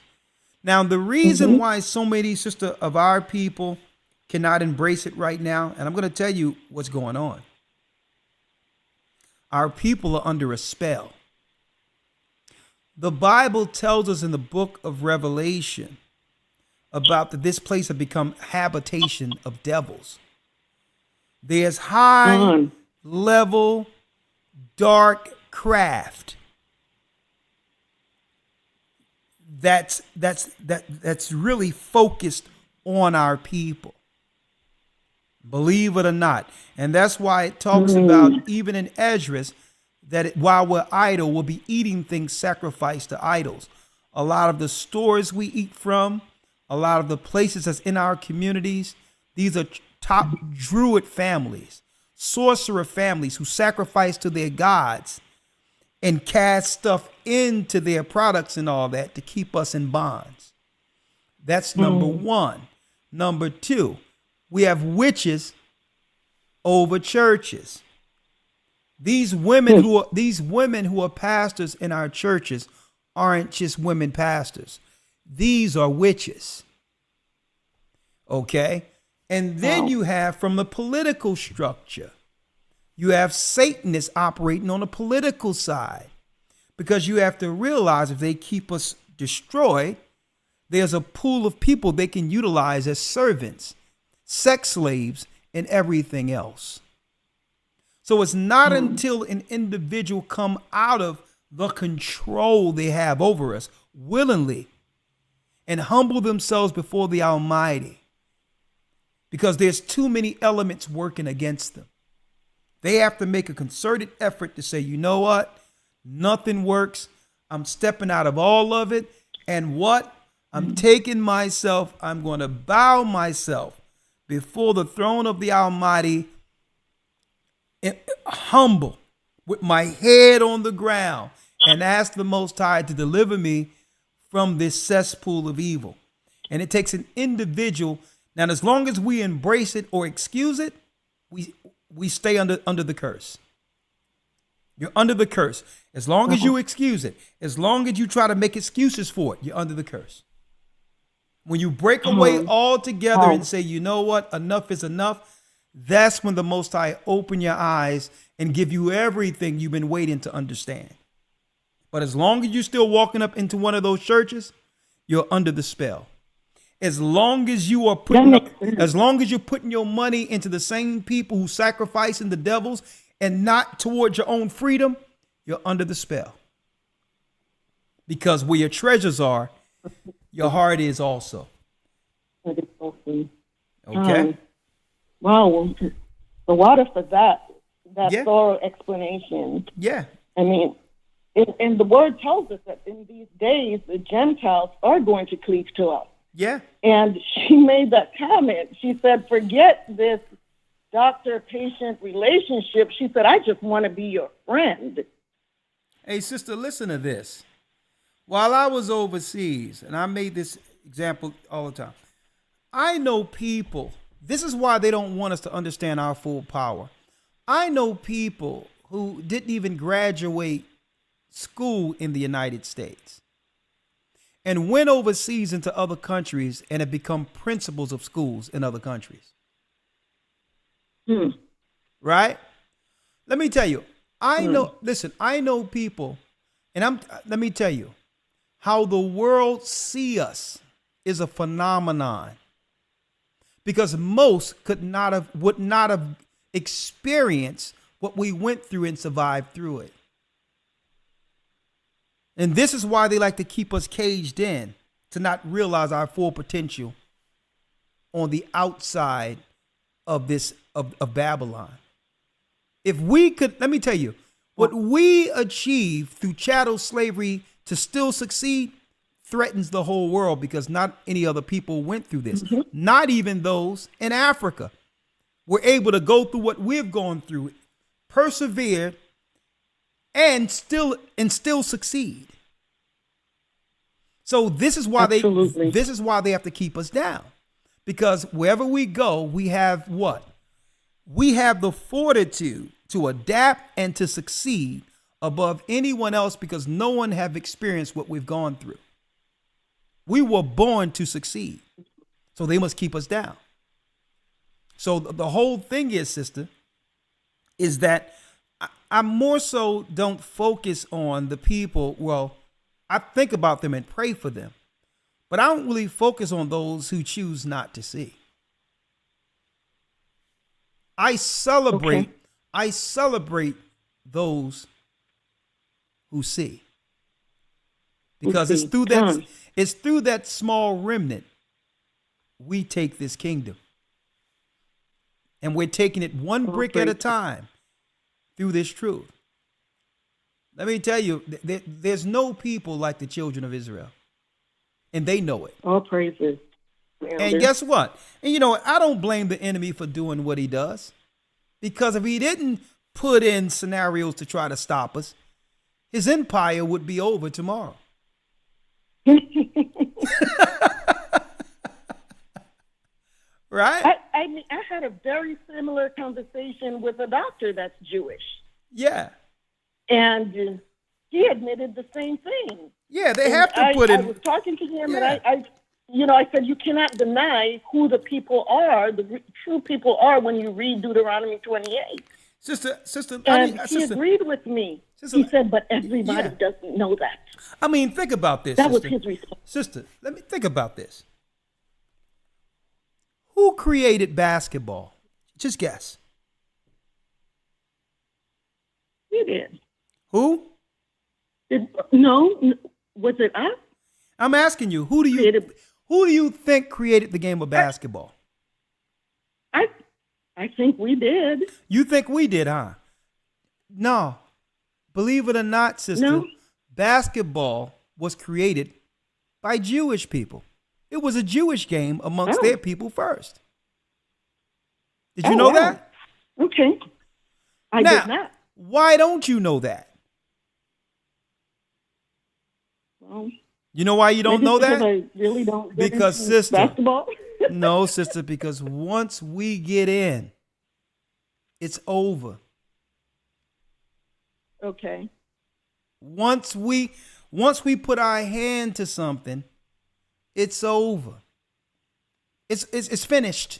Now, the reason why so many sisters of our people cannot embrace it right now, and I'm going to tell you what's going on. Our people are under a spell. The Bible tells us in the book of Revelation about that this place has become habitation of devils. There's high level dark craft that's really focused on our people. Believe it or not. And that's why it talks about, even in Esdras, that while we're idle, we'll be eating things sacrificed to idols. A lot of the stores we eat from, a lot of the places that's in our communities, these are top druid families, sorcerer families who sacrifice to their gods and cast stuff into their products and all that to keep us in bonds. That's number one. Number two, we have witches over churches. These women who are pastors in our churches aren't just women pastors. These are witches. Okay? And then you have from the political structure, you have Satanists operating on the political side, because you have to realize if they keep us destroyed, there's a pool of people they can utilize as servants, sex slaves, and everything else. So it's not until an individual come out of the control they have over us willingly and humble themselves before the Almighty, because there's too many elements working against them. They have to make a concerted effort to say, you know what? Nothing works. I'm stepping out of all of it. And what? I'm taking myself, I'm going to bow myself before the throne of the Almighty, humble, with my head on the ground, and ask the Most High to deliver me from this cesspool of evil. And it takes an individual. Now, as long as we embrace it or excuse it, we stay under the curse. You're under the curse. As long as you excuse it, as long as you try to make excuses for it, you're under the curse. When you break away altogether and say, you know what, enough is enough, that's when the Most High open your eyes and give you everything you've been waiting to understand. But as long as you're still walking up into one of those churches, you're under the spell. As long as you are as long as you're putting your money into the same people who sacrificing the devils and not towards your own freedom, you're under the spell. Because where your treasures are, your heart is also. Okay. Wow. The water for that thorough explanation. Yeah. I mean, And the word tells us that in these days, the Gentiles are going to cleave to us. Yeah. And she made that comment. She said, forget this doctor-patient relationship. She said, I just want to be your friend. Hey, sister, listen to this. While I was overseas, and I made this example all the time, I know people, this is why they don't want us to understand our full power. I know people who didn't even graduate school in the United States and went overseas into other countries and have become principals of schools in other countries. Right? Let me tell you, I know people, and let me tell you, how the world see us is a phenomenon, because most would not have experienced what we went through and survived through it. And this is why they like to keep us caged in, to not realize our full potential on the outside of Babylon. If we could, let me tell you, what we achieve through chattel slavery to still succeed threatens the whole world, because not any other people went through this. Not even those in Africa were able to go through what we've gone through, persevere, and still succeed. So this is why they have to keep us down, because wherever we go, we have what? We have the fortitude to adapt and to succeed above anyone else, because no one have experienced what we've gone through. We were born to succeed, so they must keep us down. So the whole thing is, sister, is that I more so don't focus on the people. Well, I think about them and pray for them, but I don't really focus on those who choose not to see. I celebrate those who see, because it's through that small remnant we take this kingdom, and we're taking it one brick at a time through this truth. Let me tell you, there's no people like the children of Israel, and they know it. All praises. And guess what? And you know what? I don't blame the enemy for doing what he does, because if he didn't put in scenarios to try to stop us, his empire would be over tomorrow. Right? I had a very similar conversation with a doctor that's Jewish. Yeah. And he admitted the same thing. Yeah, they have to put in. I was talking to him, and I said, you cannot deny who the people are, the true people are, when you read Deuteronomy 28. Sister, and he agreed with me. He said, but everybody doesn't know that. I mean, think about this. That was his response. Sister, let me think about this. Who created basketball? Just guess. We did. Who? No, was it us? I'm asking you, who do you think created the game of basketball? I think we did. You think we did, huh? No. Believe it or not, sister, basketball was created by Jewish people. It was a Jewish game amongst their people first. Did you know that? Okay. I did not. Why don't you know that? Well, you know why you don't know that? I really don't. Because, sister, basketball? no, sister, because once we get in, it's over. Okay. Once we put our hand to something, it's over. It's finished.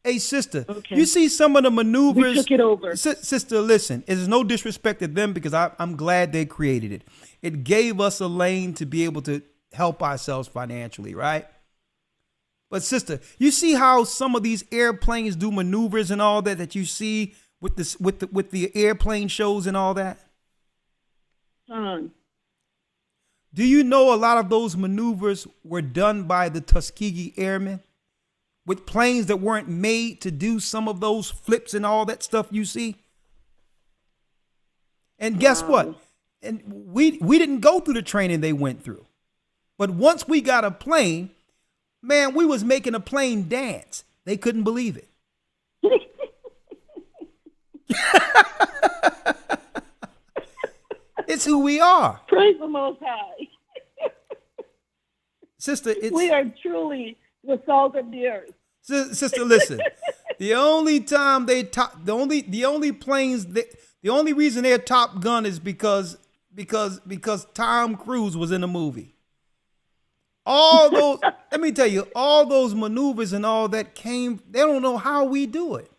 Hey, sister, you see some of the maneuvers. We took it over. Sister, listen, there's no disrespect to them, because I'm glad they created it. It gave us a lane to be able to help ourselves financially, right? But sister, you see how some of these airplanes do maneuvers and all that you see with the airplane shows and all that? Do you know a lot of those maneuvers were done by the Tuskegee Airmen, with planes that weren't made to do some of those flips and all that stuff you see? And guess what? And we didn't go through the training they went through. But once we got a plane, man, we was making a plane dance. They couldn't believe it. It's who we are. Praise the Most High. Sister, we are truly the salt of the earth. Sister, listen. The only time they the only reason they're Top Gun is because Tom Cruise was in the movie. All those, let me tell you, all those maneuvers and all that came. They don't know how we do it.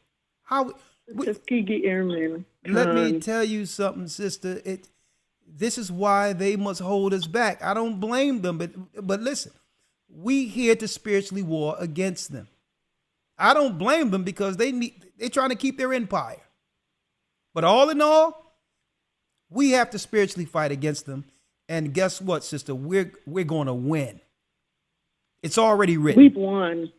Tuskegee Airmen. Let me tell you something, sister. This is why they must hold us back. I don't blame them, but listen, we here to spiritually war against them. I don't blame them because they're trying to keep their empire. But all in all, we have to spiritually fight against them. And guess what, sister? We're going to win. It's already written. We've won.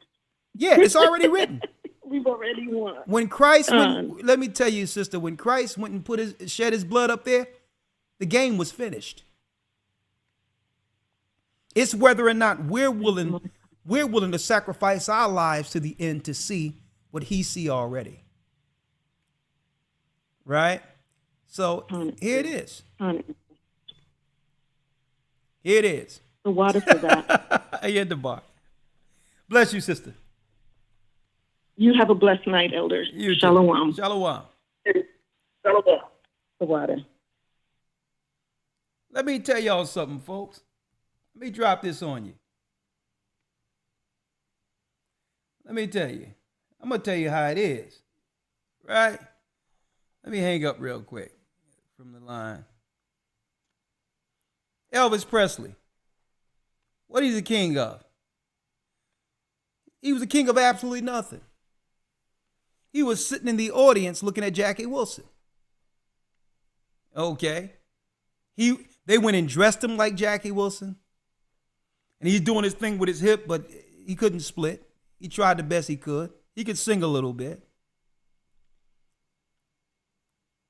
Yeah, it's already written. We've already won. When Christ went, let me tell you, sister, when Christ went and shed his blood up there, the game was finished. It's whether or not we're willing to sacrifice our lives to the end to see what he see already. Right? So here it is. Here it is. The water for that. I at the bar. Bless you, sister. You have a blessed night, elders. You too. Shalom. Shalom. Shalom. The water. Let me tell y'all something, folks. Let me drop this on you. Let me tell you. I'm going to tell you how it is. Right? Let me hang up real quick from the line. Elvis Presley. What is he the king of? He was the king of absolutely nothing. He was sitting in the audience looking at Jackie Wilson. Okay. They went and dressed him like Jackie Wilson. And he's doing his thing with his hip, but he couldn't split. He tried the best he could. He could sing a little bit.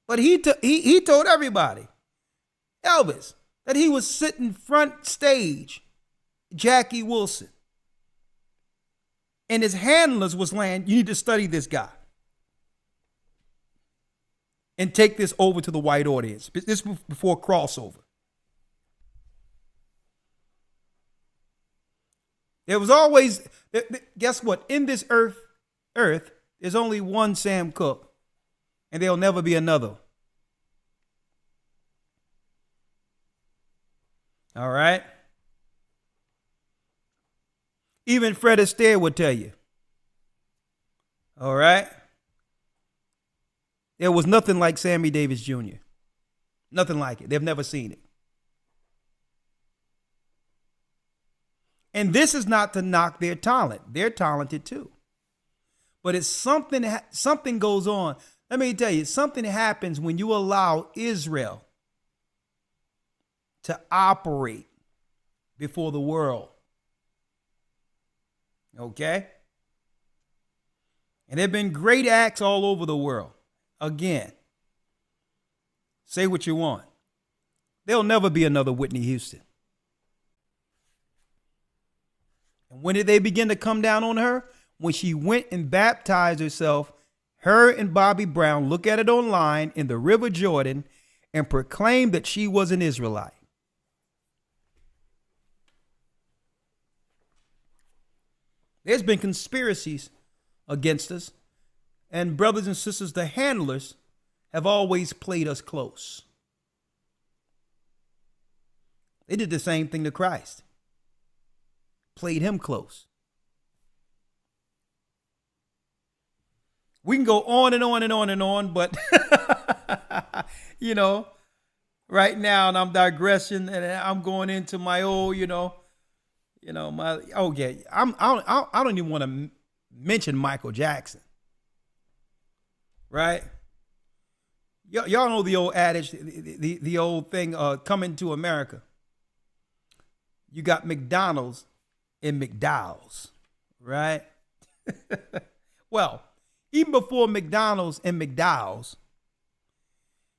But he told everybody, Elvis, that he was sitting front stage, Jackie Wilson. And his handlers was saying, you need to study this guy. And take this over to the white audience. This was before crossover. There was always, guess what? In this earth, there's only one Sam Cooke. And there'll never be another. All right? Even Fred Astaire would tell you. All right? There was nothing like Sammy Davis Jr. Nothing like it. They've never seen it. And this is not to knock their talent. They're talented too. But it's something goes on. Let me tell you, something happens when you allow Israel to operate before the world. Okay? And there have been great acts all over the world. Again, say what you want. There'll never be another Whitney Houston. And when did they begin to come down on her? When she went and baptized herself, her and Bobby Brown, look at it online, in the River Jordan, and proclaimed that she was an Israelite. There's been conspiracies against us. And brothers and sisters, the handlers have always played us close. They did the same thing to Christ. Played him close. We can go on and on and on and on, but you know, right now, and I'm digressing, and I'm going into my old, I don't even want to mention Michael Jackson. Right? Y'all know the old adage, the old thing, coming to America. You got McDonald's and McDowell's, right? Well, even before McDonald's and McDowell's,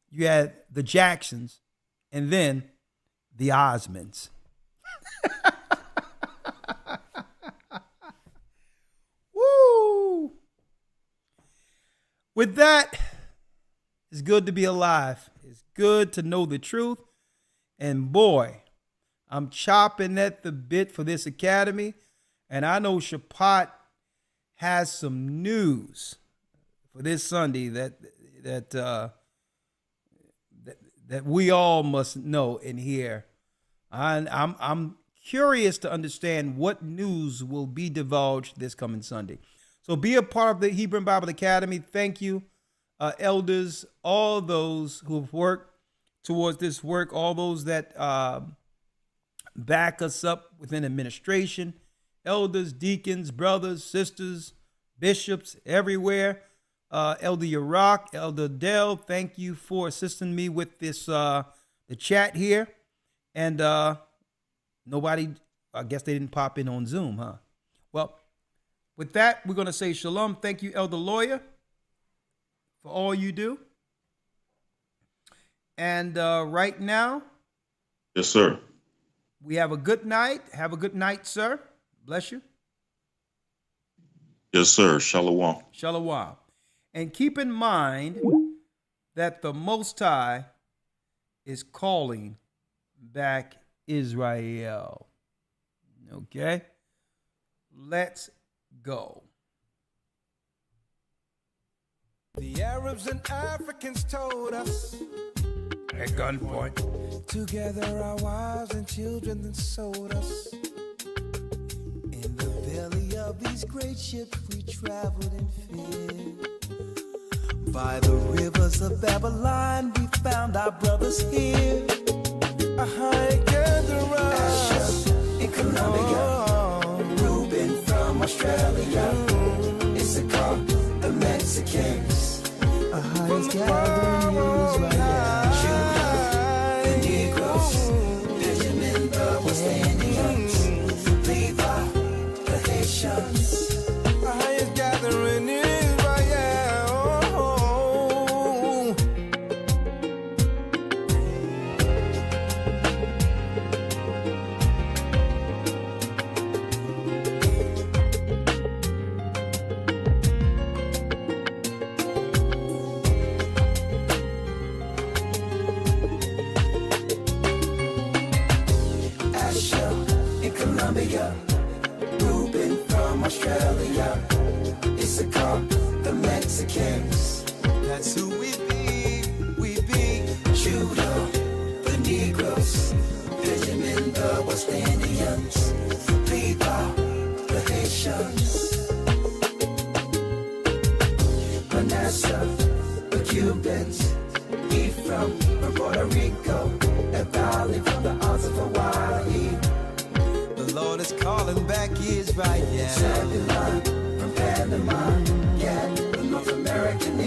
you had the Jacksons, and then the Osmonds. Woo! With that, it's good to be alive. It's good to know the truth. And boy, I'm chopping at the bit for this academy. And I know Shapat has some news for this Sunday that we all must know and hear. I'm curious to understand what news will be divulged this coming Sunday. So be a part of the Hebrew Bible Academy. Thank you, elders, all those who have worked towards this work, all those that back us up within administration, elders, deacons, brothers, sisters, bishops, everywhere. Elder Yarack, Elder Dell, thank you for assisting me with this the chat here. And nobody, I guess they didn't pop in on Zoom, huh? Well, with that, we're going to say shalom. Thank you, Elder Lawyer, for all you do. And right now, yes, sir. We have a good night. Have a good night, sir. Bless you. Yes, sir. Shalom. Shalom. And keep in mind that the Most High is calling back Israel. Okay? Let's go. The Arabs and Africans told us at gunpoint, together our wives and children then sold us. In the belly of these great ships we traveled in fear. By the rivers of Babylon we found our brothers here. Asher in Colombia, Reuben from Australia, Issachar, the Mexicans, a highest gathering in Israel, Judah, the Negroes, Benjamin, the West Indians, Levi, the Haitians, a highest gathering in Israel. Reuben from Australia, Issachar, the Mexicans. That's who we be. Judah, the Negroes, Benjamin, the West Indians, Levi, the Haitians, Manasseh, the Cubans, Ephraim from Puerto Rico, Naphtali from the Isles of Hawaii. The Lord is calling back Israel. Zebulon from Panama, yeah, the North American